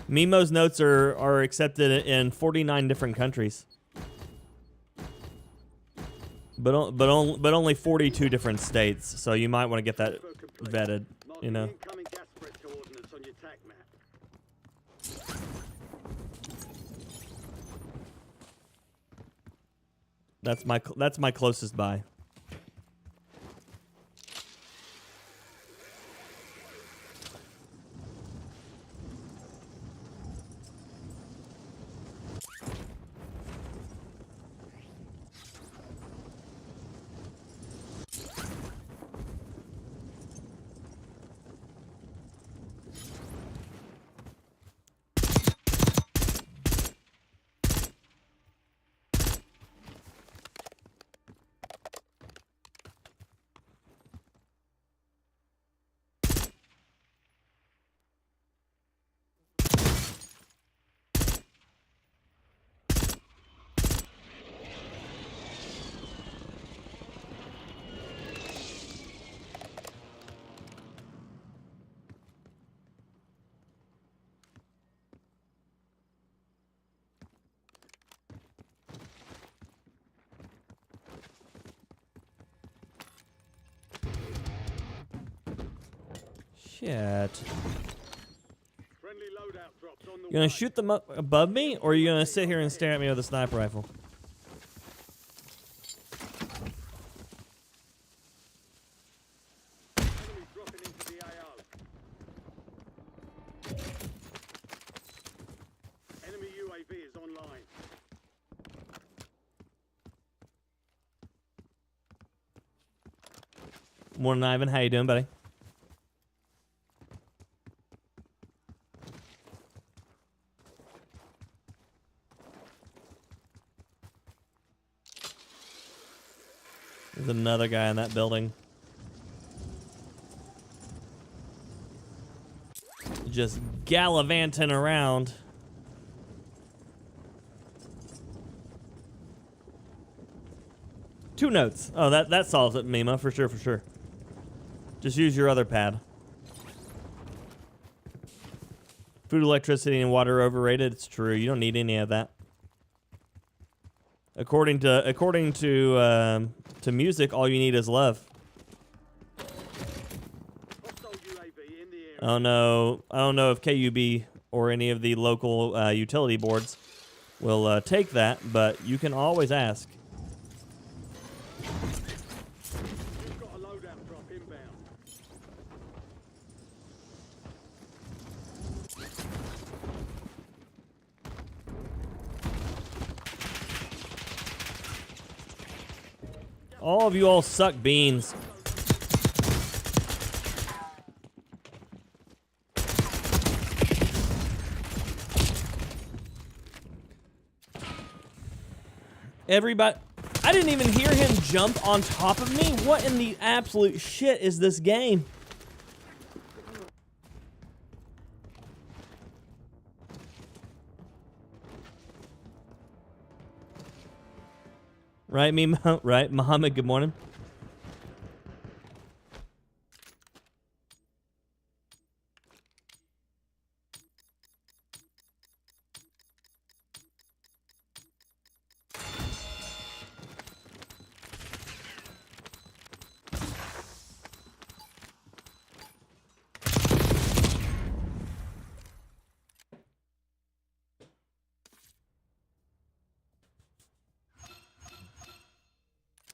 Mimo's notes are accepted in 49 different countries. But only 42 different states, so you might want to get that vetted, you know. Incoming gas spread coordinates on your attack map. That's my closest buy. Shit. Friendly loadout drops on the You gonna way. shoot them up above me, or are you gonna sit here and stare at me with a sniper rifle? Enemy dropping into the AO. Enemy UAV is online. Morning, Ivan. How you doing, buddy? There's another guy in that building. Just gallivanting around. Two notes. Oh, that solves it, Mima, for sure, for sure. Just use your other pad. Food, electricity, and water are overrated. It's true. You don't need any of that. According to music, all you need is love. Hostile UAV in the area. I don't know if KUB or any of the local utility boards will take that, but you can always ask. You've got a loadout drop inbound. All of you all suck beans. Everybody, I didn't even hear him jump on top of me. What in the absolute shit is this game? Right, Mimo? Right, Muhammad, good morning.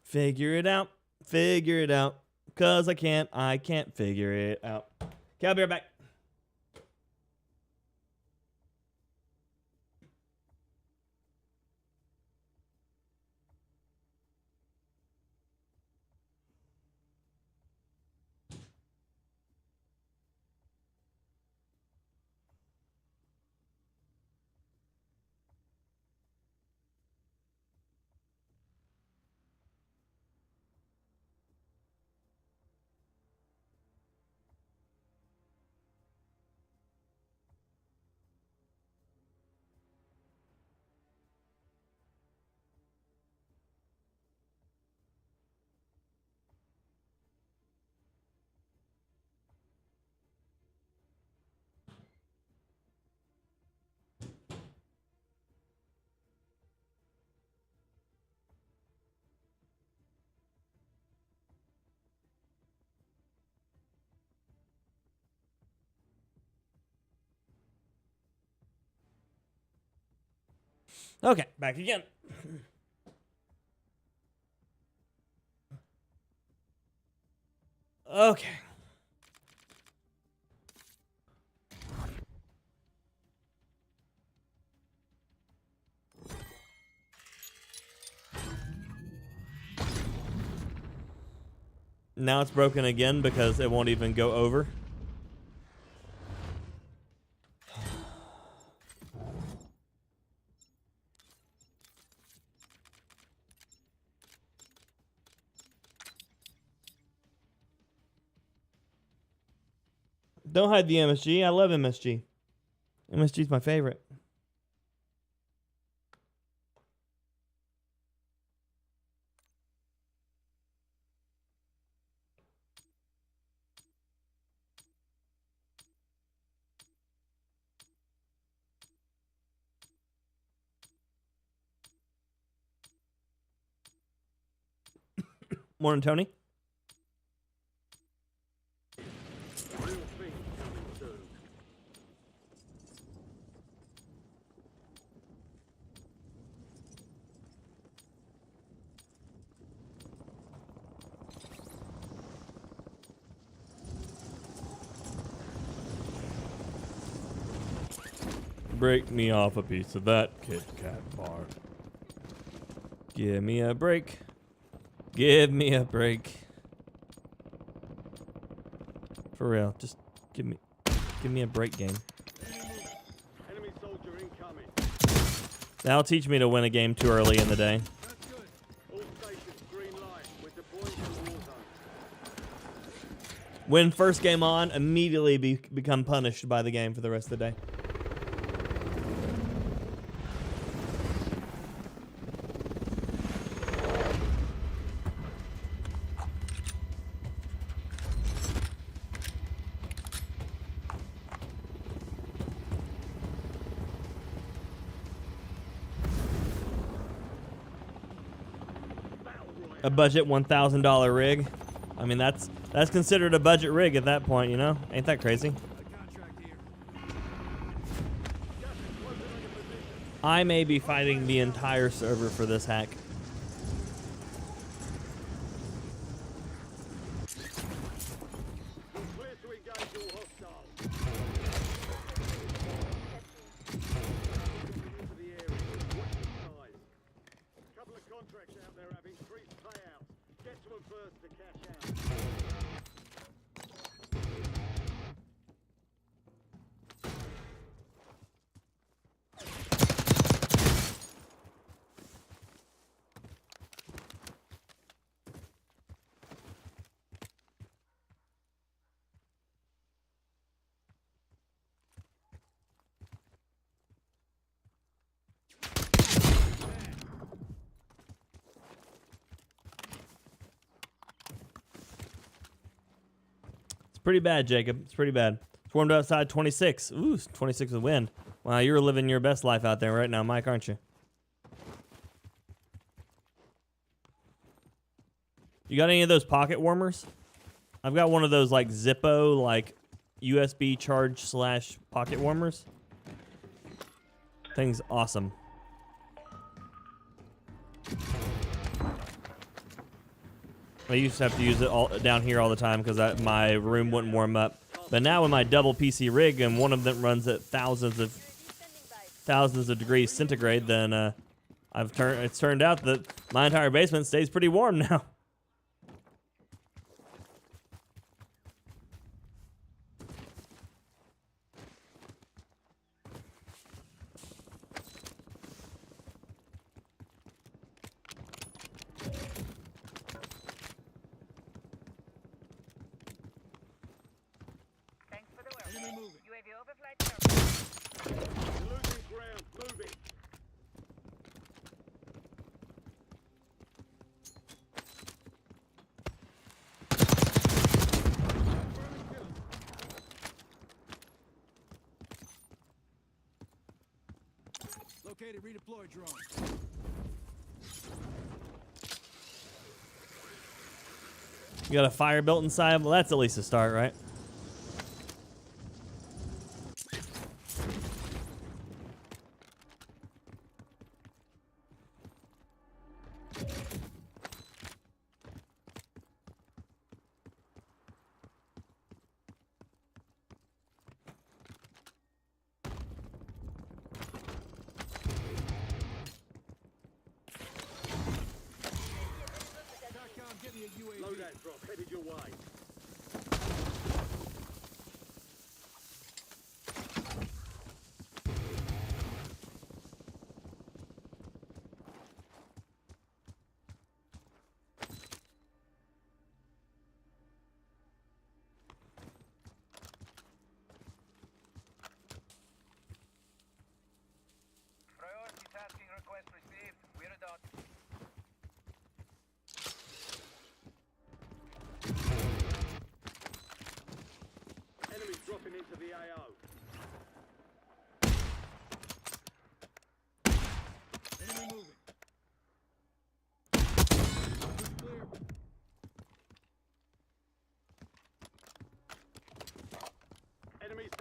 Figure it out. Figure it out. Cause I can't figure it out. Okay, I'll be right back. Okay, back again. Okay. Now it's broken again because it won't even go over. Don't hide the MSG. I love MSG. MSG is my favorite. Morning, Tony. Real thing coming soon. Break me off a piece of that Kit Kat bar. Give me a break. Give me a break. For real, just give me a break game. Enemy soldier incoming. That'll teach me to win a game too early in the day. That's good. All stations green light. We're deploying to the war zone. Win first game on, immediately become punished by the game for the rest of the day. A budget $1,000 rig. I mean, that's considered a budget rig at that point, you know? Ain't that crazy? A contract here. I may be fighting the entire server for this hack. Clear to engage all hostiles. Into the area. Watch the skies. Couple of contracts out there have increased payouts. Get to them first to cash out. It's pretty bad, Jacob. It's pretty bad. It's warmed outside 26. Ooh, 26 with wind. Wow, you're living your best life out there right now, Mike, aren't you? You got any of those pocket warmers? I've got one of those like Zippo, like USB charge / pocket warmers. Thing's awesome. I used to have to use it all down here all the time because my room wouldn't warm up. But now with my double PC rig and one of them runs at thousands of degrees centigrade, then it's turned out that my entire basement stays pretty warm now. Thanks for the work. Enemy moving. UAV overflight service. We're losing ground. Moving. Located redeploy drone. You got a fire built inside? Well, that's at least a start, right?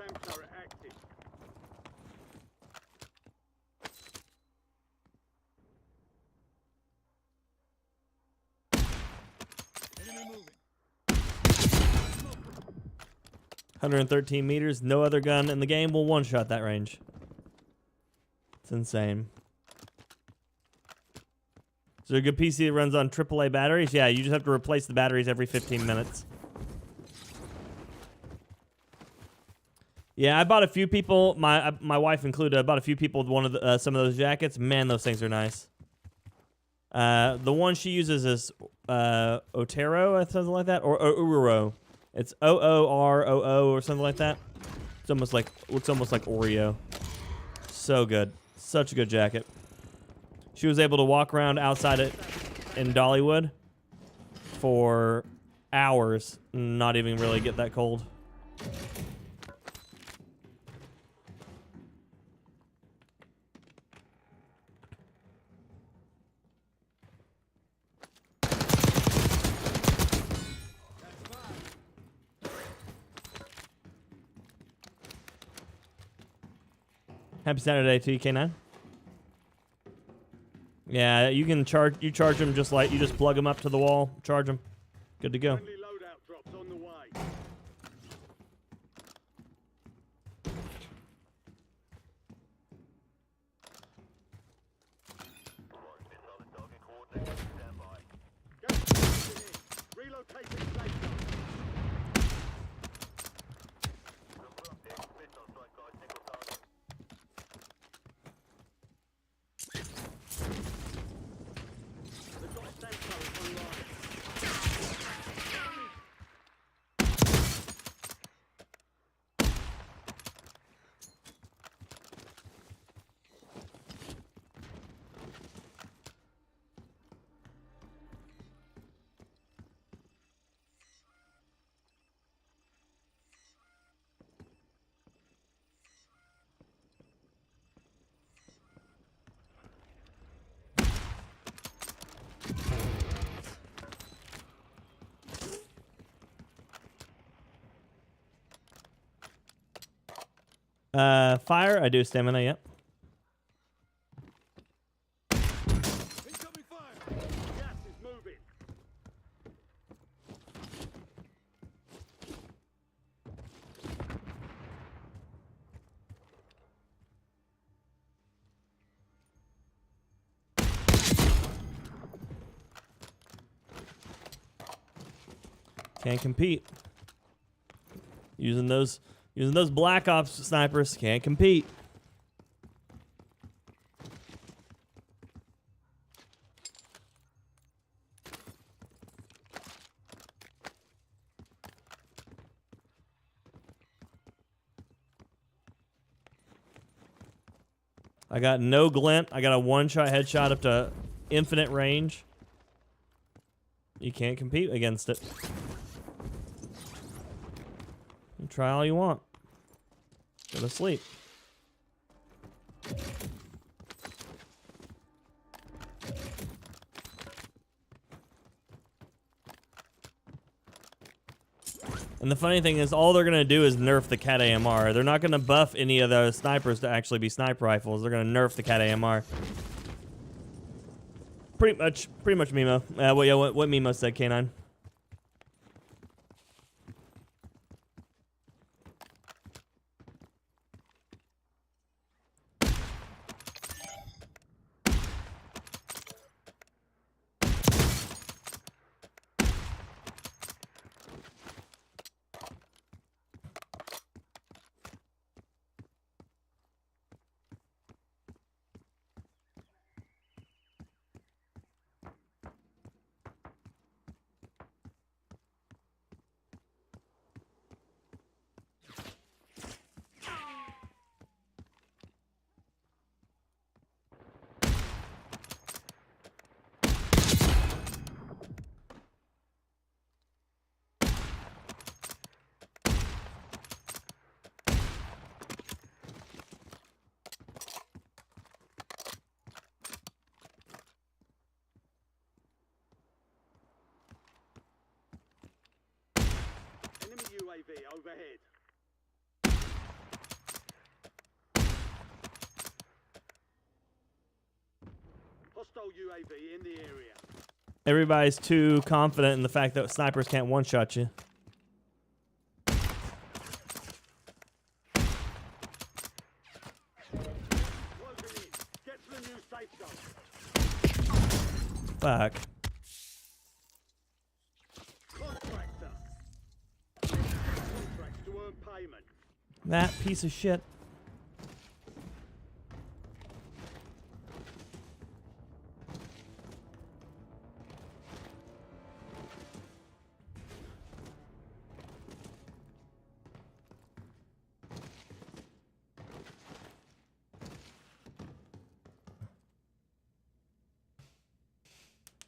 SAM turret active. Enemy moving. 113 meters. No other gun in the game will one-shot that range. It's insane. Is there a good PC that runs on AAA batteries? Yeah, you just have to replace the batteries every 15 minutes. Yeah, I bought a few people, my wife included, I bought a few people with one of the, some of those jackets. Man, those things are nice. The one she uses is Otero, or something like that, or Uro. It's Ooroo or something like that. It's almost like, looks almost like Oreo. So good. Such a good jacket. She was able to walk around outside it in Dollywood for hours, not even really get that cold. Happy Saturday to you, K9. Yeah, you can charge them just like you just plug them up to the wall, charge them. Good to go. Friendly loadout drops on the way. Solid target coordinated. Stand by. Gas is in. Relocating safe zone. Confirmed hit. Missile strike guide single target. They've got SAM turret online. Fire, I do stamina, yep. Incoming fire. Gas is moving. Can't compete. Using those Black Ops snipers, can't compete. I got no glint. I got a one-shot headshot up to infinite range. You can't compete against it. You try all you want. Go to sleep. And the funny thing is, all they're going to do is nerf the Cat AMR. They're not going to buff any of those snipers to actually be sniper rifles. They're going to nerf the Cat AMR. Pretty much Mimo. What Mimo said, K9. Enemy UAV overhead. Hostile UAV in the area. Everybody's too confident in the fact that snipers can't one-shot you. Closing in. Get to the new safe zone. Fuck. Contractor. Contracts to earn payment. That piece of shit.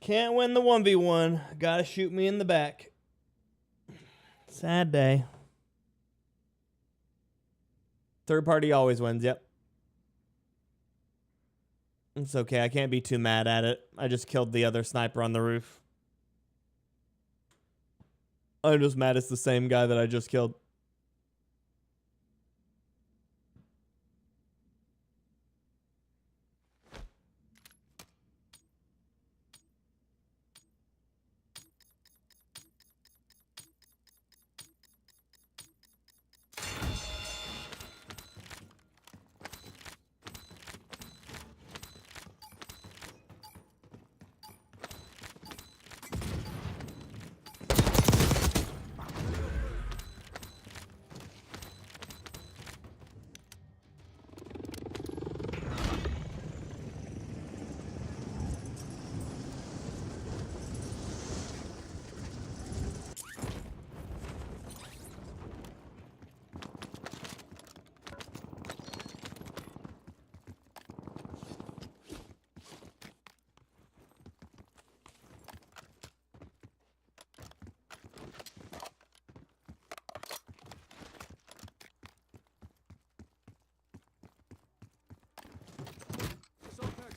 Can't win the 1v1. Gotta shoot me in the back. Sad day. Third party always wins, yep. It's okay, I can't be too mad at it. I just killed the other sniper on the roof. I'm just mad it's the same guy that I just killed.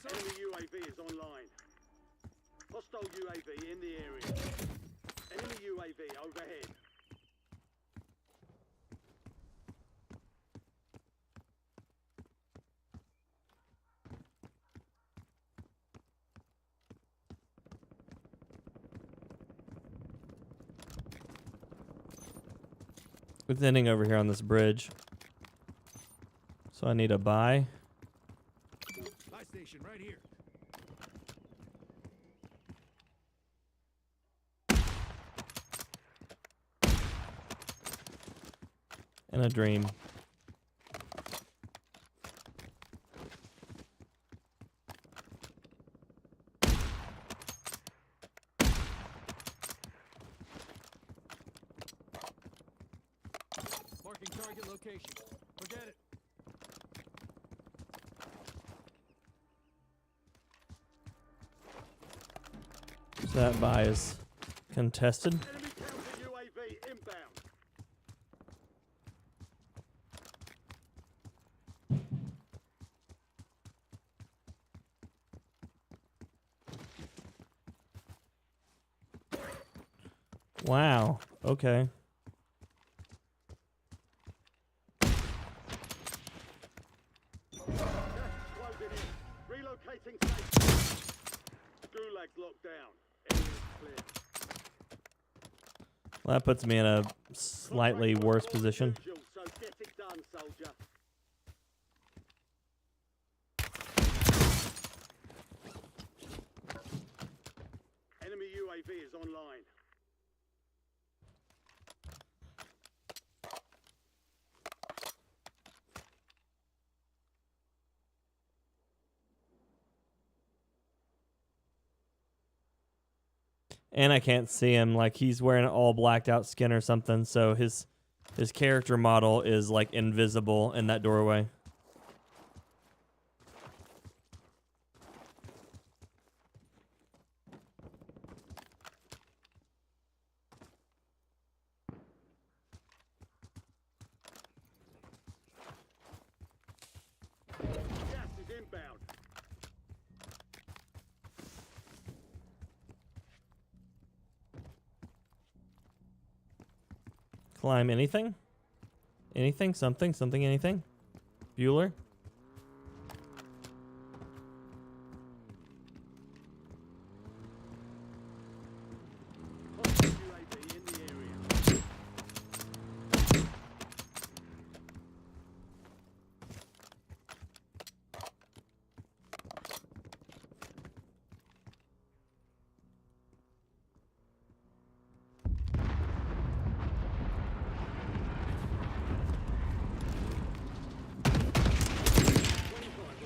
Enemy UAV is online. Hostile UAV in the area. Enemy UAV overhead. It's ending over here on this bridge. So I need a buy. Buy station right here. And a dream. Marking target location. Forget it. So that buy is contested. Enemy counter UAV inbound. Wow. Okay. Closing in. Relocating safe. Gulag locked down. Area clear. Well, that puts me in a slightly worse position. So get it done, soldier. Enemy UAV is online. And I can't see him, like he's wearing all blacked out skin or something, so his character model is like invisible in that doorway. Gas is inbound. Climb anything? Anything? Something? Something? Anything? Bueller?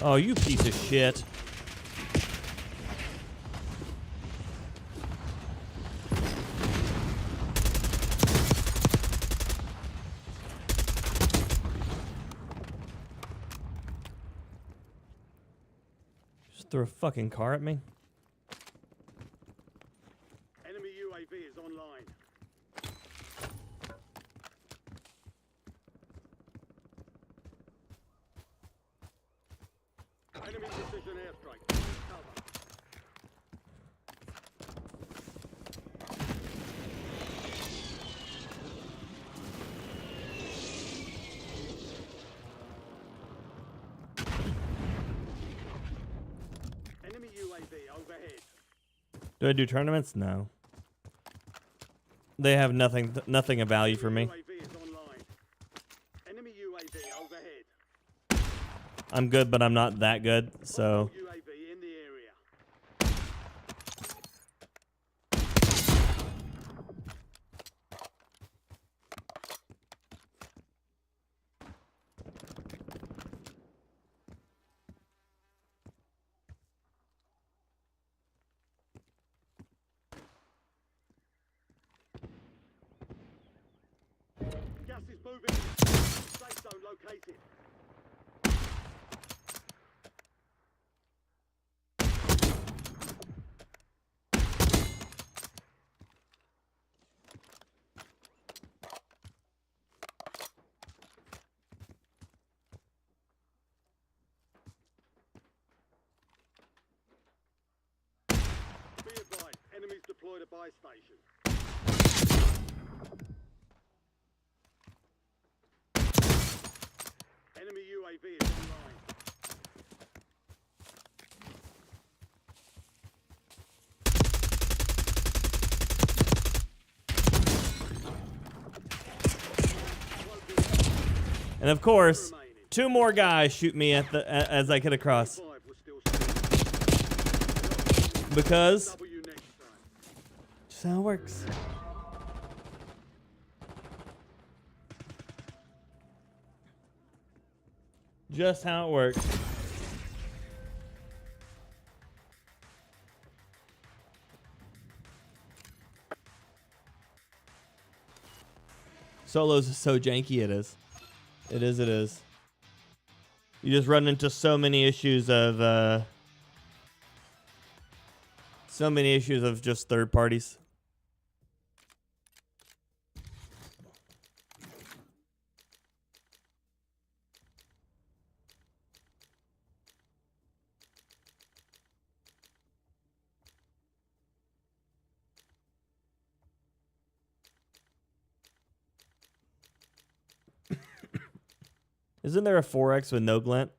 Oh, you piece of shit. Just threw a fucking car at me. Enemy UAV is online. Enemy precision airstrike. Cover. Enemy UAV overhead. Do I do tournaments? No. They have nothing of value for me. UAV is online. Enemy UAV overhead. I'm good, but I'm not that good, so... UAV in the area. Gas is moving. Safe zone located. Be advised, enemies deployed a buy station. Enemy UAV is online. And of course, 2 more guys shoot me at the as I get across. 5 was still standing. Because W next time. just how it works. Just how it works. Solos is so janky, it is. It is, it is. You just run into so many issues of just third parties. Isn't there a 4X with no glint?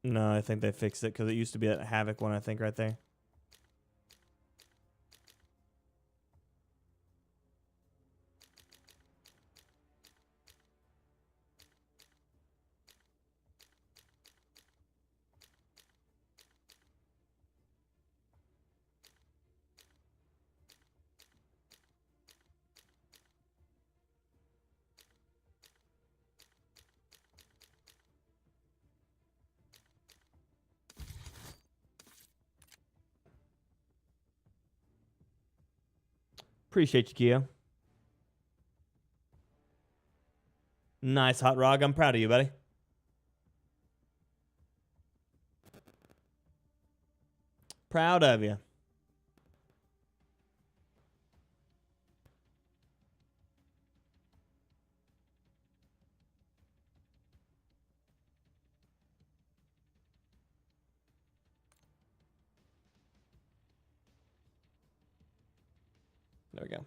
No, I think they fixed it because it used to be that Havoc one, I think, right there. Appreciate you, Keo. Nice, Hot Rog. I'm proud of you, buddy. Proud of you. There we go.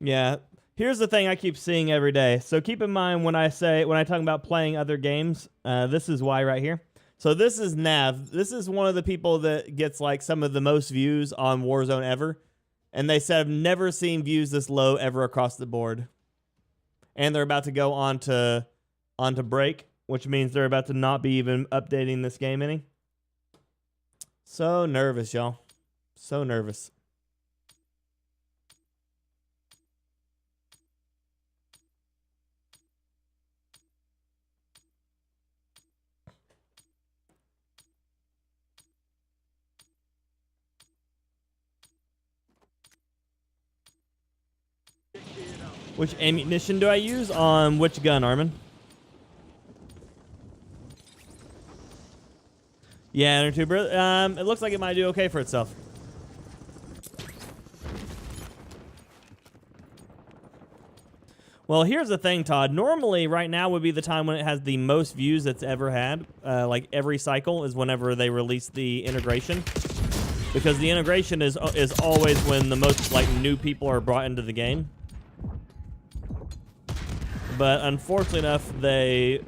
Yeah. Here's the thing I keep seeing every day. So keep in mind when I talk about playing other games, this is why right here. So this is Nav. This is one of the people that gets like some of the most views on Warzone ever. And they said I've never seen views this low ever across the board. And they're about to go on to break, which means they're about to not be even updating this game any. So nervous, y'all. So nervous. Which ammunition do I use on which gun, Armin? Yeah, inner tuber. It looks like it might do okay for itself. Well, here's the thing, Todd. Normally, right now would be the time when it has the most views it's ever had. Like every cycle is whenever they release the integration, because the integration is always when the most like new people are brought into the game. But unfortunately enough, they've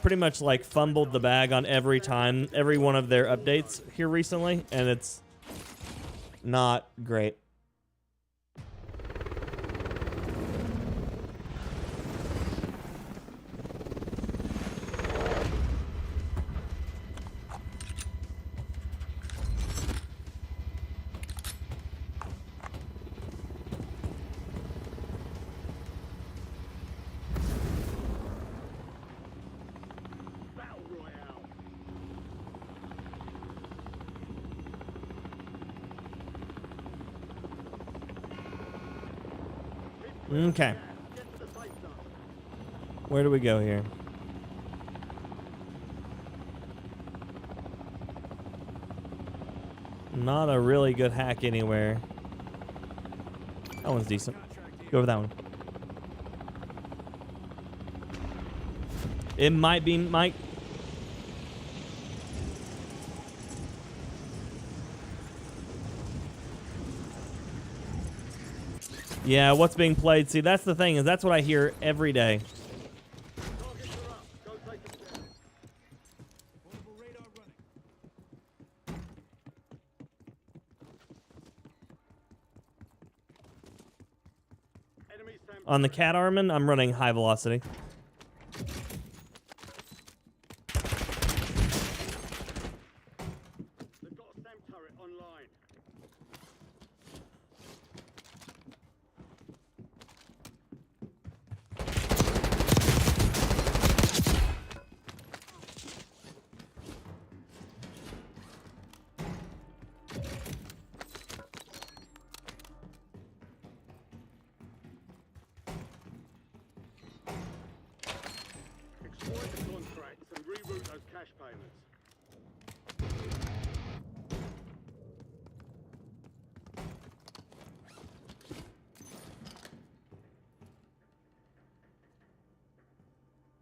pretty much like fumbled the bag on every one of their updates here recently, and it's not great. Okay. Where do we go here? Not a really good hack anywhere. That one's decent. Go over that one. It might be Mike. Yeah, what's being played? See, that's the thing, is that's what I hear every day. Portable radar running. On the Cat Armin, I'm running high velocity. They've got a SAM turret online. Exploit the contracts and reroute those cash payments.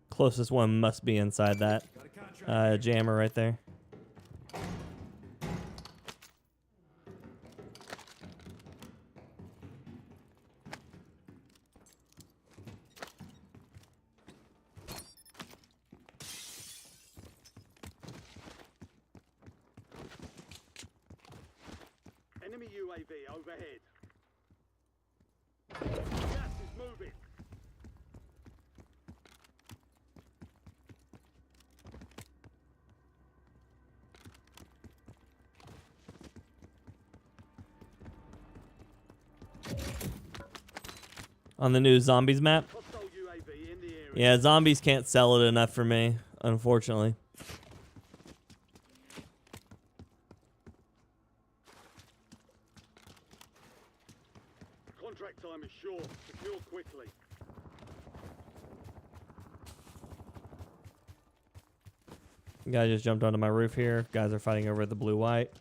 Closest one must be inside that Got a contract. jammer right there. Enemy UAV overhead. Gas is moving. On the new zombies map. Hostile UAV in the area. Yeah, zombies can't sell it enough for me, unfortunately. Contract time is short. Secure quickly. Guy just jumped onto my roof here. Guys are fighting over the blue-white.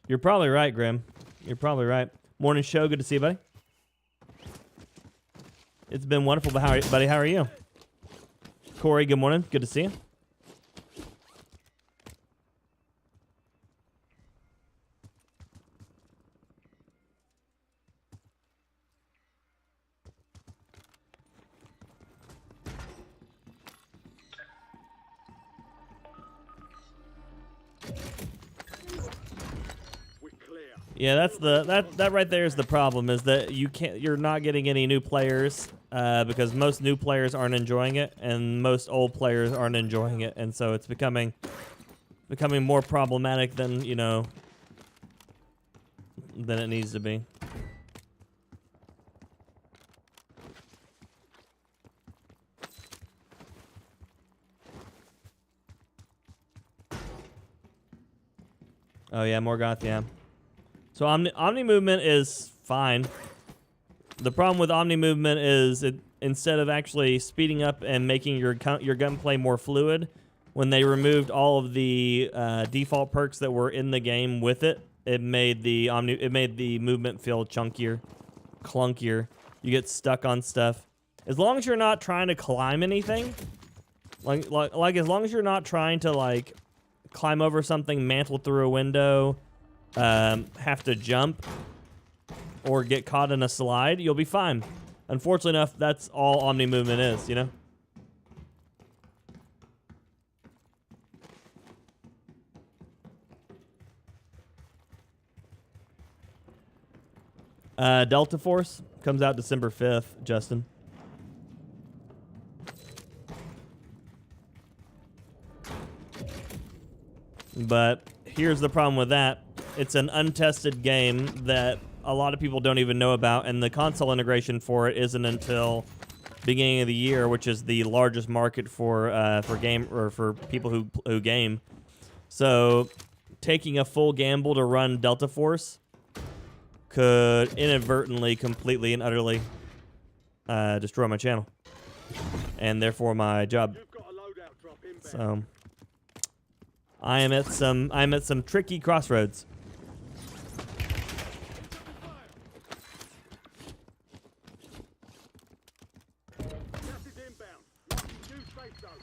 You're probably right, Grim. You're probably right. Morning show. Good to see you, buddy. It's been wonderful, but buddy, how are you? Corey, good morning. Good to see you. Yeah, that's that right there is the problem, is that you're not getting any new players because most new players aren't enjoying it and most old players aren't enjoying it, and so it's becoming more problematic than, you know, than it needs to be. Oh yeah, Morgoth, yeah. So Omnimovement is fine. The problem with Omnimovement is instead of actually speeding up and making your gunplay more fluid, when they removed all of the default perks that were in the game with it, it made the movement feel chunkier, clunkier. You get stuck on stuff. As long as you're not trying to climb anything, like as long as you're not trying to like climb over something, mantle through a window, have to jump, or get caught in a slide, you'll be fine. Unfortunately enough, that's all Omnimovement is, you know? Delta Force comes out December 5th, Justin. But here's the problem with that. It's an untested game that a lot of people don't even know about, and the console integration for it isn't until beginning of the year, which is the largest market for people who game. So taking a full gamble to run Delta Force could inadvertently, completely, and utterly destroy my channel, and therefore my job. You've got a loadout drop inbound. So I'm at some tricky crossroads. Gas is inbound. Marking new safe zone.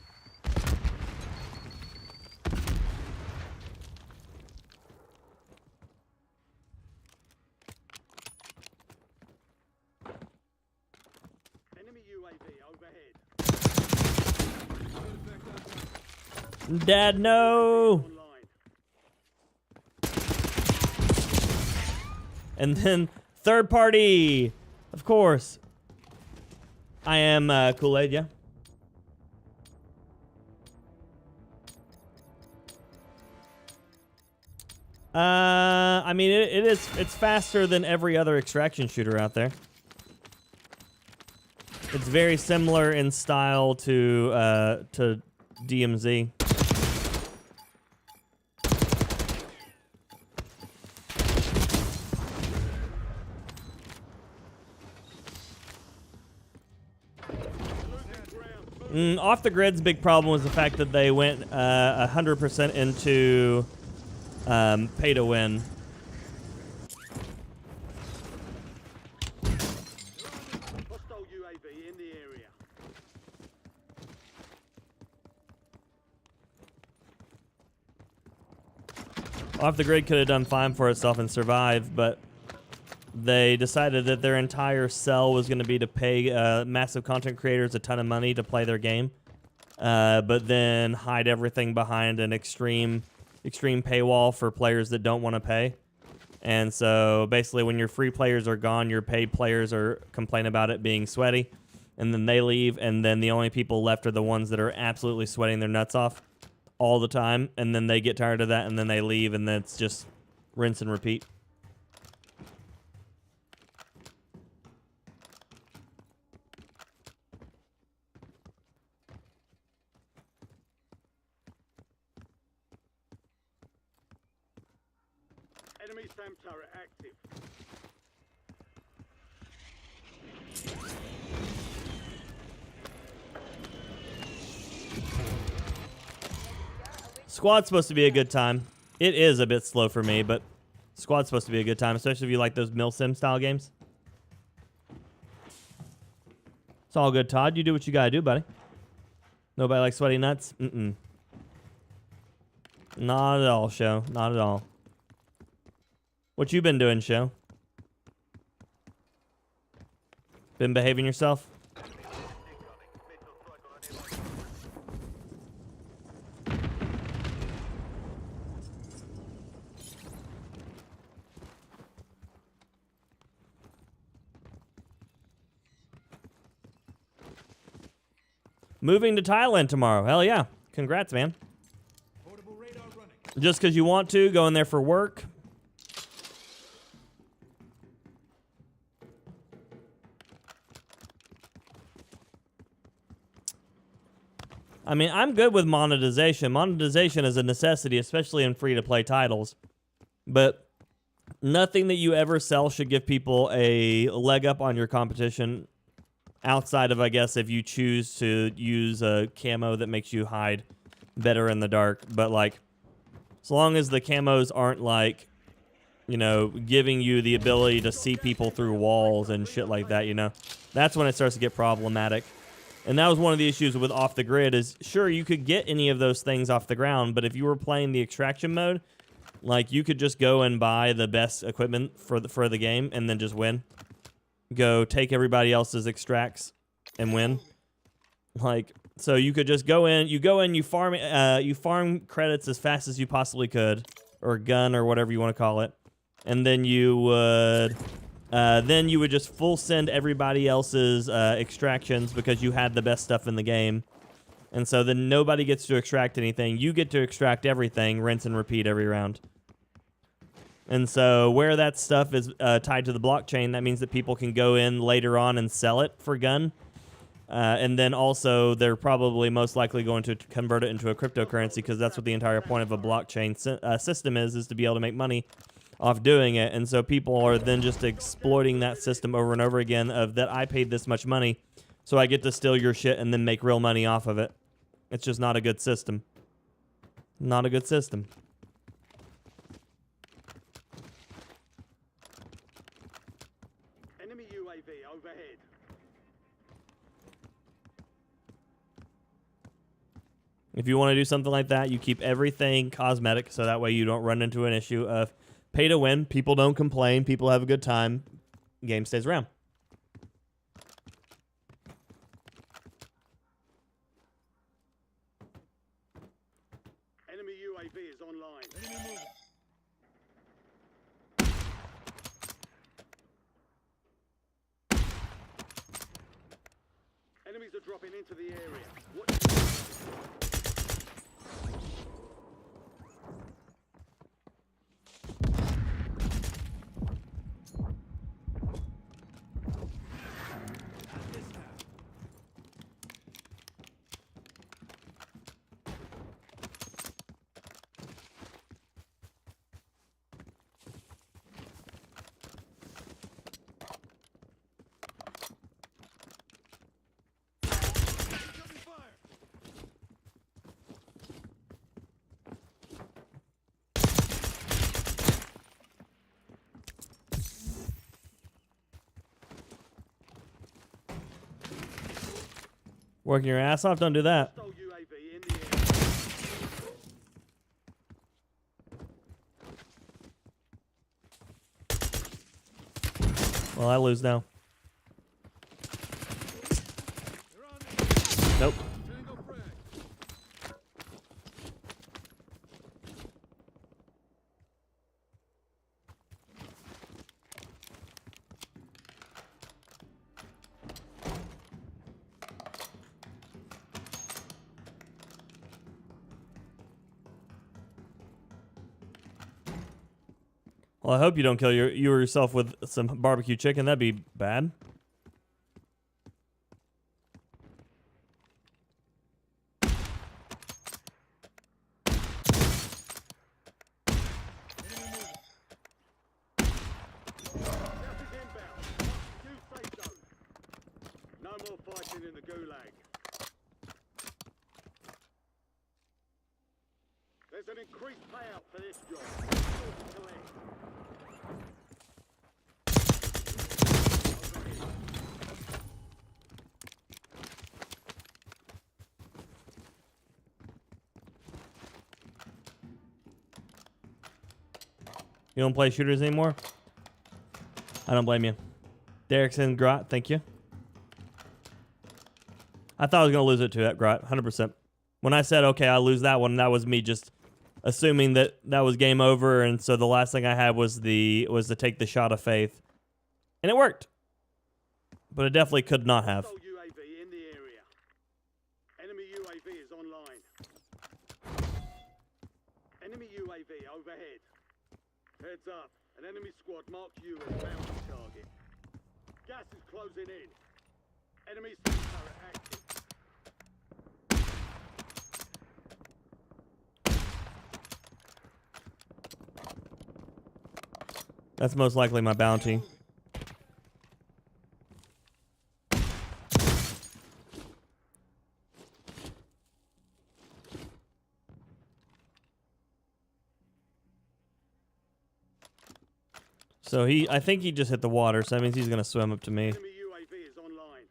Enemy UAV overhead. Dad, no! Online. And then third party, of course. I am Kool-Aid, yeah. I mean, it's faster than every other extraction shooter out there. It's very similar in style to DMZ. Off the Grid's big problem was the fact that they went 100% into pay to win. Hostile UAV in the area. Off the Grid could have done fine for itself and survived, but they decided that their entire sell was going to be to pay massive content creators a ton of money to play their game, but then hide everything behind an extreme paywall for players that don't want to pay. And so basically when your free players are gone, your paid players are complain about it being sweaty, and then they leave, and then the only people left are the ones that are absolutely sweating their nuts off all the time, and then they get tired of that, and then they leave, and then it's just rinse and repeat. Enemy SAM turret active. Squad's supposed to be a good time. It is a bit slow for me, but Squad's supposed to be a good time, especially if you like those milsim style games. It's all good, Todd. You do what you gotta do, buddy. Nobody likes sweaty nuts? Mm-mm. Not at all, Show. Not at all. What you been doing, Show? Been behaving yourself? Moving to Thailand tomorrow. Hell yeah. Congrats, man. Portable radar running. Just because you want to, go in there for work. I mean, I'm good with monetization. Monetization is a necessity, especially in free-to-play titles. But nothing that you ever sell should give people a leg up on your competition outside of, I guess, if you choose to use a camo that makes you hide better in the dark. But, like, as long as the camos aren't, like, you know, giving you the ability to see people through walls and shit like that, you know, that's when it starts to get problematic. And that was one of the issues with Off the Grid is, sure, you could get any of those things off the ground, but if you were playing the extraction mode, like, you could just go and buy the best equipment for the game and then just win. Go take everybody else's extracts and win. Like, so you could just go in, you farm credits as fast as you possibly could, or gun, or whatever you want to call it, and then you would just full send everybody else's extractions because you had the best stuff in the game. And so then nobody gets to extract anything. You get to extract everything, rinse and repeat every round. And so where that stuff is tied to the blockchain, that means that people can go in later on and sell it for gun. And then also they're probably most likely going to convert it into a cryptocurrency because that's what the entire point of a blockchain system is to be able to make money off doing it. And so people are then just exploiting that system over and over again of that I paid this much money, so I get to steal your shit and then make real money off of it. It's just not a good system. Not a good system. Enemy UAV overhead. If you want to do something like that, you keep everything cosmetic so that way you don't run into an issue of pay to win. People don't complain. People have a good time. Game stays around. Enemy UAV is online. Enemy moving. Enemies are dropping into the area. What? Open fire. Working your ass off, don't do that. Hostile UAV in the area. Well, I lose now. They're on me. Nope. Tango frag. Well, I hope you don't kill you or yourself with some barbecue chicken. That'd be bad. Gas is inbound. New safe zone. No more fighting in the Gulag. There's an increased payout for this job. Be sure to collect. You don't play shooters anymore? I don't blame you. Derrickson, Grot, thank you. I thought I was going to lose it to that, Grot, 100%. When I said, okay, I'll lose that one, that was me just assuming that that was game over, and so the last thing I had was to take the shot of faith. And it worked. But it definitely could not have. Hostile UAV in the area. Heads up. An enemy squad marked you as bounty target. Gas is closing in. Enemy turret active. That's most likely my bounty. So I think he just hit the water, so that means he's gonna swim up to me. Enemy UAV is online.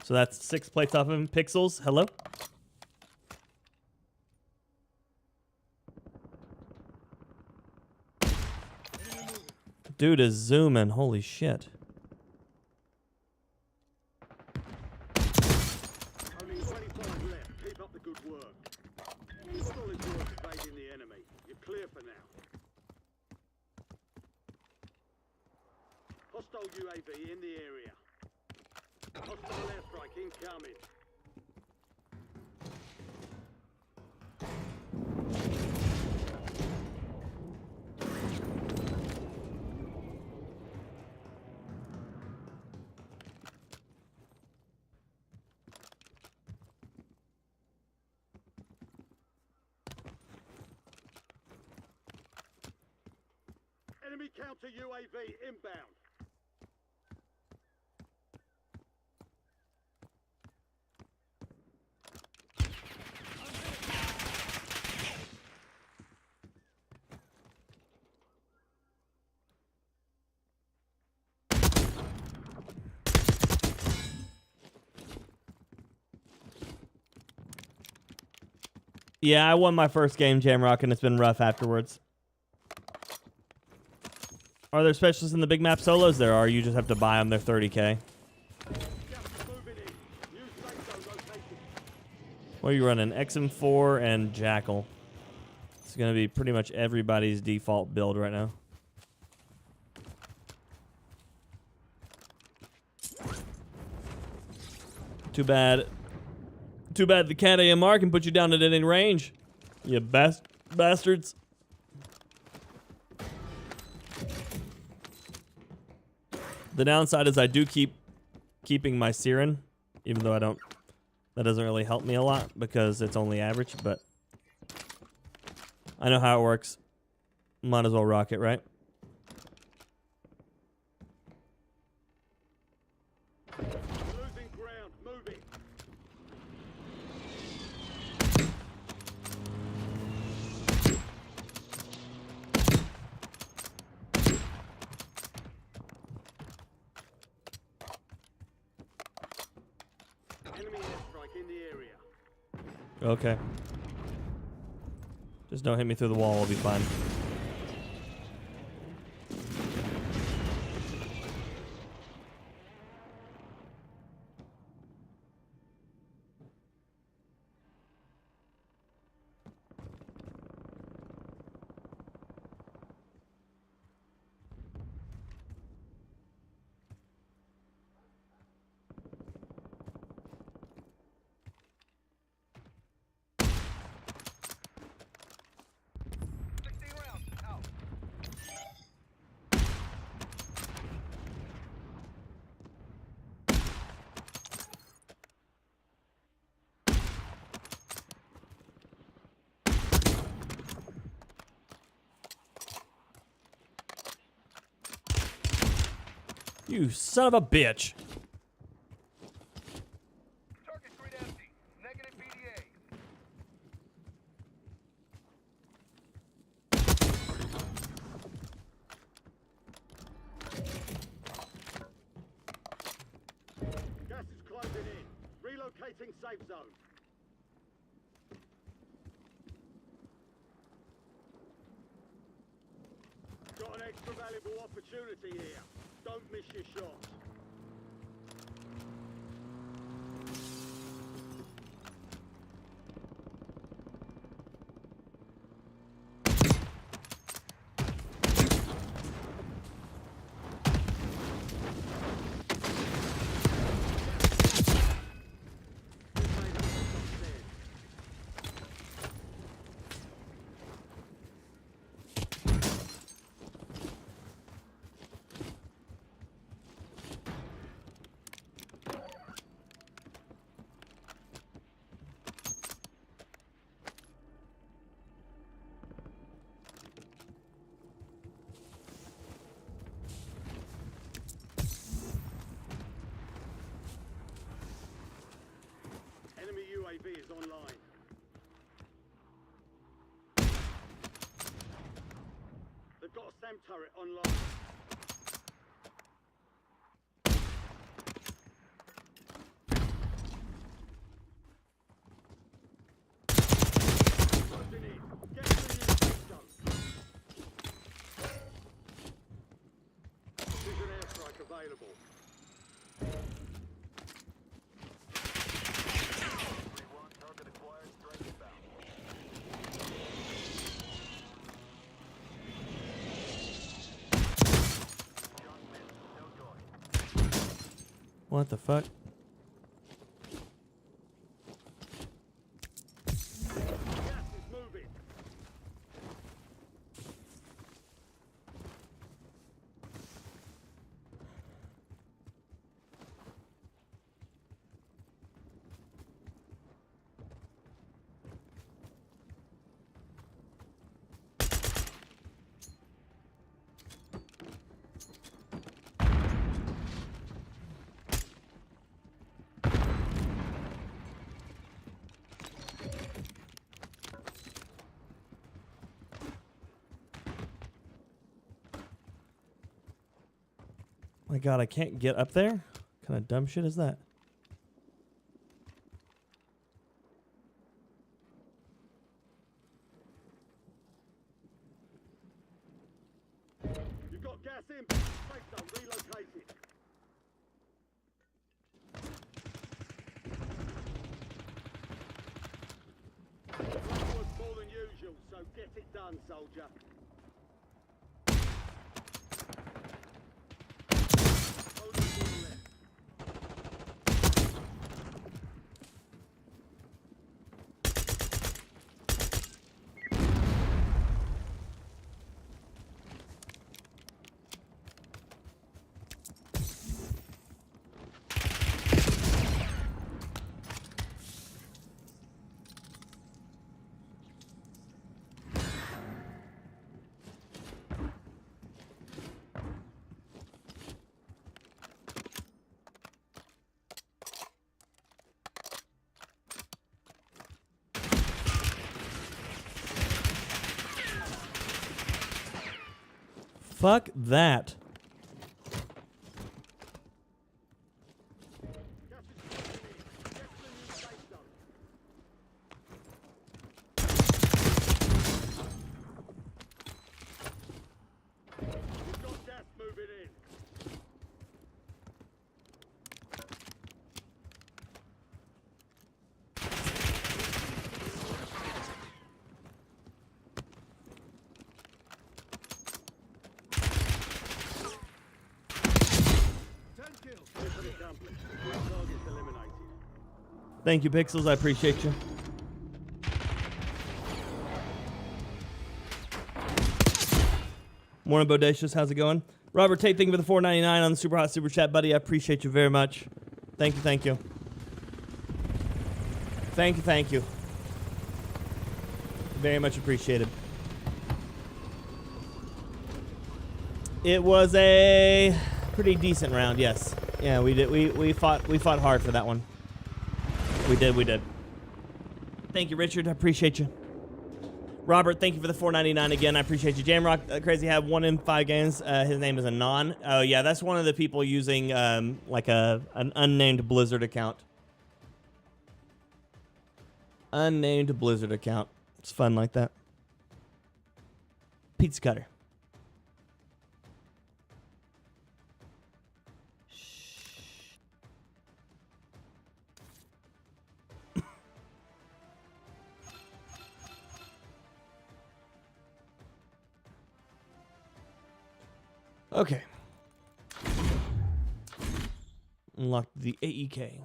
So that's 6 plates off him. Pixels, hello? Dude is zooming, holy shit. Only 25 left. Keep up the good work. Solid work evading the enemy. You're clear for now. Hostile UAV in the area. Hostile airstrike incoming. Enemy counter UAV inbound. Yeah, I won my first game, Jamrock, and it's been rough afterwards. Are there specialists in the big map solos? There are. You just have to buy them. They're 30K. Gas is moving in. New safe zone located. What are you running? XM4 and Jackal. It's going to be pretty much everybody's default build right now. Too bad. Too bad the cat AMR can put you down at any range. You bastards. The downside is I do keeping my Siren, even though I don't. That doesn't really help me a lot because it's only average, but I know how it works. Might as well rock it, right? Losing ground. Moving. Enemy airstrike in the area. Okay. Just don't hit me through the wall, we'll be fine. You son of a bitch. Target grid empty. Negative PDA. Gas is closing in. Relocating safe zone. Got an extra valuable opportunity here. Don't miss your shot. We've made Ram turret online. Closing in. Get to the safe zone. Precision airstrike available. 3-1, target acquired, strike inbound. Shot missed, no joy. What the fuck? Gas is moving. My God, I can't get up there? What kind of dumb shit is that? You've got gas in. Safe zone relocated. That was more than usual, so get it done, soldier. Only one left. Fuck that. Gas is closing in. Get to the new safe zone. You've got gas moving in. Mission accomplished. All targets eliminated. Thank you, Pixels. I appreciate you. Morning, Bodacious. How's it going? Robert Tate, thank you for the $4.99 on the super hot super chat, buddy. I appreciate you very much. Thank you, thank you. Thank you, thank you. Very much appreciated. It was a pretty decent round, yes. Yeah, we did. We fought hard for that one. We did. Thank you, Richard. I appreciate you. Robert, thank you for the $4.99 again. I appreciate you. Jamrock Crazy have 1 in 5 games. His name is Anon. Oh yeah, that's one of the people using like an unnamed Blizzard account. Unnamed Blizzard account. It's fun like that. Pizza cutter. Okay. Unlocked the AEK.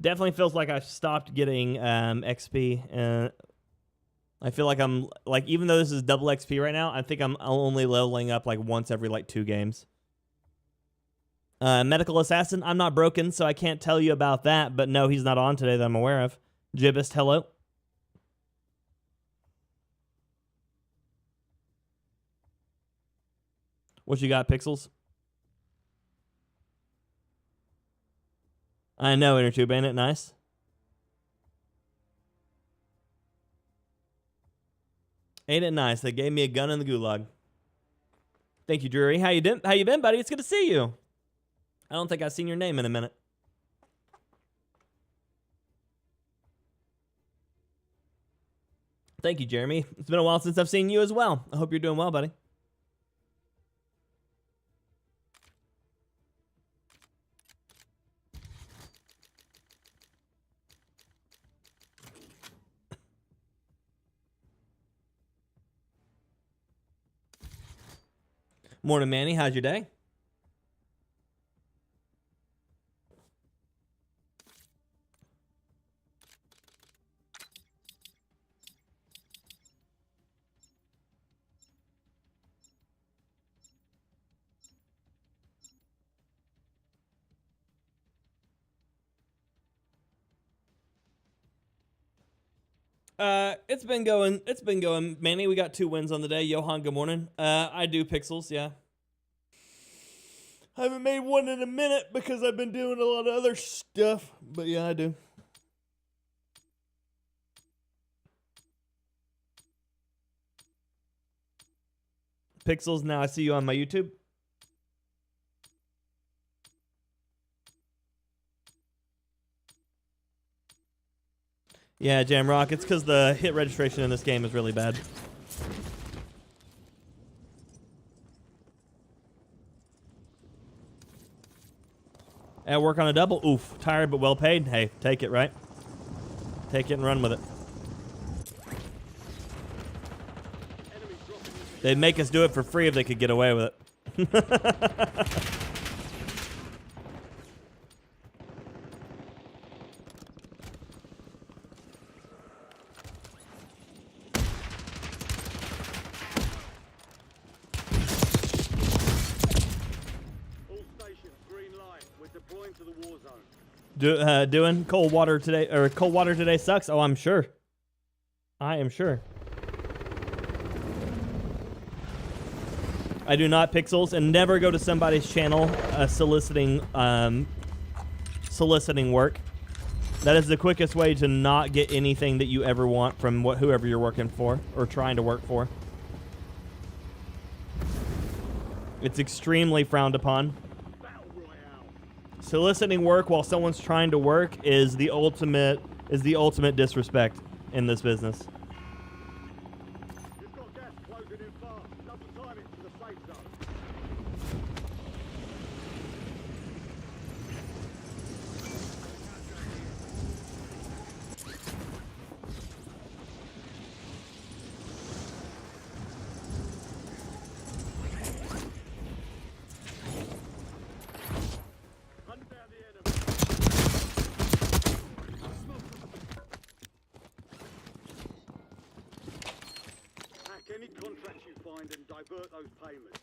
Definitely feels like I've stopped getting XP. I feel like I'm like, even though this is double XP right now, I think I'm only leveling up like once every like 2 games. Medical Assassin, I'm not broken, so I can't tell you about that. But no, he's not on today that I'm aware of. Gibbist, hello. What you got, Pixels? I know, Inner Tube, ain't it nice? Ain't it nice? They gave me a gun in the Gulag. Thank you, Drury. How you been, buddy? It's good to see you. I don't think I've seen your name in a minute. Thank you, Jeremy. It's been a while since I've seen you as well. I hope you're doing well, buddy. Morning, Manny. How's your day? It's been going, Manny. We got 2 wins on the day. Johan, good morning. I do pixels, yeah. I haven't made one in a minute because I've been doing a lot of other stuff, but yeah, I do. Pixels, now I see you on my YouTube. Yeah, Jamrock, it's because the hit registration in this game is really bad. At work on a double? Oof, tired but well paid. Hey, take it, right? Take it and run with it. They'd make us do it for free if they could get away with it. Doing cold water today, or cold water today sucks. Oh, I'm sure. I am sure. I do not pixels, and never go to somebody's channel soliciting work. That is the quickest way to not get anything that you ever want from whoever you're working for or trying to work for. It's extremely frowned upon. Soliciting work while someone's trying to work is the ultimate disrespect in this business. You've got gas closing in fast. Double time it to the safe zone. Any contracts you find and divert those payments.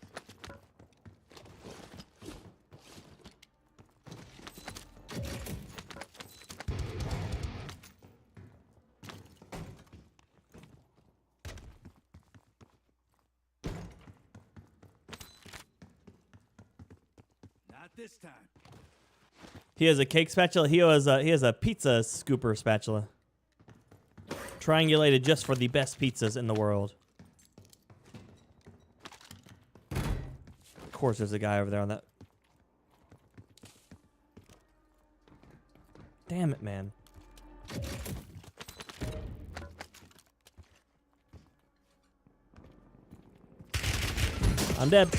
Not this time. He has a cake spatula. He has a pizza scooper spatula. Triangulated just for the best pizzas in the world. Of course, there's a guy over there on that. Damn it, man. I'm dead.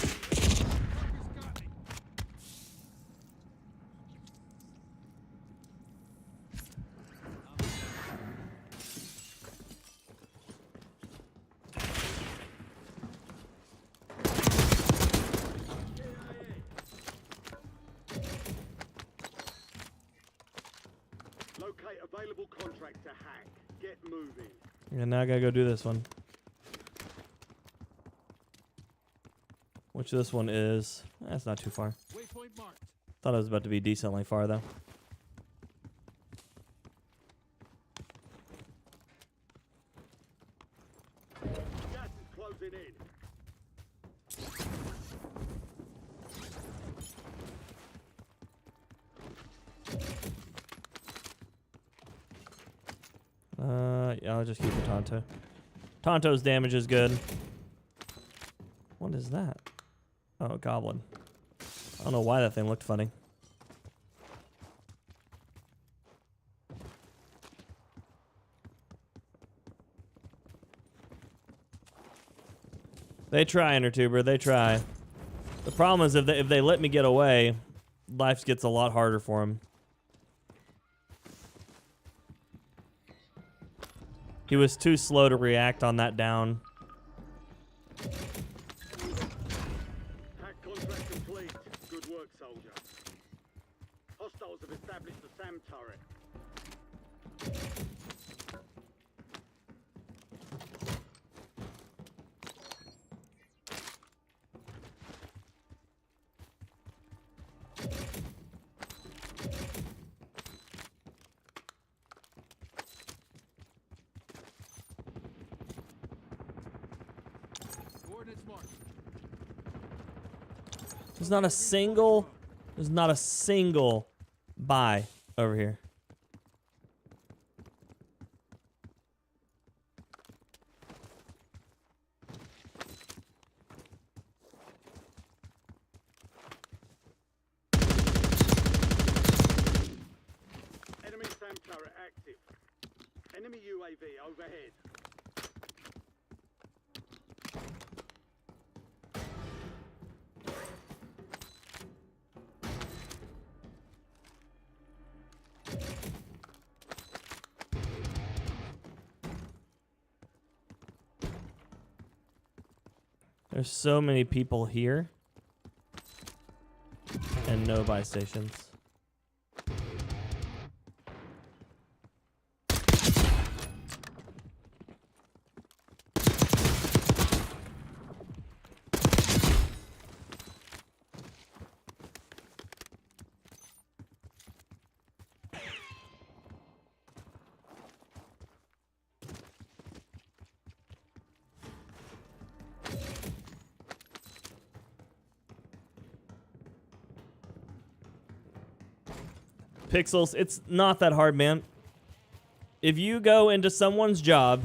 Locate available contract to hack. Get moving. And now I gotta go do this one. Which this one is. That's not too far. Waypoint marked. Thought it was about to be decently far though. Gas is closing in. Yeah, I'll just keep the Tonto. Tonto's damage is good. What is that? Oh, goblin. I don't know why that thing looked funny. They try, Intertuber. They try. The problem is if they let me get away, life gets a lot harder for them. He was too slow to react on that down. Hack contract complete. Good work, soldier. Hostiles have established the SAM turret. Coordinates marked. There's not a single buy over here. Enemy SAM turret active. Enemy UAV overhead. There's so many people here. And no buy stations. Pixels, it's not that hard, man. If you go into someone's job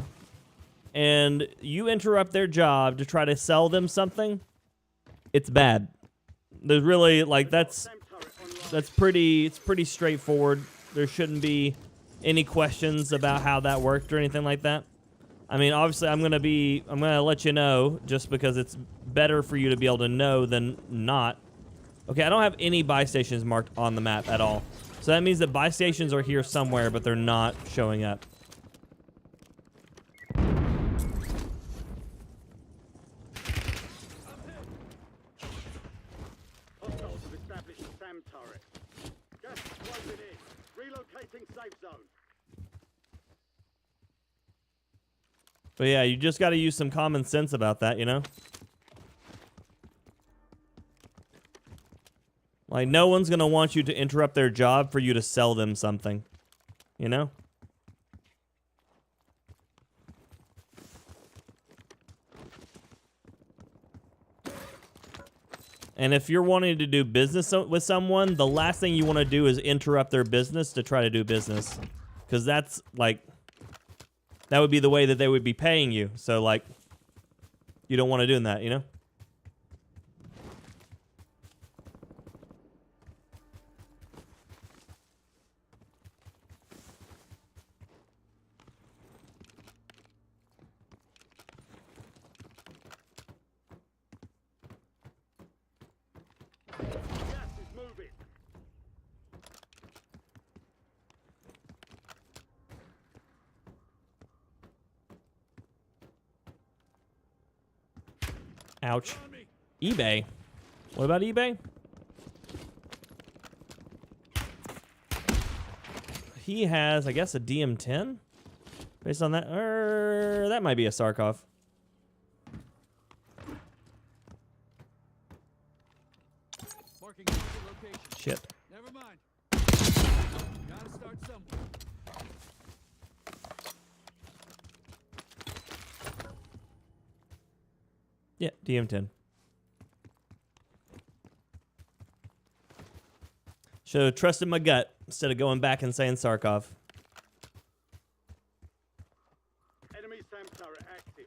and you interrupt their job to try to sell them something, it's bad. There's really, like, that's pretty straightforward. There shouldn't be any questions about how that worked or anything like that. I mean, obviously I'm going to let you know just because it's better for you to be able to know than not. Okay, I don't have any buy stations marked on the map at all. So that means that buy stations are here somewhere, but they're not showing up. Hostiles have established the SAM turret. Gas is closing in. Relocating safe zone. But yeah, you just got to use some common sense about that, you know? Like, no one's going to want you to interrupt their job for you to sell them something. You know? And if you're wanting to do business with someone, the last thing you want to do is interrupt their business to try to do business. Because that's, like, that would be the way that they would be paying you. So, like, you don't want to do that, you know? Gas is moving. Ouch. eBay. What about eBay? He has, I guess, a DM10? Based on that, that might be a Sarkov. Marking target location. Shit. Never mind. Gotta start somewhere. Yeah, DM10. Should have trusted my gut instead of going back and saying Sarkov. Enemy SAM turret active.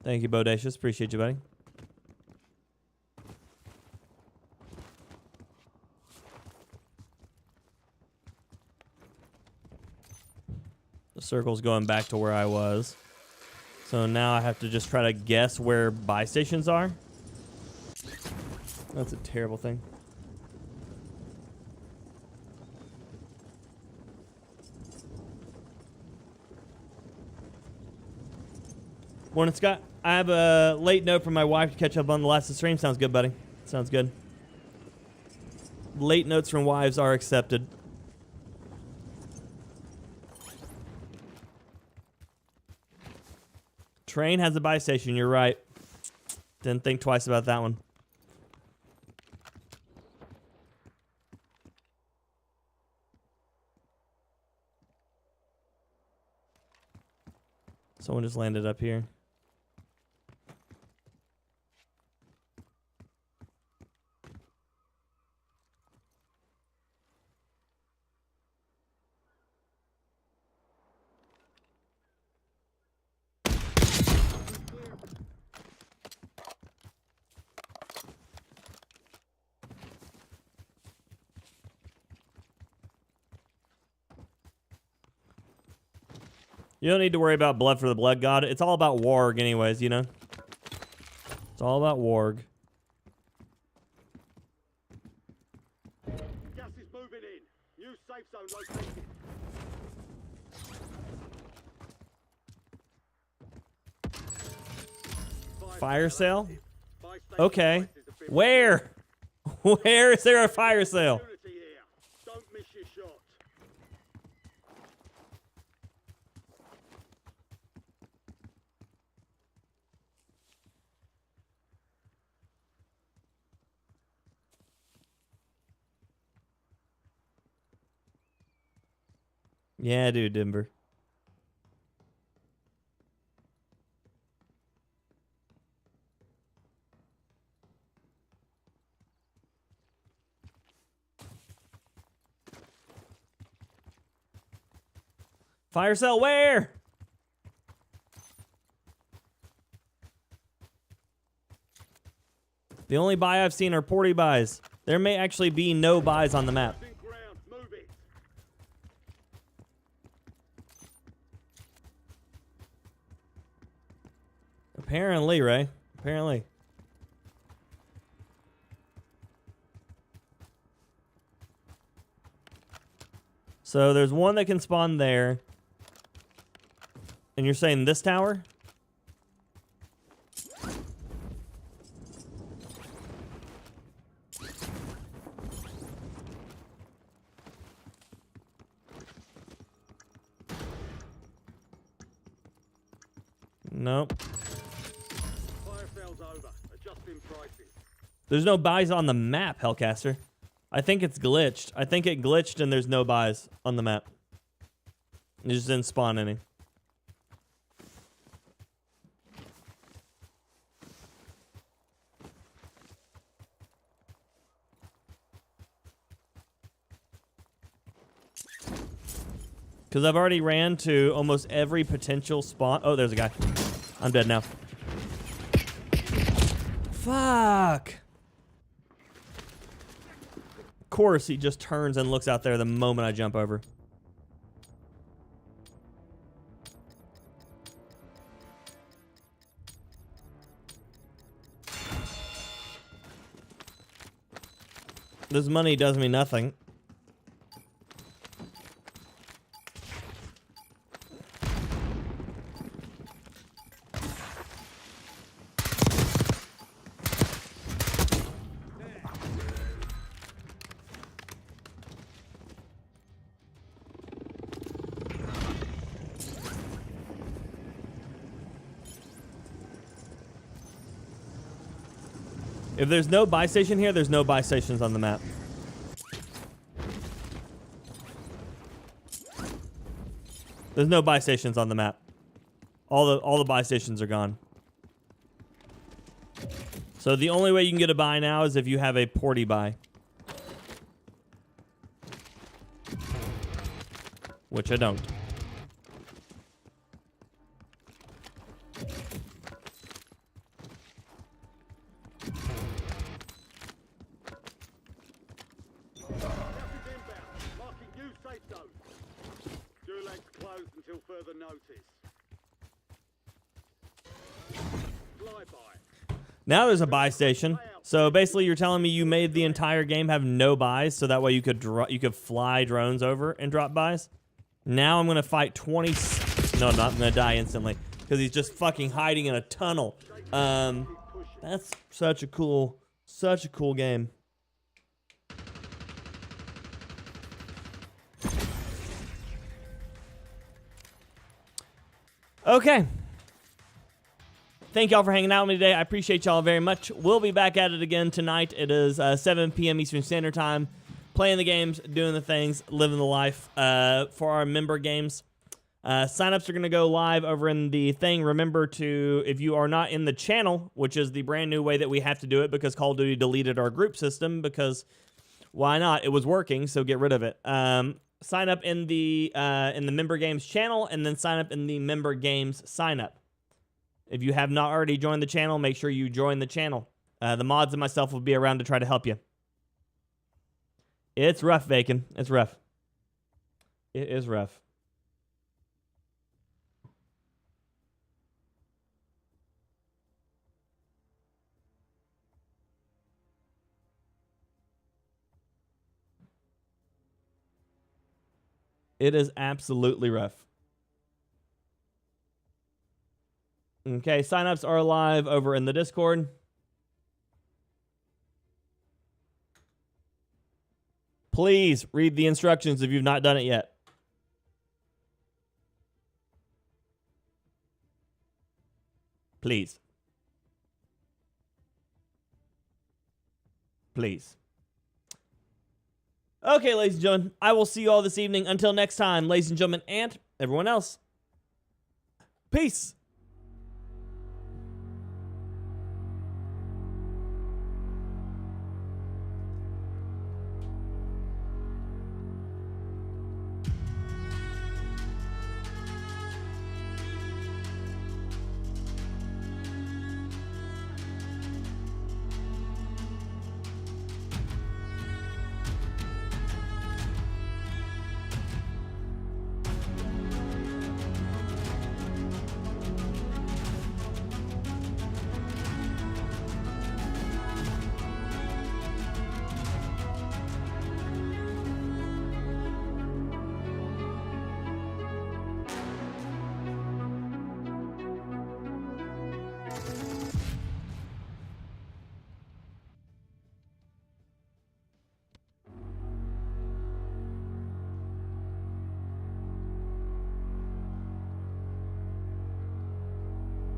Thank you, Bodacious. Appreciate you, buddy. The circle's going back to where I was. So now I have to just try to guess where buy stations are. That's a terrible thing. Morning, Scott. I have a late note from my wife to catch up on the last of the stream. Sounds good, buddy. Sounds good. Late notes from wives are accepted. Train has a buy station. You're right. Didn't think twice about that one. Someone just landed up here. You don't need to worry about blood for the blood god. It's all about warg anyways, you know? It's all about warg. Gas is moving in. New safe zone located. Fire sale? Buy station Okay. prices have been Where? Where is there a fire sale? Unity here. Don't miss your shot. Yeah, dude, Denver. Fire sale where? The only buy I've seen are porty buys. There may actually be no buys on the map. Losing ground. Move it. Apparently, Ray. Apparently. So there's one that can spawn there. And you're saying this tower? Nope. Fire sale's over. Adjusting pricing. There's no buys on the map, Hellcaster. I think it's glitched. I think it glitched and there's no buys on the map. It just didn't spawn any. Because I've already ran to almost every potential spawn. Oh, there's a guy. I'm dead now. Fuck. Of course, he just turns and looks out there the moment I jump over. This money does me nothing. If there's no buy station here, there's no buy stations on the map. There's no buy stations on the map. All the buy stations are gone. So the only way you can get a buy now is if you have a porty buy. Which I don't. further notice. Flyby. Now there's a buy station. So basically, you're telling me you made the entire game have no buys, so that way you could fly drones over and drop buys. Now I'm gonna fight 20. No, I'm not. I'm gonna die instantly because he's just fucking hiding in a tunnel. That's such a cool game. Okay. Thank y'all for hanging out with me today. I appreciate y'all very much. We'll be back at it again tonight. It is 7 p.m. Eastern Standard Time. Playing the games, doing the things, living the life for our member games. Signups are going to go live over in the thing. Remember to, if you are not in the channel, which is the brand new way that we have to do it because Call of Duty deleted our group system because why not? It was working, so get rid of it. Sign up in the member games channel and then sign up in the member games sign up. If you have not already joined the channel, make sure you join the channel. The mods and myself will be around to try to help you. It's rough, Bacon. It's rough. It is rough. It is absolutely rough. Okay, signups are live over in the Discord. Please read the instructions if you've not done it yet. Please. Please. Okay, ladies and gentlemen, I will see you all this evening. Until next time, ladies and gentlemen, and everyone else. Peace.